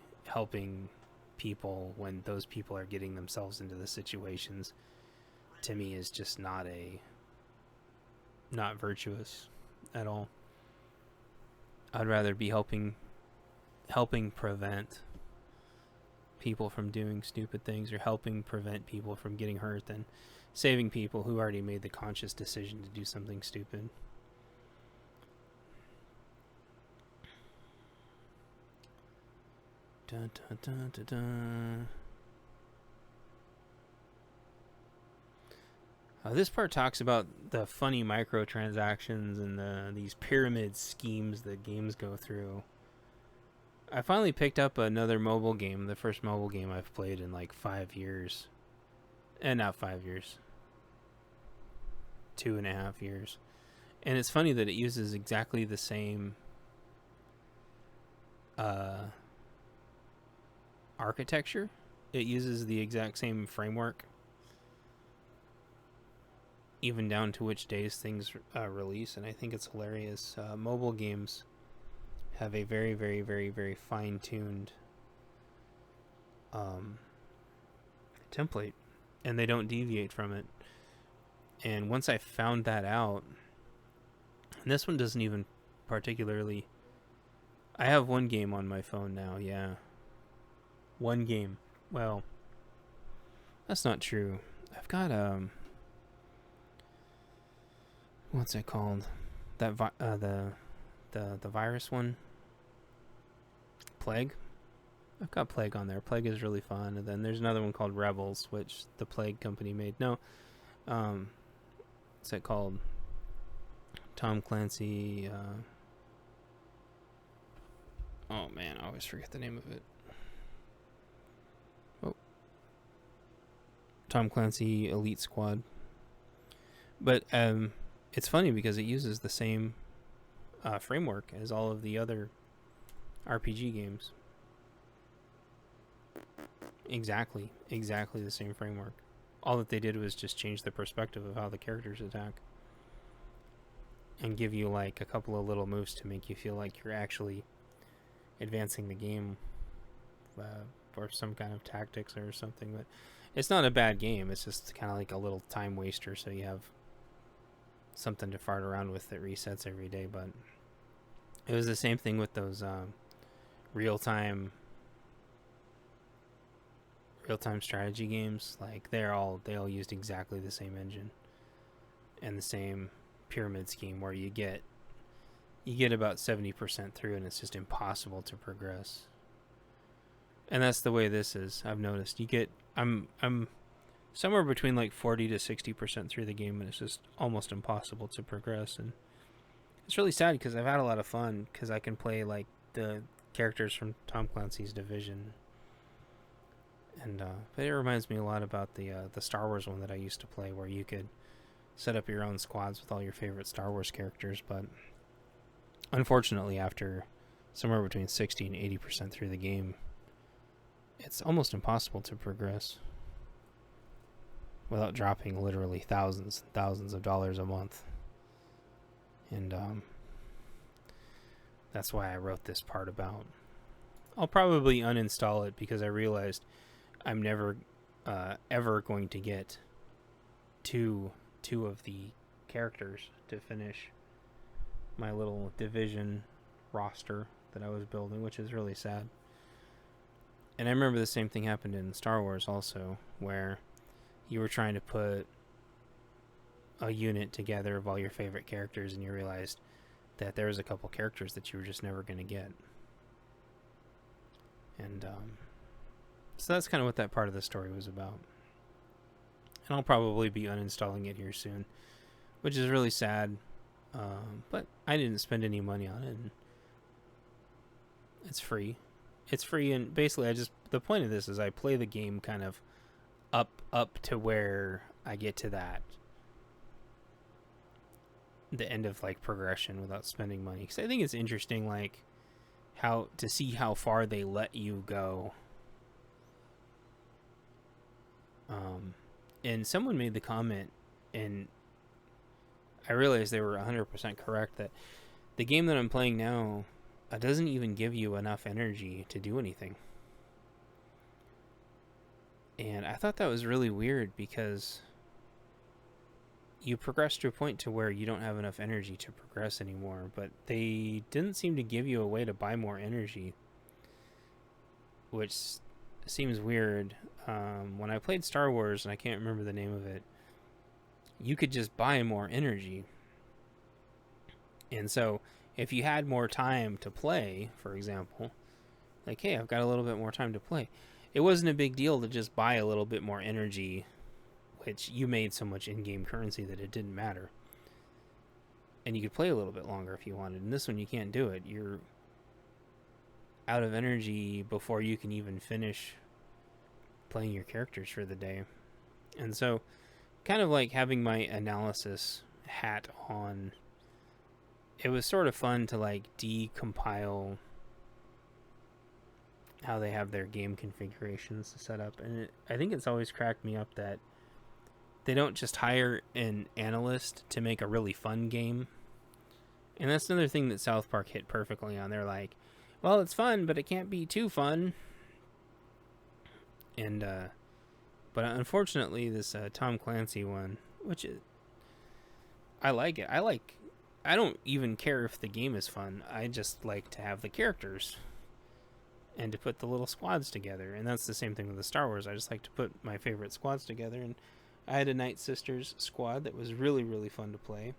people when those people are getting themselves into the situations, to me, is just not virtuous at all. I'd rather be helping prevent people from doing stupid things, or helping prevent people from getting hurt, than saving people who already made the conscious decision to do something stupid. Dun, dun, dun, dun, dun. This part talks about the funny microtransactions and these pyramid schemes that games go through. I finally picked up another mobile game, the first mobile game I've played in like 5 years. And not 5 years. 2.5 years. And it's funny that it uses exactly the same architecture. It uses the exact same framework, even down to which days things release, and I think it's hilarious. Mobile games have a very, very, very, very fine-tuned template, and they don't deviate from it. And once I found that out, and this one doesn't even particularly... I have one game on my phone now, yeah. One game. Well, that's not true. I've got what's it called? That the virus one. Plague. I've got Plague on there. Plague is really fun. And then there's another one called Rebels, which the Plague company made. No, what's it called? Tom Clancy. Oh man, I always forget the name of it. Oh, Tom Clancy Elite Squad. But it's funny because it uses the same framework as all of the other RPG games. Exactly the same framework. All that they did was just change the perspective of how the characters attack, and give you like a couple of little moves to make you feel like you're actually advancing the game for some kind of tactics or something. But it's not a bad game. It's just kind of like a little time waster, so you have something to fart around with that resets every day. But it was the same thing with those real-time strategy games. Like they all used exactly the same engine and the same pyramid scheme, where you get about 70% through and it's just impossible to progress. And that's the way this is. I've noticed I'm somewhere between like 40 to 60% through the game, and it's just almost impossible to progress. And it's really sad because I've had a lot of fun because I can play like the characters from Tom Clancy's Division. And but it reminds me a lot about the Star Wars one that I used to play, where you could set up your own squads with all your favorite Star Wars characters. But unfortunately, after somewhere between 60 and 80% through the game, it's almost impossible to progress without dropping literally thousands and thousands of dollars a month. And that's why I wrote this part about. I'll probably uninstall it because I realized I'm never ever going to get two of the characters to finish my little Division roster that I was building, which is really sad. And I remember the same thing happened in Star Wars also, where you were trying to put a unit together of all your favorite characters, and you realized that there was a couple characters that you were just never going to get. And so that's kind of what that part of the story was about. And I'll probably be uninstalling it here soon, which is really sad. But I didn't spend any money on it. And it's free. It's free, and basically the point of this is I play the game kind of up to where I get to that the end of like progression without spending money, because I think it's interesting, like how to see how far they let you go. And someone made the comment, and I realized they were 100% correct, that the game that I'm playing now doesn't even give you enough energy to do anything. And I thought that was really weird, because you progress to a point to where you don't have enough energy to progress anymore, but they didn't seem to give you a way to buy more energy, which seems weird. When I played Star Wars, and I can't remember the name of it, you could just buy more energy. And so if you had more time to play, for example, like, hey, I've got a little bit more time to play, it wasn't a big deal to just buy a little bit more energy, which you made so much in-game currency that it didn't matter. And you could play a little bit longer if you wanted. And this one, you can't do it. You're out of energy before you can even finish playing your characters for the day. And so, kind of like having my analysis hat on, it was sort of fun to like decompile how they have their game configurations set up. And I think it's always cracked me up that they don't just hire an analyst to make a really fun game. And that's another thing that South Park hit perfectly on. They're like, well, it's fun, but it can't be too fun. And but unfortunately, this Tom Clancy one, which is, I like it. I don't even care if the game is fun. I just like to have the characters and to put the little squads together. And that's the same thing with the Star Wars. I just like to put my favorite squads together. And I had a Night Sisters squad that was really, really fun to play.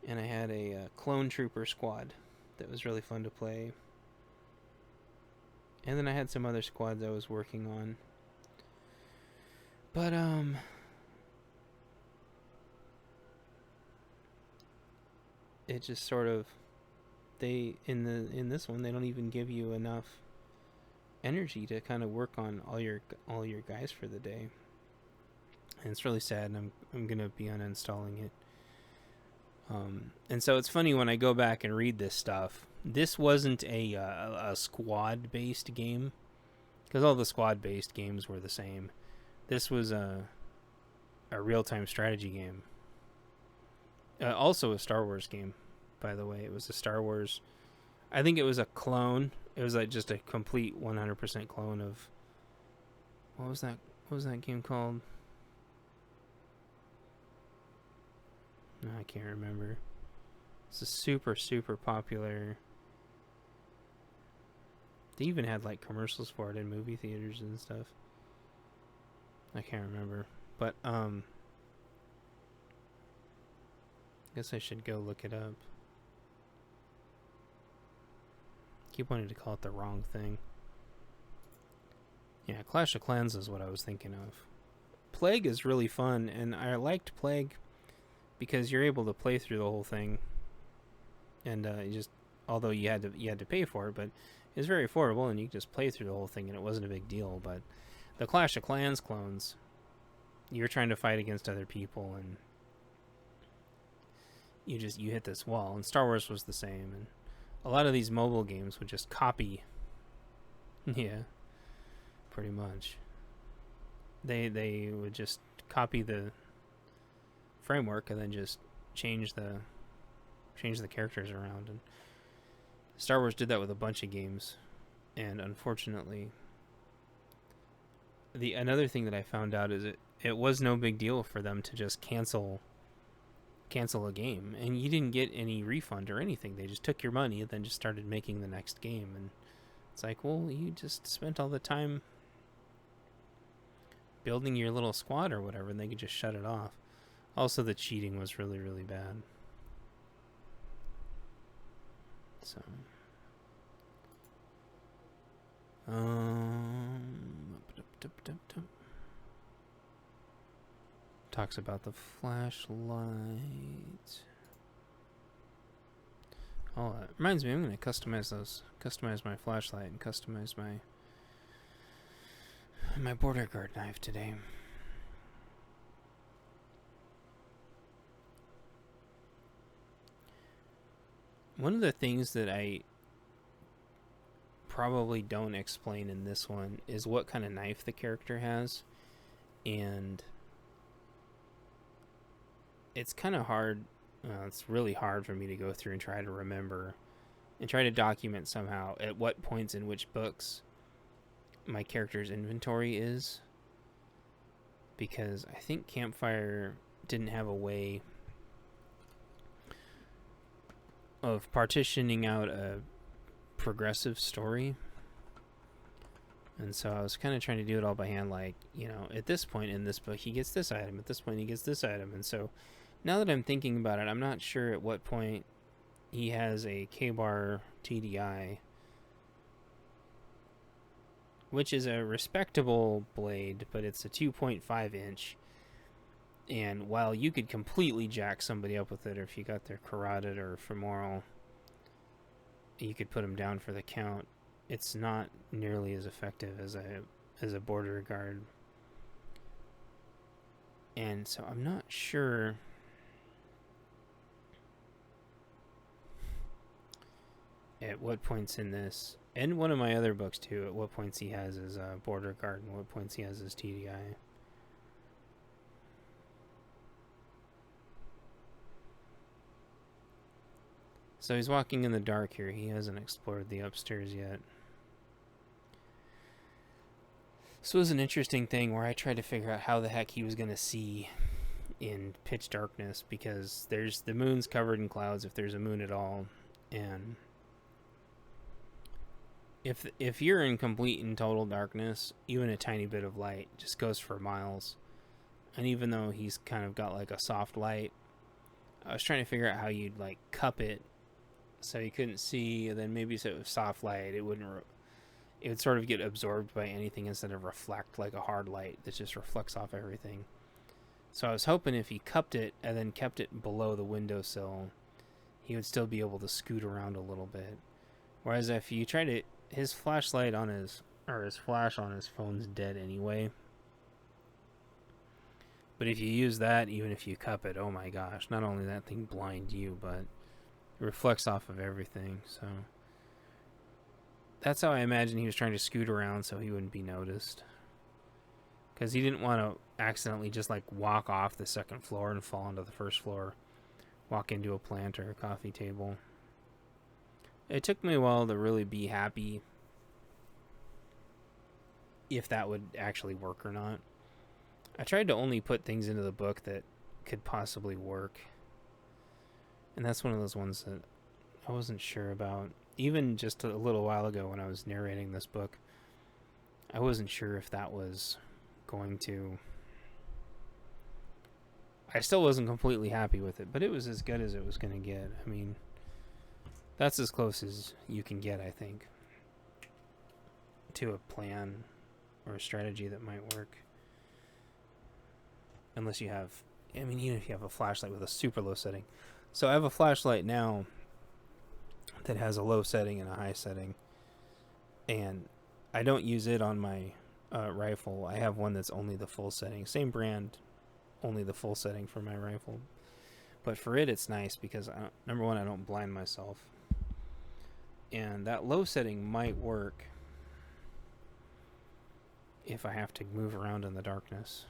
And I had a Clone Trooper squad that was really fun to play. And then I had some other squads I was working on. But, it just sort of, in this one, they don't even give you enough energy to kind of work on all your guys for the day. And it's really sad, and I'm gonna be uninstalling it. And so it's funny when I go back and read this stuff. This wasn't a squad-based game, because all the squad-based games were the same. This was a real-time strategy game. Also a Star Wars game, by the way. It was a Star Wars. I think it was a clone. It was like just a complete 100% clone of, what was that? What was that game called? No, I can't remember. It's a super, super popular. They even had like commercials for it in movie theaters and stuff. I can't remember. But I guess I should go look it up. Keep wanting to call it the wrong thing. Yeah, Clash of Clans is what I was thinking of. Plague is really fun, and I liked Plague because you're able to play through the whole thing, and although you had to pay for it, but it's very affordable, and you could just play through the whole thing, and it wasn't a big deal. But the Clash of Clans clones, you're trying to fight against other people, and you hit this wall. And Star Wars was the same, and a lot of these mobile games would just copy. Yeah, pretty much. They would just copy the framework and then just change the characters around. And Star Wars did that with a bunch of games, and unfortunately, another thing that I found out is it was no big deal for them to just cancel a game, and you didn't get any refund or anything. They just took your money and then just started making the next game. And it's like, well, you just spent all the time building your little squad or whatever, and they could just shut it off. Also, the cheating was really, really bad. So talks about the flashlight. Oh, that reminds me, I'm going to customize my flashlight and customize my border guard knife today. One of the things that I probably don't explain in this one is what kind of knife the character has. And it's kind of hard. It's really hard for me to go through and try to remember and try to document somehow at what points in which books my character's inventory is. Because I think Campfire didn't have a way of partitioning out a progressive story. And so I was kind of trying to do it all by hand, like, you know, at this point in this book he gets this item, at this point he gets this item. And so now that I'm thinking about it, I'm not sure at what point he has a K-bar TDI, which is a respectable blade, but it's a 2.5 inch. And while you could completely jack somebody up with it, or if you got their carotid or femoral, you could put them down for the count, it's not nearly as effective as a border guard. And so I'm not sure at what points in this, and one of my other books too, at what points he has his border guard and what points he has his TDI. So he's walking in the dark here. He hasn't explored the upstairs yet. So it was an interesting thing where I tried to figure out how the heck he was going to see in pitch darkness, because the moon's covered in clouds, if there's a moon at all, and if you're in complete and total darkness, even a tiny bit of light just goes for miles. And even though he's kind of got like a soft light, I was trying to figure out how you'd like cup it so you couldn't see, and then maybe so it was soft light, it would sort of get absorbed by anything instead of reflect like a hard light that just reflects off everything. So I was hoping if he cupped it and then kept it below the windowsill, he would still be able to scoot around a little bit. Whereas if you try to, his flashlight on his flash on his phone's dead anyway. But if you use that, even if you cup it, oh my gosh, not only that thing blind you, but it reflects off of everything. So that's how I imagine he was trying to scoot around so he wouldn't be noticed. Because he didn't want to accidentally just like walk off the second floor and fall onto the first floor. Walk into a plant or a coffee table. It took me a while to really be happy if that would actually work or not. I tried to only put things into the book that could possibly work. And that's one of those ones that I wasn't sure about. Even just a little while ago when I was narrating this book, I wasn't sure if that was going to... I still wasn't completely happy with it, but it was as good as it was going to get. I mean, that's as close as you can get, I think, to a plan or a strategy that might work. Unless you have... I mean, even if you have a flashlight with a super low setting. So I have a flashlight now that has a low setting and a high setting, and I don't use it on my rifle. I have one that's only the full setting, same brand, only the full setting for my rifle. But for it, it's nice because number one, I don't blind myself, and that low setting might work if I have to move around in the darkness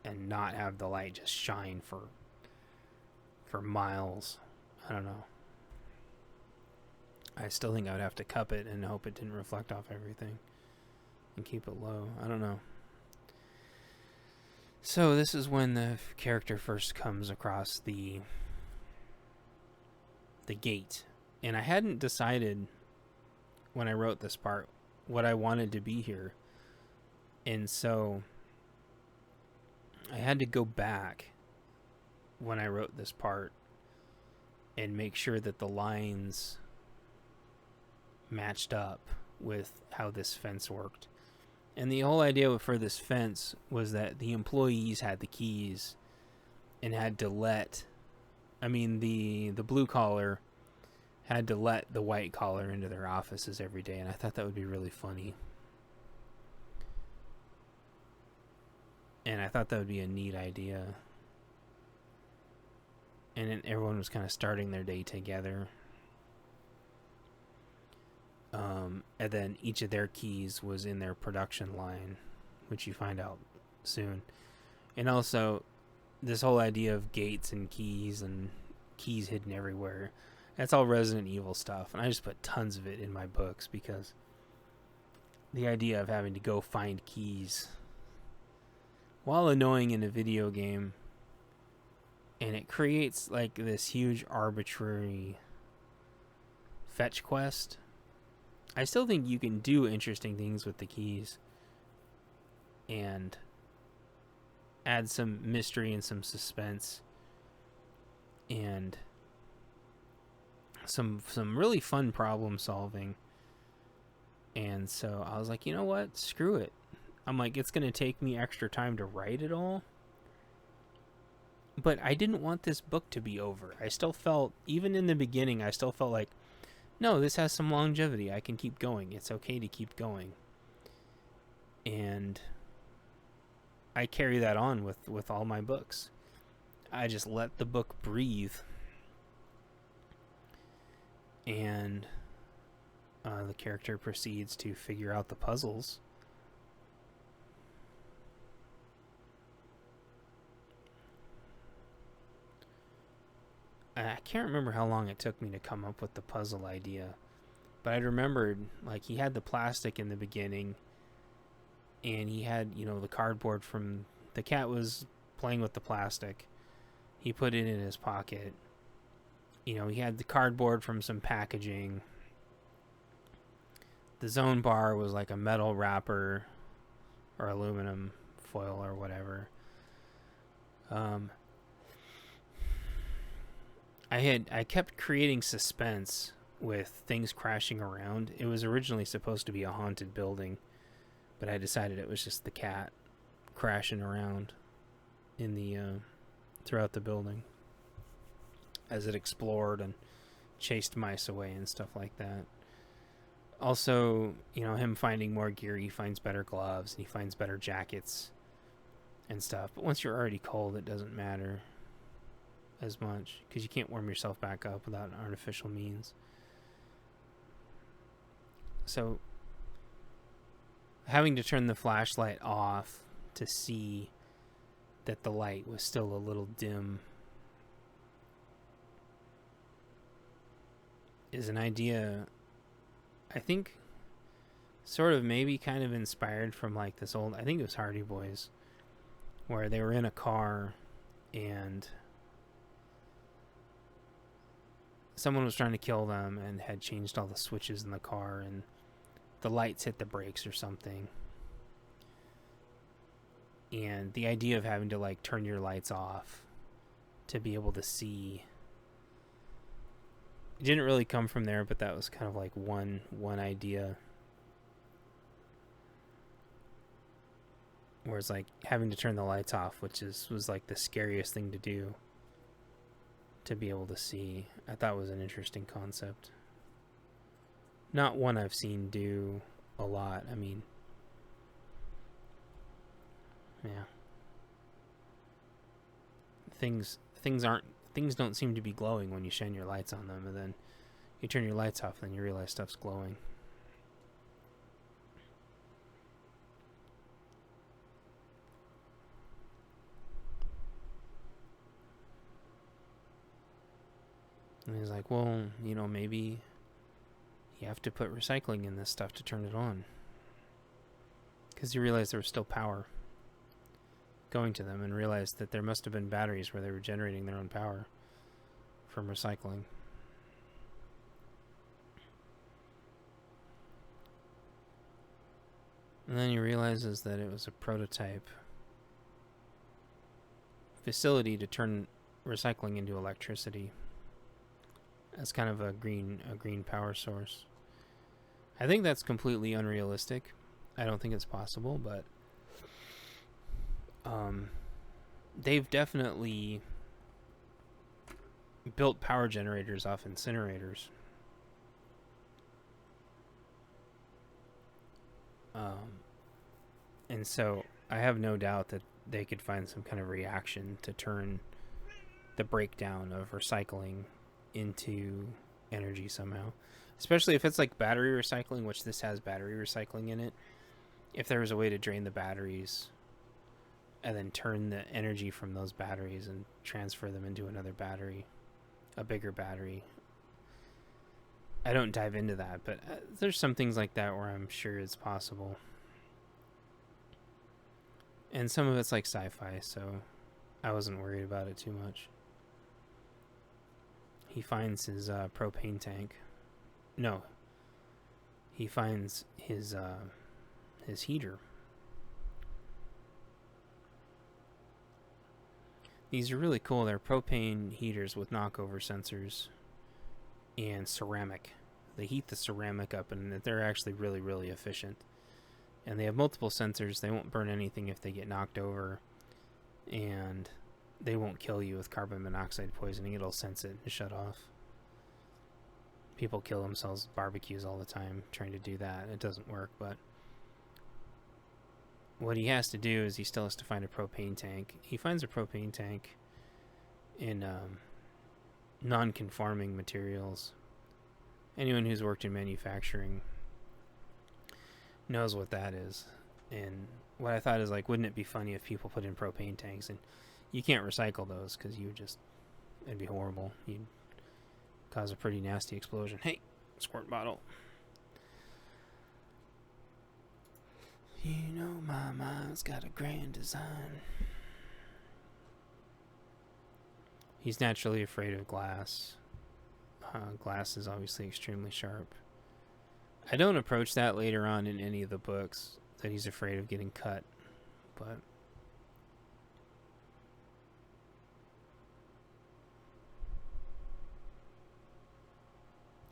and not have the light just shine for miles. I don't know. I still think I would have to cup it and hope it didn't reflect off everything and keep it low. I don't know. So this is when the character first comes across the gate. And I hadn't decided when I wrote this part what I wanted to be here. And so I had to go back when I wrote this part and make sure that the lines matched up with how this fence worked. And the whole idea for this fence was that the employees had the keys and had to let, I mean, the blue collar had to let the white collar into their offices every day, and I thought that would be really funny. And I thought that would be a neat idea. And then everyone was kind of starting their day together. And then each of their keys was in their production line, which you find out soon. And also, this whole idea of gates and keys hidden everywhere, that's all Resident Evil stuff. And I just put tons of it in my books because the idea of having to go find keys, while annoying in a video game, and it creates like this huge arbitrary fetch quest. I still think you can do interesting things with the keys and add some mystery and some suspense and some really fun problem solving. And so I was like, you know what? Screw it. I'm like, it's going to take me extra time to write it all. But I didn't want this book to be over. I still felt, even in the beginning, I still felt like, no, this has some longevity. I can keep going. It's okay to keep going. And I carry that on with all my books. I just let the book breathe. And the character proceeds to figure out the puzzles. I can't remember how long it took me to come up with the puzzle idea, but I remembered, like, he had the plastic in the beginning, and he had, the cardboard from the cat was playing with the plastic. He put it in his pocket. He had the cardboard from some packaging. The zone bar was like a metal wrapper or aluminum foil or whatever. I kept creating suspense with things crashing around. It was originally supposed to be a haunted building, but I decided it was just the cat crashing around in the throughout the building as it explored and chased mice away and stuff like that. Also, him finding more gear, he finds better gloves and he finds better jackets and stuff. But once you're already cold, it doesn't matter as much because you can't warm yourself back up without artificial means. So having to turn the flashlight off to see that the light was still a little dim is an idea, I think, sort of maybe kind of inspired from like this old, I think it was Hardy Boys, where they were in a car and someone was trying to kill them and had changed all the switches in the car and the lights hit the brakes or something. And the idea of having to like turn your lights off to be able to see, it didn't really come from there, but that was kind of like one idea. Where it's like having to turn the lights off, which was like the scariest thing to do, to be able to see. I thought was an interesting concept. Not one I've seen do a lot. I mean, yeah. Things don't seem to be glowing when you shine your lights on them, and then you turn your lights off, then you realize stuff's glowing. And he's like, well, maybe you have to put recycling in this stuff to turn it on. Because you realize there was still power going to them, and realized that there must have been batteries where they were generating their own power from recycling. And then he realizes that it was a prototype facility to turn recycling into electricity as kind of a green power source. I think that's completely unrealistic. I don't think it's possible, but they've definitely built power generators off incinerators. And so I have no doubt that they could find some kind of reaction to turn the breakdown of recycling into energy somehow. Especially if it's like battery recycling, which this has battery recycling in it. If there was a way to drain the batteries and then turn the energy from those batteries and transfer them into another battery, a bigger battery. I don't dive into that, but there's some things like that where I'm sure it's possible. And some of it's like sci-fi, so I wasn't worried about it too much. He finds his propane tank. No. He finds his heater. These are really cool. They're propane heaters with knockover sensors and ceramic. They heat the ceramic up, and they're actually really, really efficient. And they have multiple sensors. They won't burn anything if they get knocked over, and they won't kill you with carbon monoxide poisoning. It'll sense it and shut off. People kill themselves with barbecues all the time trying to do that. It doesn't work, but what he has to do is he still has to find a propane tank. He finds a propane tank in non-conforming materials. Anyone who's worked in manufacturing knows what that is. And what I thought is, like, wouldn't it be funny if people put in propane tanks, and you can't recycle those because it'd be horrible. You'd cause a pretty nasty explosion. Hey, squirt bottle. You know my mind's got a grand design. He's naturally afraid of glass. Glass is obviously extremely sharp. I don't approach that later on in any of the books, that he's afraid of getting cut, but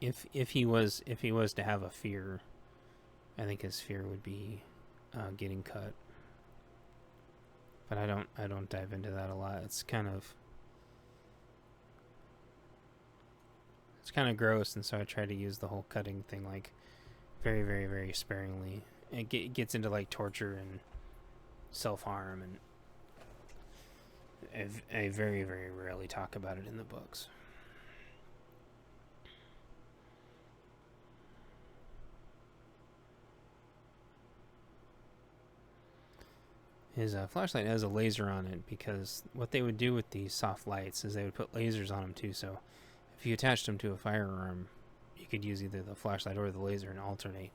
if he was to have a fear, I think his fear would be getting cut. But I don't dive into that a lot. It's kind of gross, and so I try to use the whole cutting thing like very, very, very sparingly. It gets into like torture and self-harm, and I very, very rarely talk about it in the books. His flashlight has a laser on it, because what they would do with these soft lights is they would put lasers on them too, so if you attached them to a firearm, you could use either the flashlight or the laser and alternate.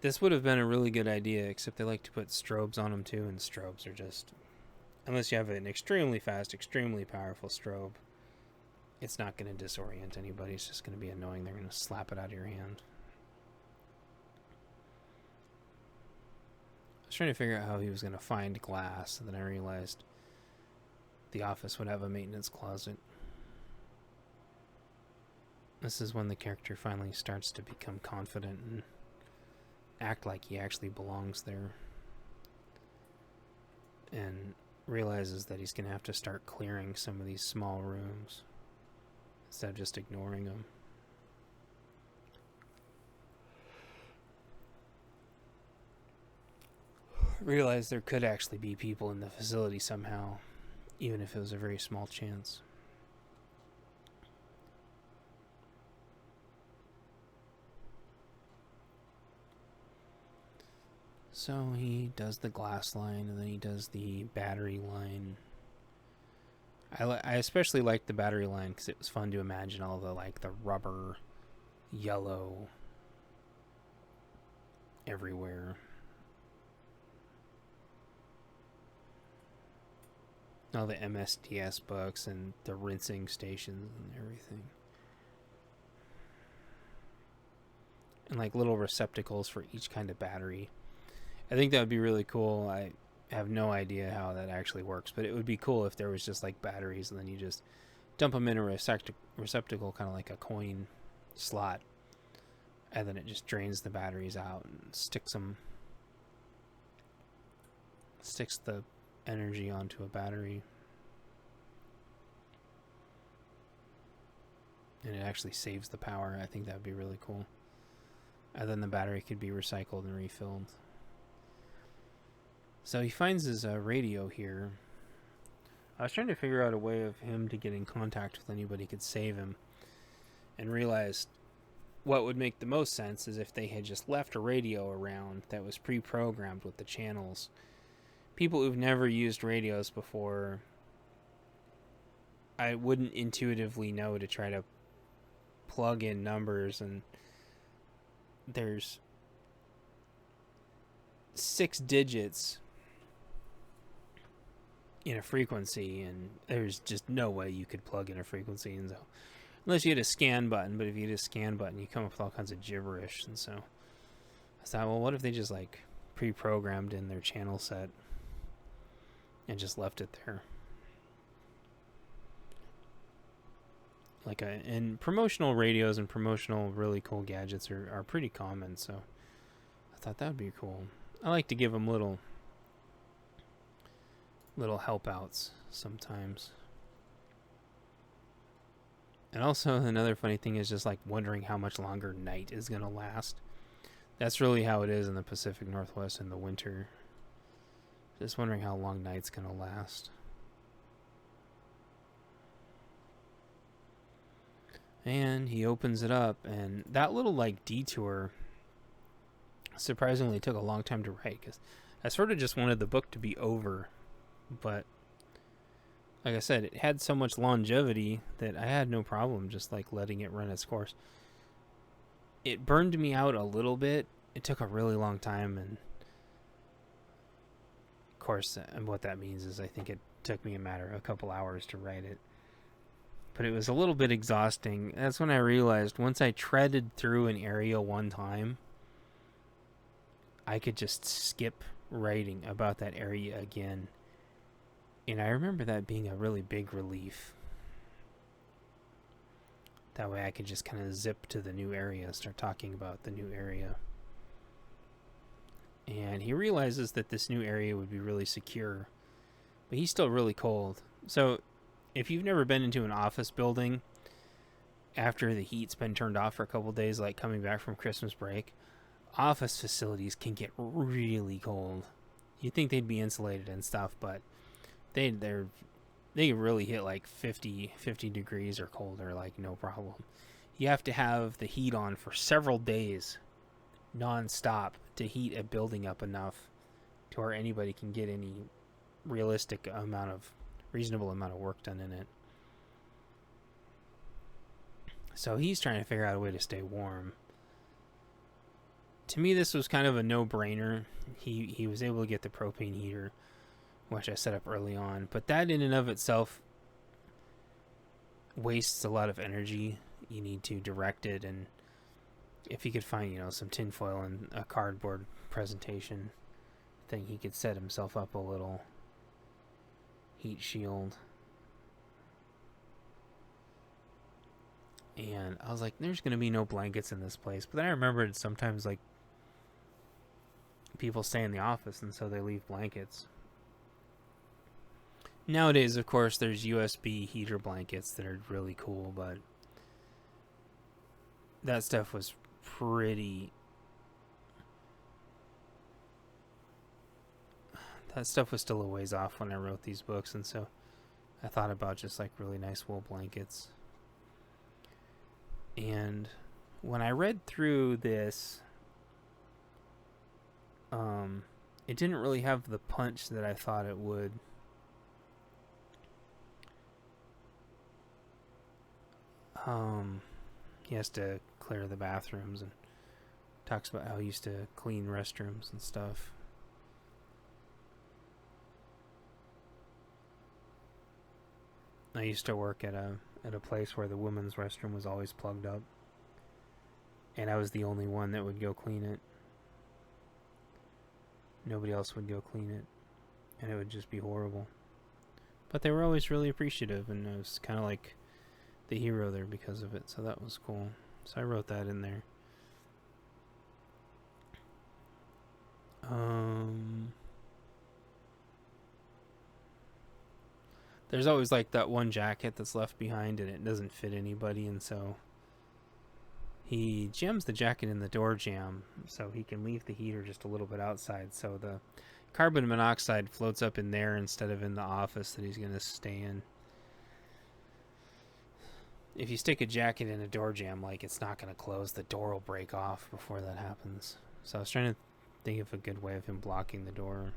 This would have been a really good idea, except they like to put strobes on them too, and strobes are just, unless you have an extremely fast, extremely powerful strobe, it's not going to disorient anybody. It's just going to be annoying. They're going to slap it out of your hand. I was trying to figure out how he was going to find glass, and then I realized the office would have a maintenance closet. This is when the character finally starts to become confident and act like he actually belongs there, and realizes that he's going to have to start clearing some of these small rooms instead of just ignoring them. Realized there could actually be people in the facility somehow, even if it was a very small chance. So he does the glass line, and then he does the battery line. I especially liked the battery line because it was fun to imagine all the rubber, yellow, everywhere. All the MSDS books and the rinsing stations and everything. And like little receptacles for each kind of battery. I think that would be really cool. I have no idea how that actually works, but it would be cool if there was just like batteries, and then you just dump them in a receptacle, kind of like a coin slot, and then it just drains the batteries out and sticks the energy onto a battery, and it actually saves the power. I think that would be really cool. And then the battery could be recycled and refilled. So he finds his radio here. I was trying to figure out a way of him to get in contact with anybody who could save him, and realized what would make the most sense is if they had just left a radio around that was pre-programmed with the channels. People who've never used radios before, I wouldn't intuitively know to try to plug in numbers, and there's 6 digits in a frequency, and there's just no way you could plug in a frequency, and so unless you had a scan button. But if you had a scan button, you come up with all kinds of gibberish. And so I thought, well, what if they just like pre-programmed in their channel set and just left it there? And promotional radios and promotional really cool gadgets are pretty common, so I thought that would be cool. I like to give them little help outs sometimes. And also another funny thing is just like wondering how much longer night is going to last. That's really how it is in the Pacific Northwest in the winter. Just wondering how long night's going to last. And he opens it up, and that little like detour surprisingly took a long time to write, because I sort of just wanted the book to be over. But like I said, it had so much longevity that I had no problem just like letting it run its course. It burned me out a little bit. It took a really long time, and of course, and what that means is I think it took me a couple hours to write it. But it was a little bit exhausting. That's when I realized once I treaded through an area one time, I could just skip writing about that area again. And I remember that being a really big relief. That way I could just kind of zip to the new area, start talking about the new area. And he realizes that this new area would be really secure, but he's still really cold. So if you've never been into an office building after the heat's been turned off for a couple days, like coming back from Christmas break, office facilities can get really cold. You'd think they'd be insulated and stuff, but they really hit like 50 degrees or colder, like no problem. You have to have the heat on for several days non-stop to heat a building up enough to where anybody can get any reasonable amount of work done in it. So he's trying to figure out a way to stay warm. To me, this was kind of a no-brainer. He was able to get the propane heater, which I set up early on, but that in and of itself wastes a lot of energy. You need to direct it, and if he could find, some tinfoil and a cardboard presentation thing, he could set himself up a little heat shield. And I was like, there's going to be no blankets in this place. But then I remembered sometimes, like, people stay in the office, and so they leave blankets. Nowadays, of course, there's USB heater blankets that are really cool, but that stuff was that stuff was still a ways off when I wrote these books, and so I thought about just like really nice wool blankets. And when I read through this, it didn't really have the punch that I thought it would. He has to clear the bathrooms and talks about how he used to clean restrooms and stuff. I used to work at a place where the women's restroom was always plugged up, and I was the only one that would go clean it. Nobody else would go clean it, and it would just be horrible. But they were always really appreciative, and I was kind of like the hero there because of it, so that was cool. So I wrote that in there. There's always like that one jacket that's left behind and it doesn't fit anybody, and so he jams the jacket in the door jamb so he can leave the heater just a little bit outside, so the carbon monoxide floats up in there instead of in the office that he's going to stay in. if you stick a jacket in a door jamb, like, it's not going to close. The door will break off before that happens. So I was trying to think of a good way of him blocking the door.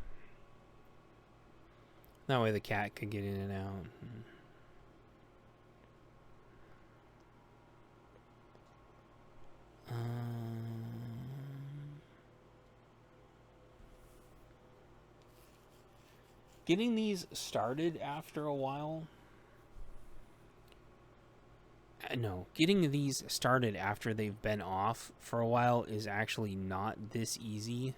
That way the cat could get in and out. Getting these started after a while. No, getting these started after they've been off for a while is actually not this easy.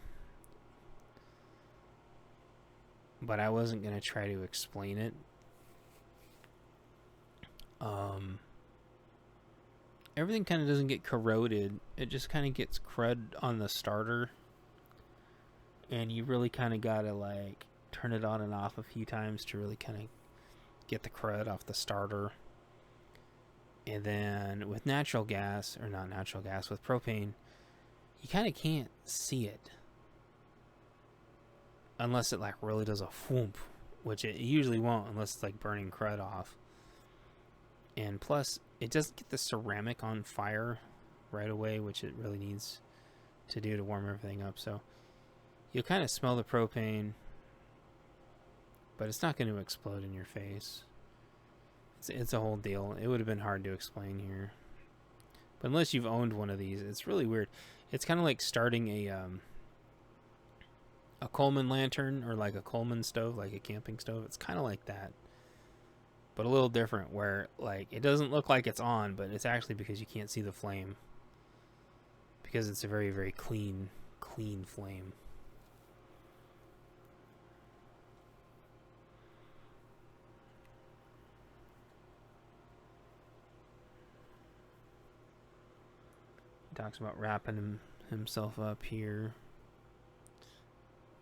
But I wasn't going to try to explain it. Everything kind of doesn't get corroded. It just kind of gets crud on the starter. And you really kind of got to, like, turn it on and off a few times to really kind of get the crud off the starter. And then with natural gas, or not natural gas, with propane, you kind of can't see it. Unless it, like, really does a whoomp, which it usually won't unless it's, like, burning crud off. And plus, it doesn't get the ceramic on fire right away, which it really needs to do to warm everything up. So you'll kind of smell the propane, but it's not going to explode in your face. It's a whole deal. It would have been hard to explain here. But unless you've owned one of these, it's really weird. It's kind of like starting a Coleman lantern, or like a Coleman stove, like a camping stove. It's kind of like that, but a little different, where, like, it doesn't look like it's on, but it's actually because you can't see the flame, because it's a very, very clean flame. He talks about wrapping himself up here,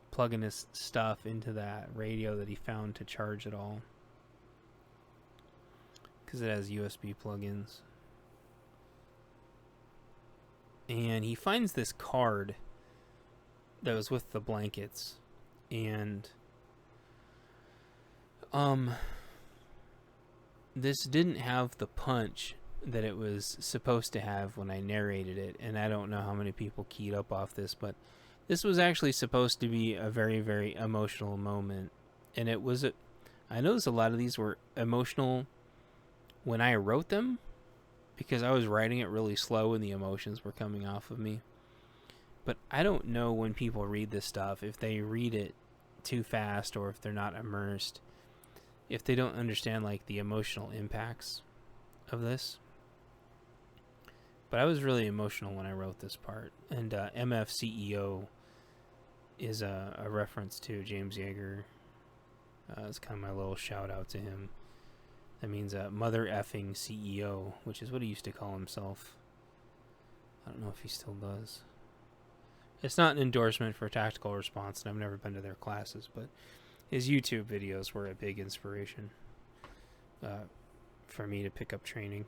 plugging his stuff into that radio that he found to charge it all, because it has USB plugins. And he finds this card that was with the blankets, and this didn't have the punch that it was supposed to have when I narrated it, and I don't know how many people keyed up off this, but this was actually supposed to be a very, very emotional moment. And it was I noticed a lot of these were emotional when I wrote them, because I was writing it really slow and the emotions were coming off of me. But I don't know when people read this stuff, if they read it too fast or if they're not immersed, if they don't understand, like, the emotional impacts of this. But I was really emotional when I wrote this part. And MFCEO is a reference to James Yeager. It's kind of my little shout out to him. That means mother effing CEO, which is what he used to call himself. I don't know if he still does. It's not an endorsement for Tactical Response, and I've never been to their classes, but his YouTube videos were a big inspiration for me to pick up training.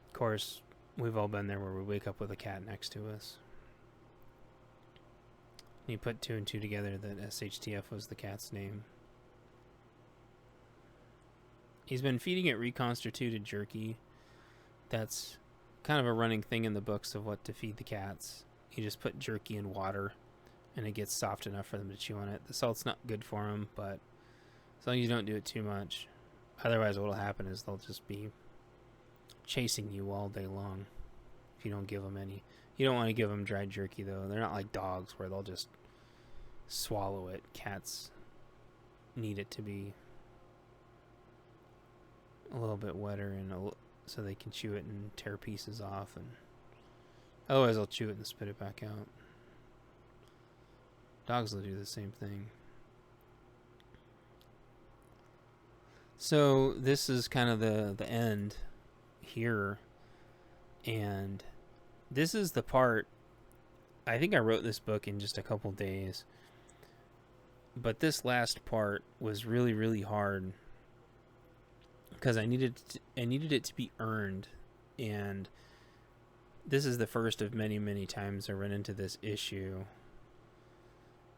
Of course, we've all been there where we wake up with a cat next to us. And you put two and two together that SHTF was the cat's name. He's been feeding it reconstituted jerky. That's kind of a running thing in the books of what to feed the cats. You just put jerky in water, and it gets soft enough for them to chew on it. The salt's not good for them, but as long as you don't do it too much. Otherwise, what will happen is they'll just be chasing you all day long if you don't give them any. You don't want to give them dried jerky, though. They're not like dogs where they'll just swallow it. Cats need it to be a little bit wetter and so they can chew it and tear pieces off, and otherwise they'll chew it and spit it back out. Dogs will do the same thing. So this is kind of the end here, and this is the part. I think I wrote this book in just a couple days, but this last part was really, really hard because I needed it to be earned, and this is the first of many, many times I run into this issue.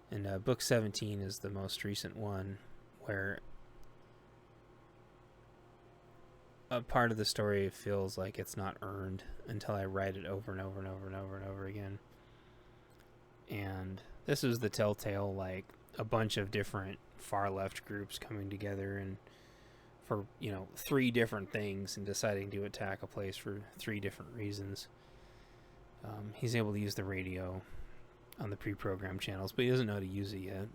And book 17 is the most recent one, where a part of the story feels like it's not earned until I write it over and over and over and over and over again. And this is the telltale, like, a bunch of different far left groups coming together and for, 3 different things and deciding to attack a place for 3 different reasons. He's able to use the radio on the pre-programmed channels, but he doesn't know how to use it yet.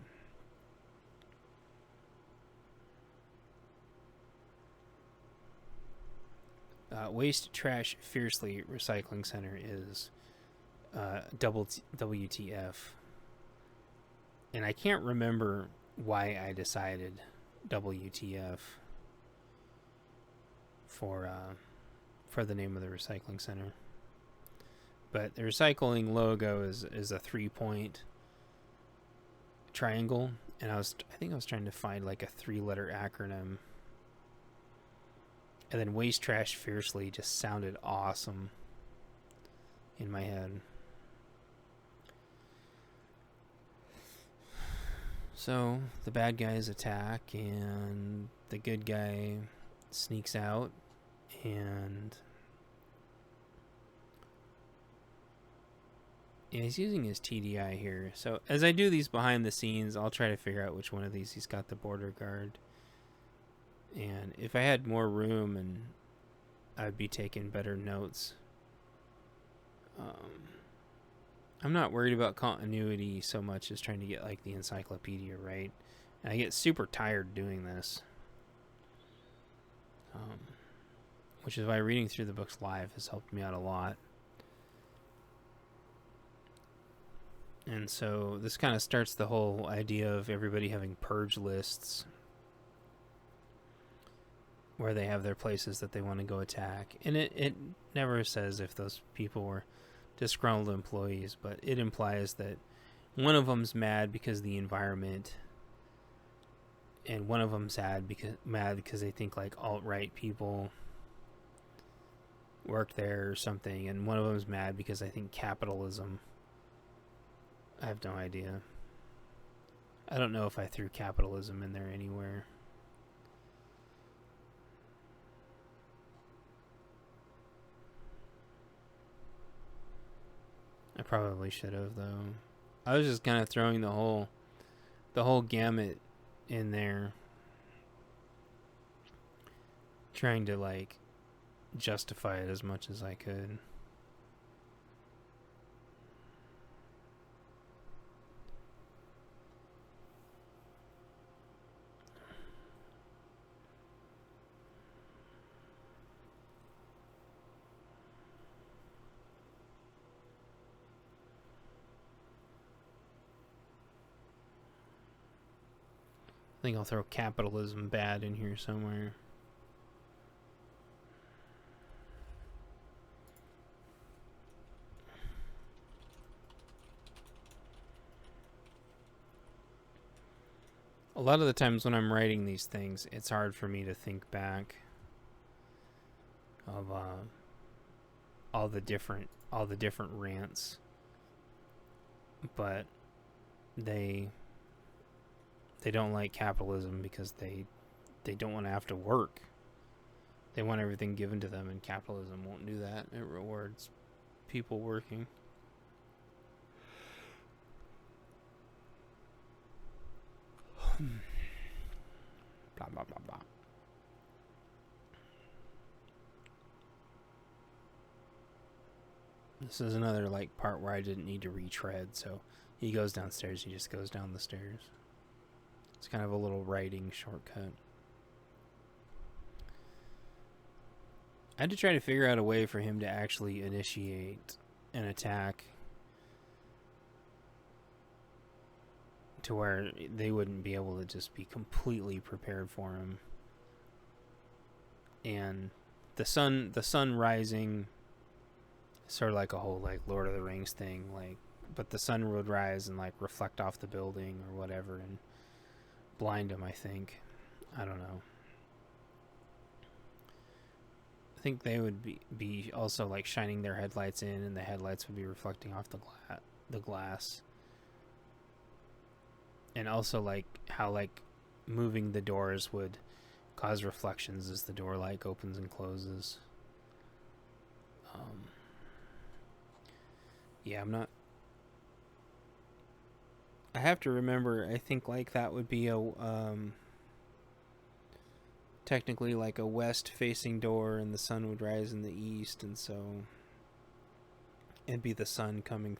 Waste Trash Fiercely Recycling Center is WTF. And I can't remember why I decided WTF for the name of the recycling center. But the recycling logo is a 3-point triangle, and I think I was trying to find like a 3-letter acronym. And then Waste Trash Fiercely just sounded awesome in my head. So the bad guys attack, and the good guy sneaks out, and he's using his TDI here. So as I do these behind the scenes, I'll try to figure out which one of these he's got the border guard. And if I had more room, and I'd be taking better notes. I'm not worried about continuity so much as trying to get like the encyclopedia right. And I get super tired doing this. Which is why reading through the books live has helped me out a lot. And so this kind of starts the whole idea of everybody having purge lists where they have their places that they want to go attack. And it never says if those people were disgruntled employees, but it implies that one of them's mad because of the environment, and one of them's mad because they think like alt-right people work there or something, and one of them's mad because I think capitalism. I have no idea. I don't know if I threw capitalism in there anywhere. I probably should have, though. I was just kind of throwing the whole gamut in there, trying to like justify it as much as I could. I think I'll throw capitalism bad in here somewhere. A lot of the times when I'm writing these things, it's hard for me to think back of all the different rants, but they don't like capitalism because they don't want to have to work. They want everything given to them, and capitalism won't do that. It rewards people working. Blah, blah, blah, blah. This is another like part where I didn't need to retread, so he goes downstairs, he just goes down the stairs. It's kind of a little writing shortcut. I had to try to figure out a way for him to actually initiate an attack to where they wouldn't be able to just be completely prepared for him. And the sun rising, sort of like a whole like Lord of the Rings thing, like, but the sun would rise and like reflect off the building or whatever and blind him, I think. I don't know. I think they would be also like shining their headlights in, and the headlights would be reflecting off the glass. And also like how like moving the doors would cause reflections as the door like opens and closes. Yeah, I have to remember, I think like that would be a technically like a west facing door, and the sun would rise in the east, and so it'd be the sun coming.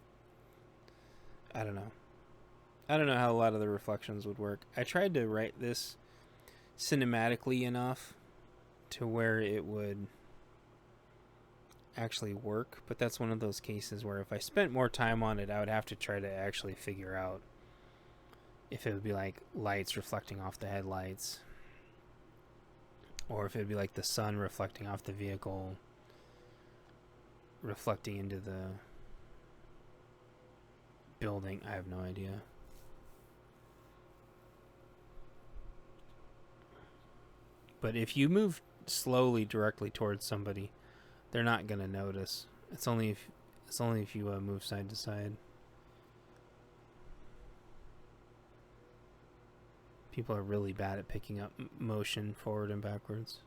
I don't know how a lot of the reflections would work. I tried to write this cinematically enough to where it would actually work, but that's one of those cases where if I spent more time on it, I would have to try to actually figure out if it would be like lights reflecting off the headlights, or if it would be like the sun reflecting off the vehicle, reflecting into the building. I have no idea. But if you move slowly directly towards somebody, they're not gonna notice. It's only if you move side to side. People are really bad at picking up motion forward and backwards.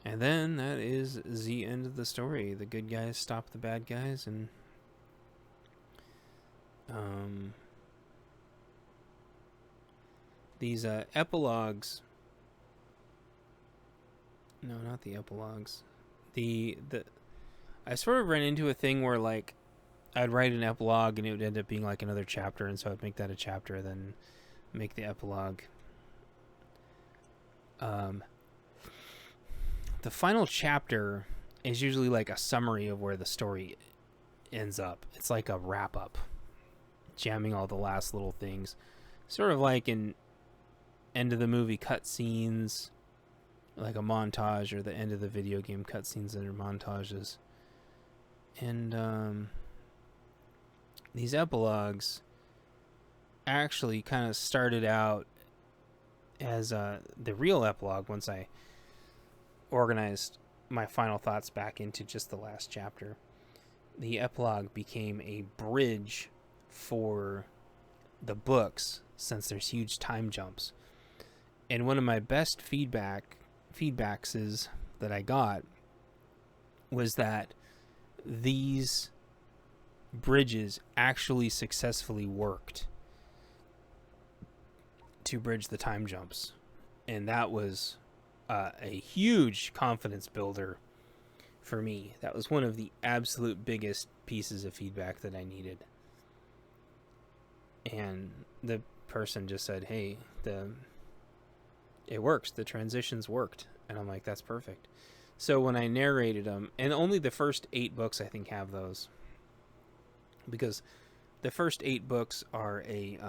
And then that is the end of the story. The good guys stop the bad guys, and these epilogues. No, not the epilogues. I sort of ran into a thing where like I'd write an epilogue and it would end up being like another chapter, and so I'd make that a chapter, then make the epilogue. The final chapter is usually like a summary of where the story ends up. It's like a wrap up, jamming all the last little things, sort of like in end of the movie cutscenes, like a montage, or the end of the video game cutscenes that are montages. And these epilogues actually kind of started out as the real epilogue once I organized my final thoughts back into just the last chapter. The epilogue became a bridge for the books, since there's huge time jumps. And one of my best feedbacks is that I got was that these bridges actually successfully worked to bridge the time jumps, and that was a huge confidence builder for me. That was one of the absolute biggest pieces of feedback that I needed. And the person just said, hey, it works, the transitions worked. And I'm like, that's perfect. So when I narrated them, and only the first 8 books I think have those, because the first 8 books are a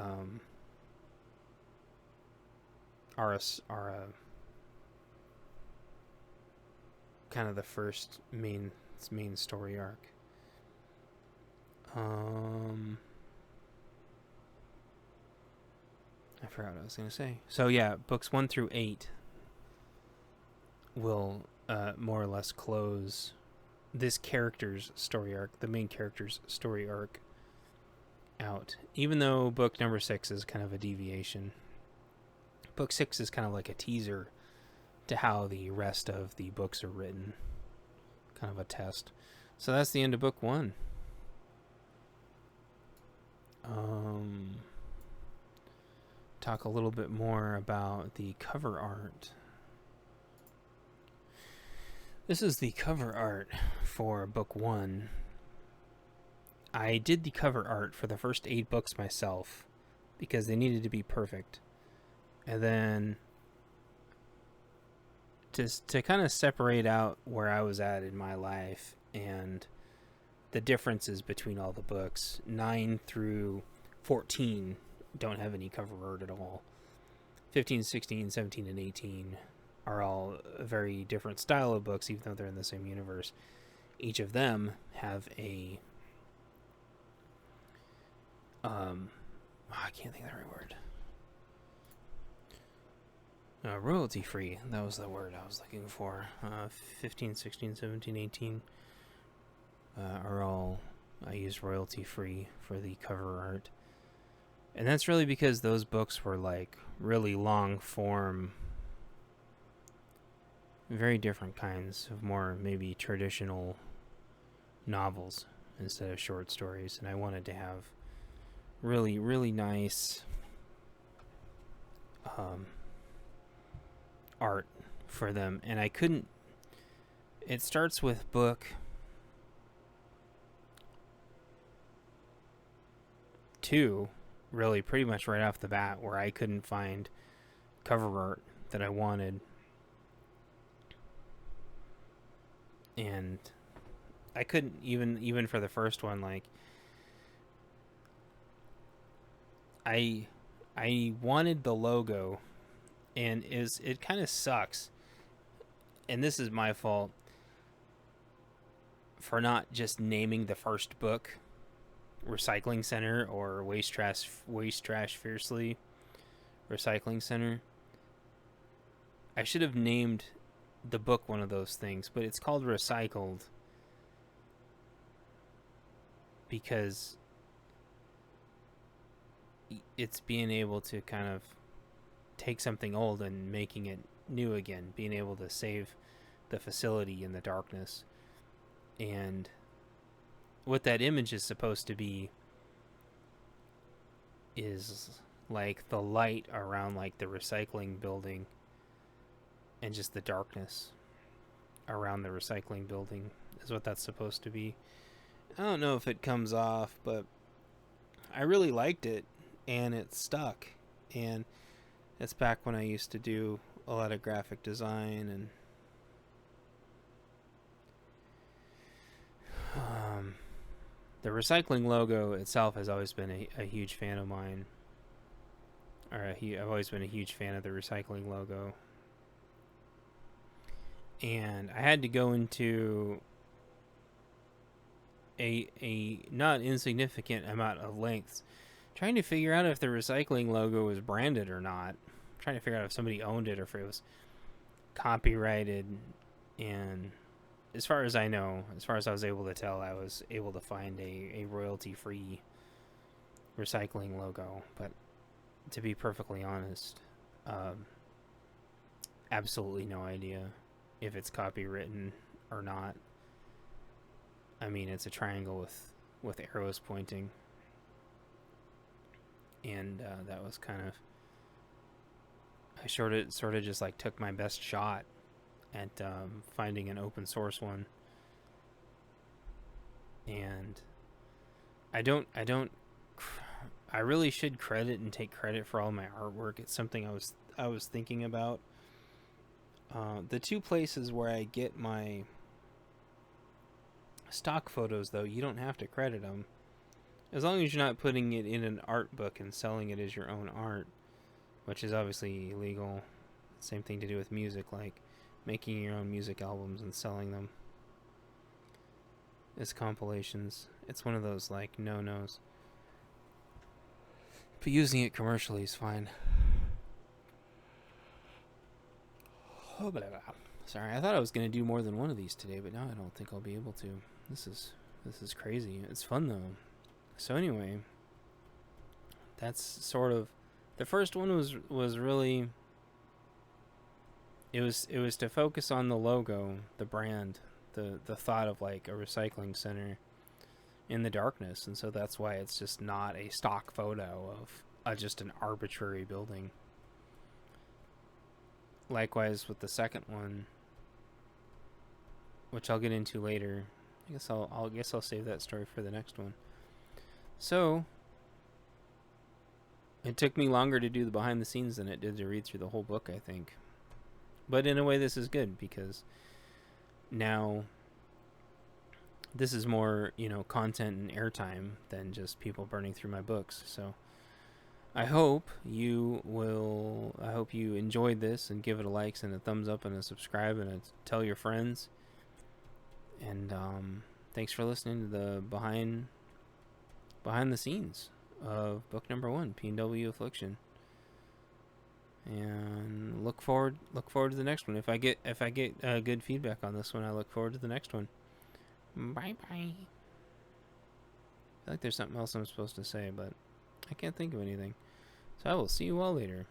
kind of the first main story arc. I forgot what I was going to say. So yeah, books 1 through 8 will more or less close this character's story arc, the main character's story arc, out. Even though book number 6 is kind of a deviation. Book 6 is kind of like a teaser to how the rest of the books are written. Kind of a test. So that's the end of book 1. Talk a little bit more about the cover art. This is the cover art for book 1. I did the cover art for the first 8 books myself because they needed to be perfect. And then to kind of separate out where I was at in my life and the differences between all the books, 9 through 14 don't have any cover art at all. 15, 16, 17, and 18 are all a very different style of books, even though they're in the same universe. Each of them have a I can't think of the right word. Royalty free, that was the word I was looking for. 15, 16, 17, 18 are all, I used royalty free for the cover art. And that's really because those books were like really long form, very different kinds of more maybe traditional novels instead of short stories. And I wanted to have really, really nice art for them. And I couldn't. It starts with book 2, really pretty much right off the bat, where I couldn't find cover art that I wanted. And I couldn't even for the first one, like I wanted the logo, and it kind of sucks, and this is my fault for not just naming the first book Recycling Center or Waste Trash Fiercely Recycling Center. I should have named the book one of those things, but it's called Recycled because it's being able to kind of take something old and making it new again, being able to save the facility in the darkness. And what that image is supposed to be is like the light around like the recycling building and just the darkness around the recycling building is what that's supposed to be. I don't know if it comes off, but I really liked it, and it stuck. And it's back when I used to do a lot of graphic design, and the recycling logo itself has always been a huge fan of mine. I've always been a huge fan of the recycling logo. And I had to go into a not insignificant amount of lengths trying to figure out if the recycling logo was branded or not. Trying to figure out if somebody owned it or if it was copyrighted. And as far as I know, as far as I was able to tell, I was able to find a royalty-free recycling logo. But to be perfectly honest, absolutely no idea if it's copywritten or not. I mean, it's a triangle with arrows pointing. And that was kind of... I sort of just like took my best shot at finding an open source one. And I really should credit and take credit for all my artwork. It's something I was thinking about. The two places where I get my stock photos, though, you don't have to credit them. As long as you're not putting it in an art book and selling it as your own art, which is obviously illegal. Same thing to do with music, like making your own music albums and selling them as compilations. It's one of those, like, no-nos. But using it commercially is fine. Oh, blah, blah. Sorry, I thought I was going to do more than one of these today, but now I don't think I'll be able to. This is crazy. It's fun, though. So anyway, that's sort of... The first one was really... It was to focus on the logo, the brand, the thought of like a recycling center in the darkness, and so that's why it's just not a stock photo of just an arbitrary building. Likewise with the second one, which I'll get into later. I guess I'll save that story for the next one. So it took me longer to do the behind the scenes than it did to read through the whole book, I think. But in a way, this is good because now this is more, content and airtime than just people burning through my books. So I hope you enjoyed this and give it a like and a thumbs up and a subscribe and tell your friends. And thanks for listening to the behind the scenes of book number 1, PNW Affliction. And look forward to the next one. If I get good feedback on this one, I look forward to the next one. Bye bye. I feel like there's something else I'm supposed to say, but I can't think of anything. So I will see you all later.